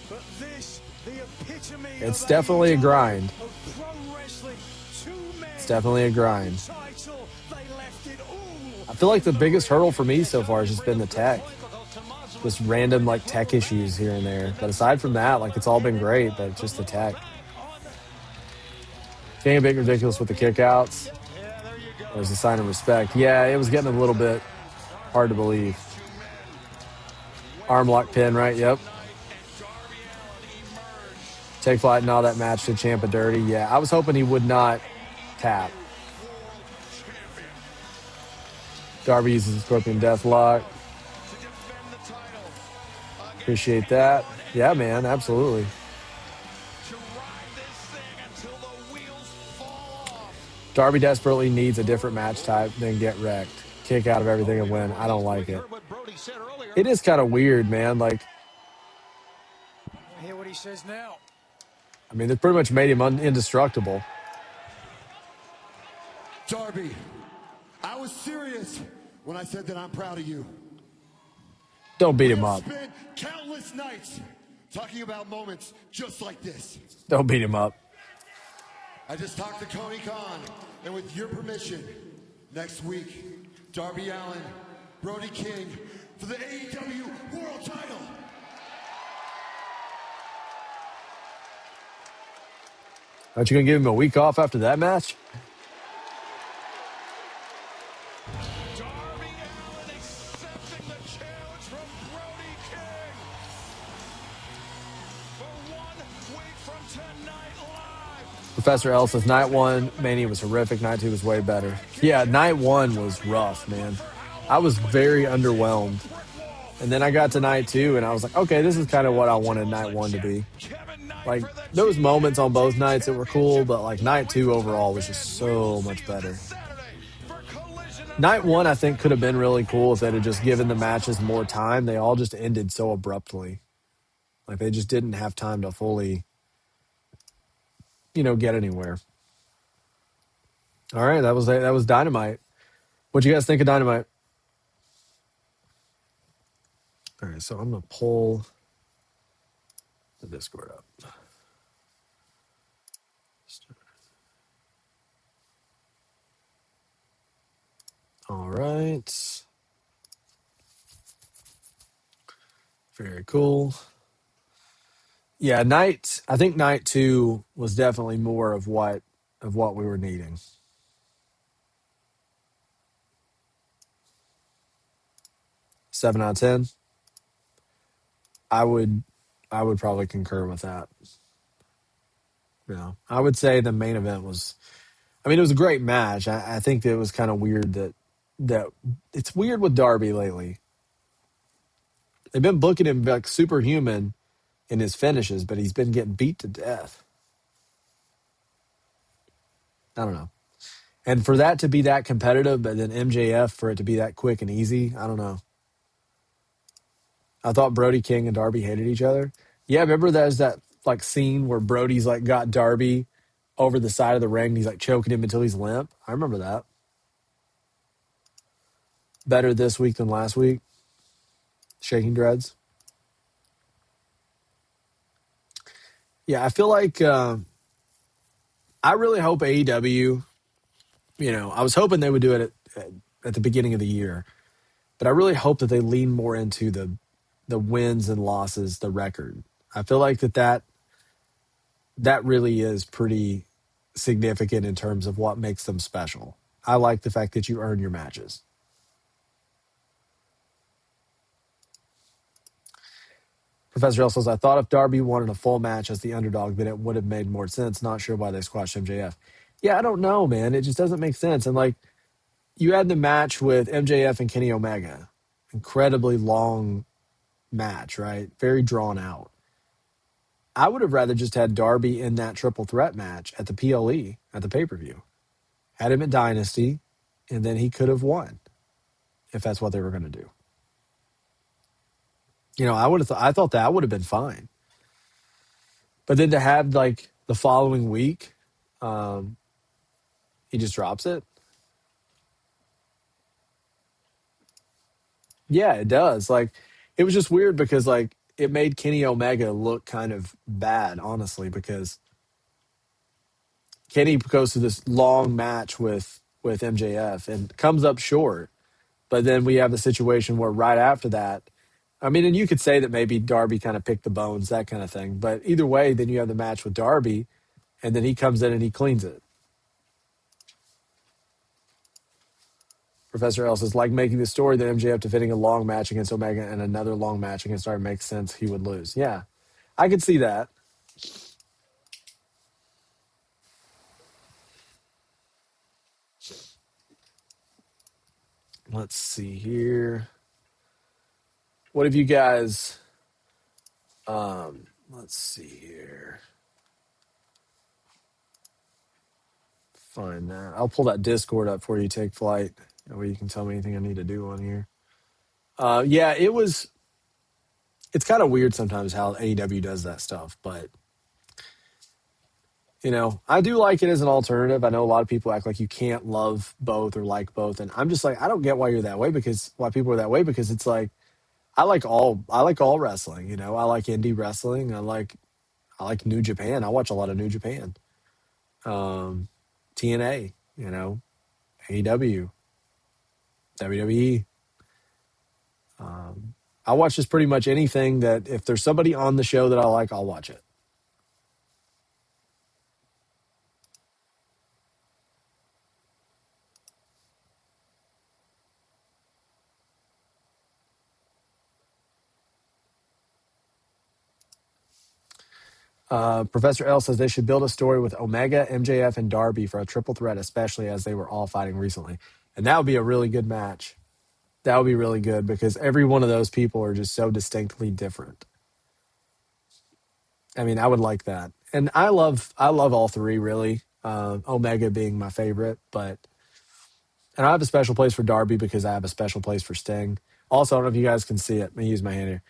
But this, the epitome It's of definitely a grind. of pro wrestling. Two men. It's definitely a grind. Title, they left it all. I feel like the biggest hurdle for me so far has just been the tech. Just random, like, tech issues here and there. But aside from that, like, it's all been great, but it's just the tech. Getting a bit ridiculous with the kickouts. There's a sign of respect. Yeah, it was getting a little bit hard to believe. Arm lock pin, right? Yep. Take flight and all that match to Ciampa dirty. Yeah, I was hoping he would not tap. Darby uses the Scorpion Deathlock. Appreciate that. Yeah, man, absolutely. Darby desperately needs a different match type than get wrecked. Kick out of everything and win. I don't like it. It is kind of weird, man. Like, Hear what he says now. I mean, they pretty much made him indestructible. Darby, I was serious when I said that I'm proud of you. Don't beat him up. I've spent countless nights talking about moments just like this. Don't beat him up. I just talked to Tony Khan, and with your permission, next week, Darby Allin, Brody King for the AEW World Title. Aren't you going to give him a week off after that match? Darby Allin accepting the challenge from Brody King. For 1 week from tonight live. Professor L says night one, Mania was horrific. Night two was way better. Yeah, night one was rough, man. I was very underwhelmed. And then I got to night two, and I was like, okay, this is kind of what I wanted night one to be. Like, there was moments on both nights that were cool, but like night two overall was just so much better. Night one, I think, could have been really cool if they'd have just given the matches more time. They all just ended so abruptly. Like, they just didn't have time to fully, get anywhere. All right, that was Dynamite. What'd you guys think of Dynamite? All right, so I'm going to pull the Discord up. All right. Very cool. Yeah, I think night two was definitely more of what we were needing. 7 out of 10. I would probably concur with that. I would say the main event was, it was a great match. I think that it was kind of weird that it's weird with Darby lately. They've been booking him like superhuman in his finishes, but he's been getting beat to death. I don't know. And for that to be that competitive, but then MJF for it to be that quick and easy, I don't know. I thought Brody King and Darby hated each other. Yeah, remember there's that like scene where Brody's like got Darby over the side of the ring and he's like choking him until he's limp. I remember that. Better this week than last week. Shaking dreads. Yeah, I feel like I really hope AEW, I was hoping they would do it at the beginning of the year, but I really hope that they lean more into the wins and losses, the record. I feel like that really is pretty significant in terms of what makes them special. I like the fact that you earn your matches. Professor L says, I thought if Darby wanted a full match as the underdog, then it would have made more sense. Not sure why they squashed MJF. Yeah, I don't know, man. It just doesn't make sense. And like, you had the match with MJF and Kenny Omega. Incredibly long match, right? Very drawn out. I would have rather just had Darby in that triple threat match at the PLE, at the pay-per-view. Had him at Dynasty, and then he could have won if that's what they were going to do. I thought that would have been fine. But then to have like the following week, he just drops it. Yeah, it does. Like, it was just weird because like it made Kenny Omega look kind of bad, honestly, because Kenny goes to this long match with MJF and comes up short. But then we have the situation where right after that, and you could say that maybe Darby kind of picked the bones, that kind of thing. But either way, then you have the match with Darby, and then he comes in and he cleans it. Professor L says, like making the story that MJF defending a long match against Omega and another long match against Darby makes sense. He would lose. Yeah, I could see that. Let's see here. What have you guys... let's see here. Find that. I'll pull that Discord up for you, Take Flight. That way you can tell me anything I need to do on here. Yeah, it's kind of weird sometimes how AEW does that stuff, but I do like it as an alternative. I know a lot of people act like you can't love both or like both, and I'm just like, I don't get why why people are that way, because it's like I like all wrestling. I like indie wrestling. I like New Japan. I watch a lot of New Japan. TNA, AEW, WWE. I watch just pretty much anything that if there's somebody on the show that I like, I'll watch it. Professor L says they should build a story with Omega, MJF, and Darby for a triple threat, especially as they were all fighting recently. And that would be a really good match. That would be really good because every one of those people are just so distinctly different. I mean, I would like that. And I love all three really. Omega being my favorite, and I have a special place for Darby because I have a special place for Sting. Also, I don't know if you guys can see it. Let me use my hand here.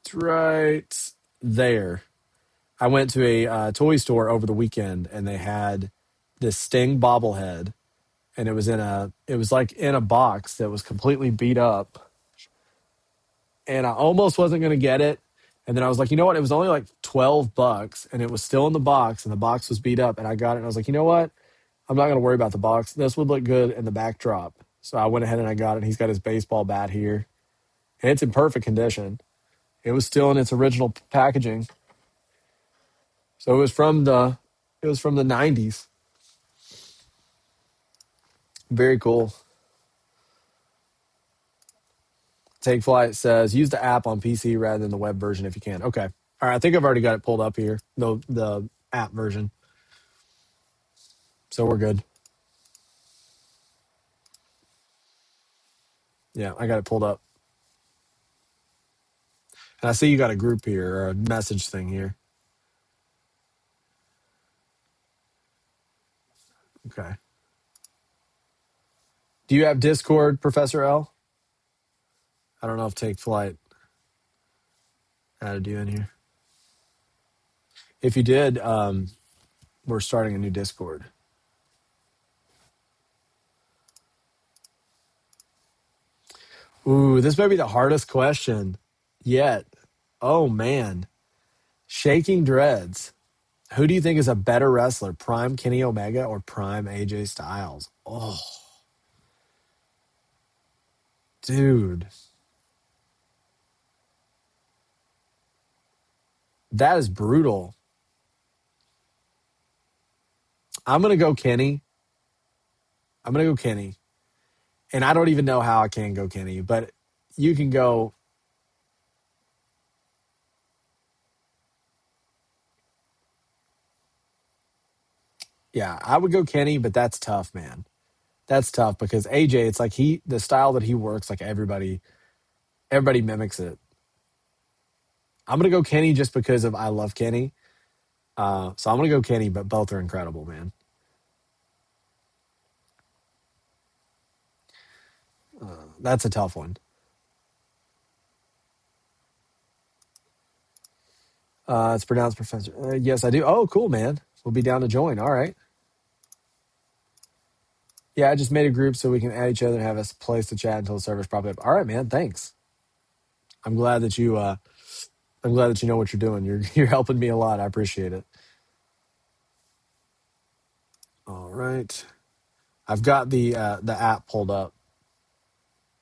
It's right there. I went to a toy store over the weekend and they had this Sting bobblehead, and it was like in a box that was completely beat up. And I almost wasn't going to get it. And then I was like, you know what? It was only like $12 and it was still in the box and the box was beat up, and I got it and I was like, you know what? I'm not going to worry about the box. This would look good in the backdrop. So I went ahead and I got it. And he's got his baseball bat here. And it's in perfect condition. It was still in its original packaging. So it was from the 90s. Very cool. Take Flight says use the app on PC rather than the web version if you can. Okay. All right, I think I've already got it pulled up here. The app version. So we're good. Yeah, I got it pulled up. And I see you got a group here or a message thing here. Okay. Do you have Discord, Professor L? I don't know if Take Flight added you in here. If you did, we're starting a new Discord. Ooh, this might be the hardest question yet. Oh, man. Shaking Dreads. Who do you think is a better wrestler, Prime Kenny Omega or Prime AJ Styles? Oh, dude. That is brutal. I'm going to go Kenny. And I don't even know how I can go Kenny, but you can go. Yeah, I would go Kenny, but that's tough, man. That's tough because AJ, it's like the style that he works, like everybody mimics it. I'm going to go Kenny just because I love Kenny. So I'm going to go Kenny, but both are incredible, man. That's a tough one. It's pronounced Professor. Yes, I do. Oh, cool, man. We'll be down to join. All right. Yeah, I just made a group so we can add each other and have a place to chat until the server's probably up. All right, man. Thanks. I'm glad that you. I'm glad that you know what you're doing. You're helping me a lot. I appreciate it. All right. I've got the app pulled up.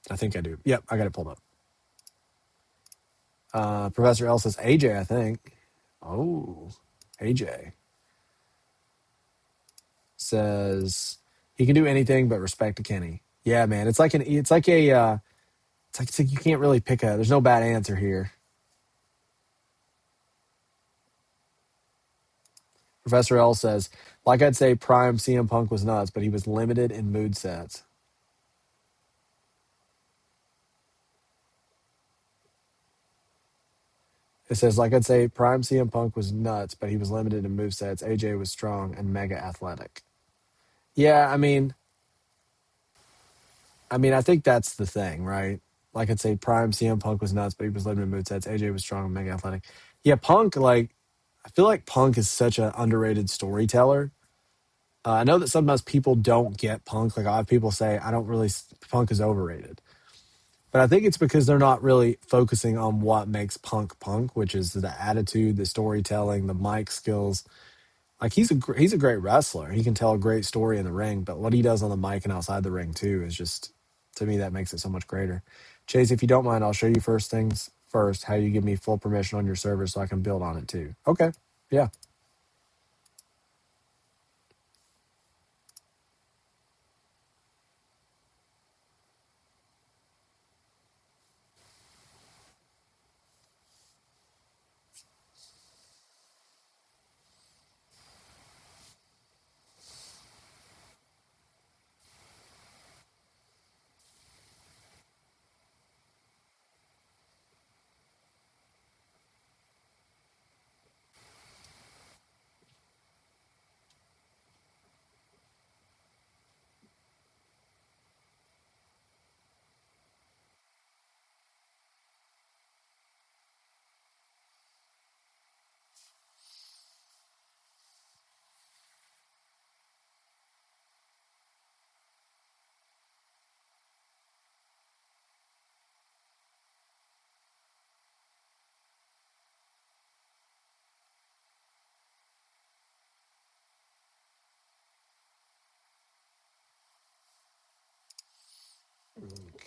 I think I do. Yep, I got it pulled up. Professor L says AJ, I think. Oh, AJ says he can do anything but respect to Kenny. Yeah, man. It's like you can't really pick there's no bad answer here. Professor L says, like I'd say Prime CM Punk was nuts, but he was limited in mood sets. It says, like I'd say Prime CM Punk was nuts, but he was limited in move sets. AJ was strong and mega athletic. Yeah, I mean, I think that's the thing, right? Like I'd say Prime CM Punk was nuts, but he was limited in move sets. AJ was strong and mega athletic. Yeah, Punk, I feel like Punk is such an underrated storyteller. I know that sometimes people don't get Punk. Like a lot of people say, Punk is overrated. But I think it's because they're not really focusing on what makes Punk Punk, which is the attitude, the storytelling, the mic skills. Like he's a great wrestler. He can tell a great story in the ring, but what he does on the mic and outside the ring too is just, to me, that makes it so much greater. Chase, if you don't mind, I'll show you first things first, how you give me full permission on your server so I can build on it too. Okay. Yeah.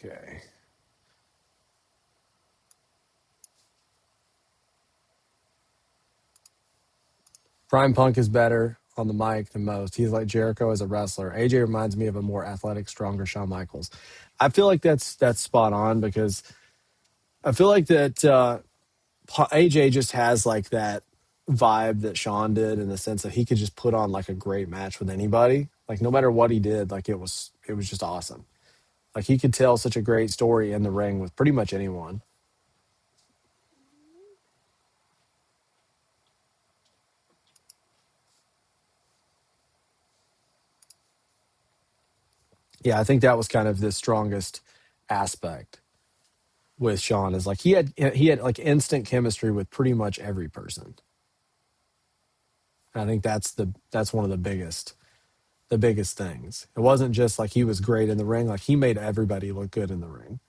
Okay. Prime Punk is better on the mic than most. He's like Jericho as a wrestler. AJ reminds me of a more athletic, stronger Shawn Michaels. I feel like that's spot on because I feel like that AJ just has like that vibe that Shawn did in the sense that he could just put on like a great match with anybody. Like no matter what he did, like it was just awesome. Like he could tell such a great story in the ring with pretty much anyone. Yeah, I think that was kind of the strongest aspect with Shawn is like he had like instant chemistry with pretty much every person. And I think that's one of the biggest things. It wasn't just like he was great in the ring, like he made everybody look good in the ring.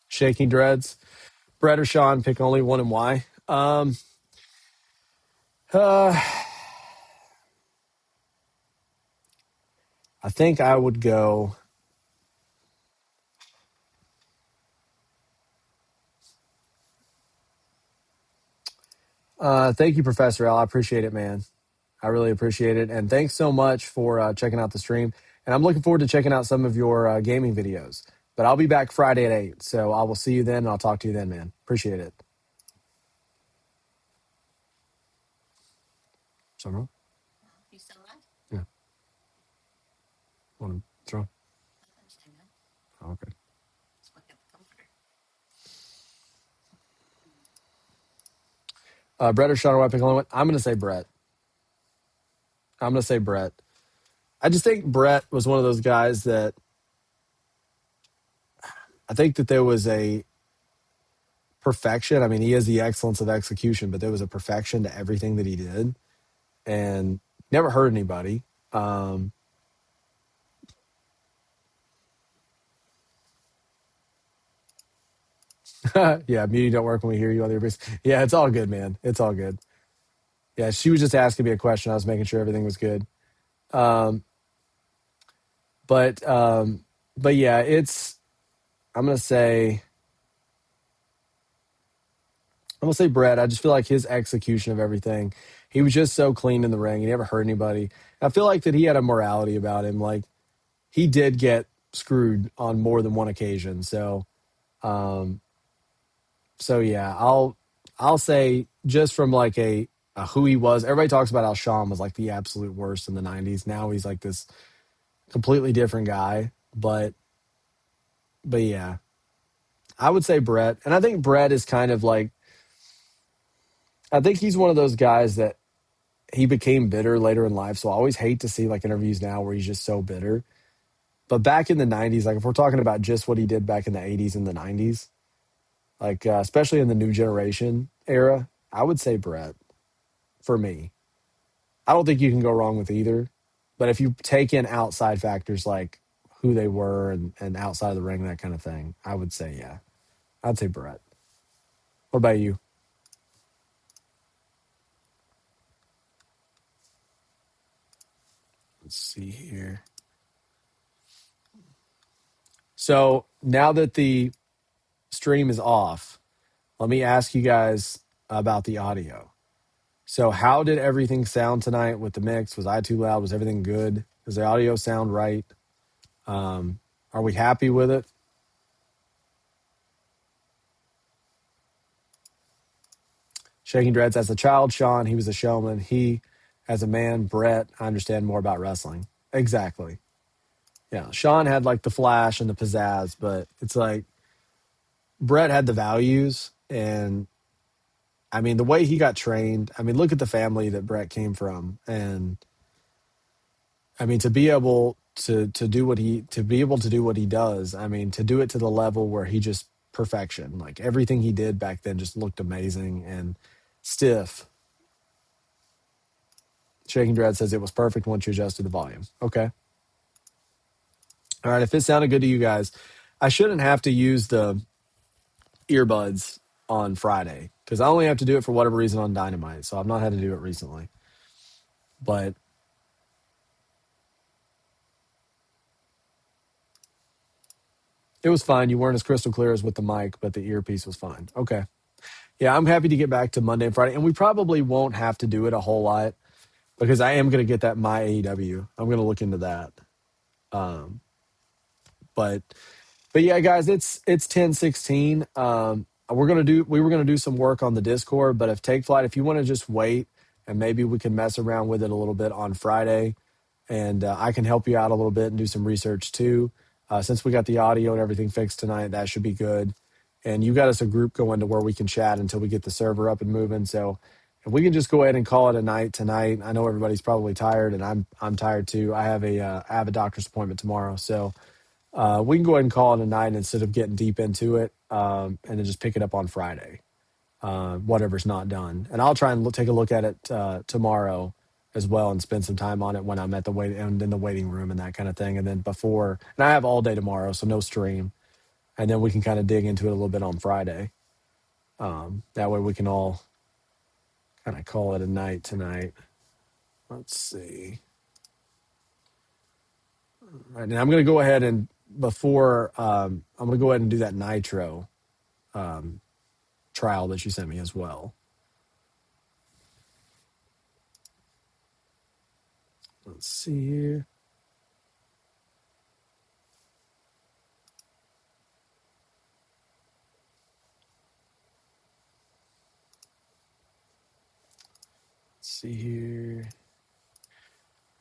Shaking dreads. Brett or Shawn, pick only one and why. I think I would go. Thank you, Professor Al. I appreciate it, man. I really appreciate it. And thanks so much for checking out the stream. And I'm looking forward to checking out some of your gaming videos. But I'll be back Friday at 8. So I will see you then. And I'll talk to you then, man. Appreciate it. Something wrong? You still alive? Yeah. Want to throw? Oh, okay. Brett or Shawn or Weapon Colin? I'm going to say Brett. I'm going to say Brett. I just think Brett was one of those guys that I think that there was a perfection. I mean, he is the excellence of execution, but there was a perfection to everything that he did and never hurt anybody. Yeah, muting don't work when we hear you on the earpiece. Yeah, it's all good, man. It's all good. Yeah, she was just asking me a question. I was making sure everything was good. Um, but yeah, I'm gonna say Brett. I just feel like his execution of everything, he was just so clean in the ring. He never hurt anybody. I feel like that he had a morality about him. Like he did get screwed on more than one occasion. Um, so yeah, I'll say just from like a who he was. Everybody talks about how Shawn was like the absolute worst in the '90s. Now he's like this completely different guy. But yeah, I would say Brett, and I think Brett is kind of like I think he's one of those guys that he became bitter later in life. So I always hate to see like interviews now where he's just so bitter. But back in the '90s, like if we're talking about just what he did back in the '80s and the '90s, like especially in the new generation era, I would say Brett for me. I don't think you can go wrong with either. But if you take in outside factors like who they were and outside of the ring, that kind of thing, I would say, yeah, I'd say Brett. What about you? Let's see here. So now that the stream is off, let me ask you guys about the audio. So how did everything sound tonight with the mix? Was I too loud? Was everything good? Does the audio sound right? Are we happy with it? Shaking Dreads, as a child, Shawn, he was a showman. He, as a man, Brett, I understand more about wrestling. Exactly. Yeah. Shawn had like the flash and the pizzazz, but it's like Brett had the values. And I mean, the way he got trained, I mean, look at the family that Brett came from. And I mean, to be able to do what he does. I mean, to do it to the level where he just perfection. Like everything he did back then just looked amazing and stiff. Shaking Dread says it was perfect once you adjusted the volume. Okay. All right. If it sounded good to you guys, I shouldn't have to use the earbuds on Friday because I only have to do it for whatever reason on Dynamite. So I've not had to do it recently. But it was fine. You weren't as crystal clear as with the mic, but the earpiece was fine. Okay. Yeah, I'm happy to get back to Monday and Friday. And we probably won't have to do it a whole lot because I am going to get that My AEW. I'm going to look into that. Um, but yeah, guys, it's 10:16. We were going to do some work on the Discord, but if you want to just wait and maybe we can mess around with it a little bit on Friday and I can help you out a little bit and do some research too. Since we got the audio and everything fixed tonight, that should be good. And you got us a group going to where we can chat until we get the server up and moving. So if we can just go ahead and call it a night tonight, I know everybody's probably tired, and I'm tired too. I have a doctor's appointment tomorrow, so we can go ahead and call it a night instead of getting deep into it, and then just pick it up on Friday, whatever's not done. And I'll try and take a look at it tomorrow as well and spend some time on it when I'm at the and in the waiting room and that kind of thing. And then and I have all day tomorrow, so no stream. And then we can kind of dig into it a little bit on Friday. That way we can all kind of call it a night tonight. Let's see. All right, and I'm going to go ahead and I'm going to go ahead and do that Nitro trial that you sent me as well. Let's see here. Let's see here.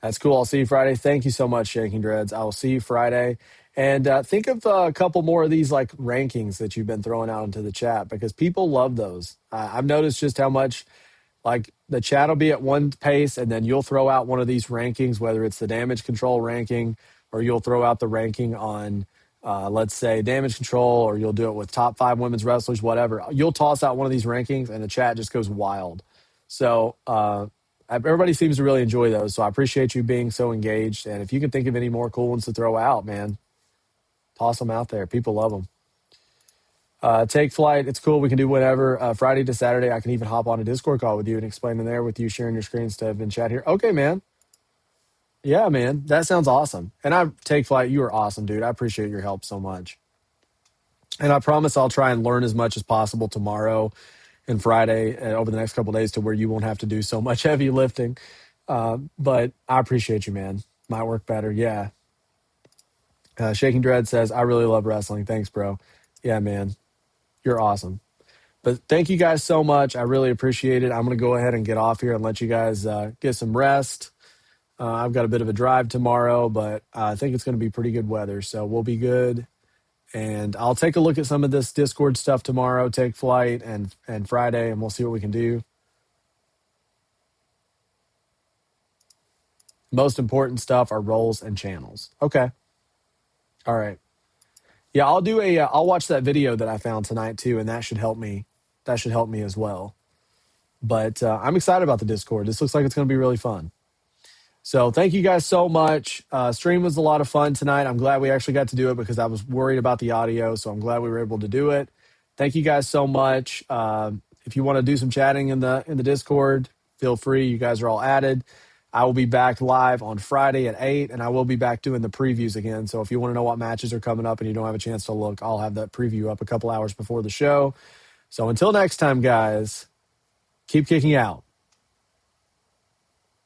That's cool. I'll see you Friday. Thank you so much, Shaking Dreads. I will see you Friday. And think of a couple more of these like rankings that you've been throwing out into the chat because people love those. I've noticed just how much like the chat will be at one pace and then you'll throw out one of these rankings, whether it's the damage control ranking or you'll throw out the ranking on, let's say, damage control, or you'll do it with top 5 women's wrestlers, whatever. You'll toss out one of these rankings and the chat just goes wild. So everybody seems to really enjoy those. So I appreciate you being so engaged. And if you can think of any more cool ones to throw out, man, toss them out there. People love them. Take flight. It's cool. We can do whatever. Friday to Saturday, I can even hop on a Discord call with you and explain in there with you sharing your screen instead of chat here. Okay, man. Yeah, man. That sounds awesome. And Take flight. You are awesome, dude. I appreciate your help so much. And I promise I'll try and learn as much as possible tomorrow and Friday and over the next couple of days to where you won't have to do so much heavy lifting. But I appreciate you, man. Might work better. Yeah. Shaking Dread says, I really love wrestling. Thanks, bro. Yeah, man. You're awesome. But thank you guys so much. I really appreciate it. I'm going to go ahead and get off here and let you guys get some rest. I've got a bit of a drive tomorrow, but I think it's going to be pretty good weather, so we'll be good. And I'll take a look at some of this Discord stuff tomorrow, Take flight, and Friday, and we'll see what we can do. Most important stuff are roles and channels. Okay. All right. Yeah, I'll watch that video that I found tonight too, and that should help me. That should help me as well. But I'm excited about the Discord. This looks like it's going to be really fun. So thank you guys so much. Stream was a lot of fun tonight. I'm glad we actually got to do it because I was worried about the audio. So I'm glad we were able to do it. Thank you guys so much. If you want to do some chatting in the Discord, feel free. You guys are all added. I will be back live on Friday at 8, and I will be back doing the previews again. So if you want to know what matches are coming up and you don't have a chance to look, I'll have that preview up a couple hours before the show. So until next time, guys, keep kicking out.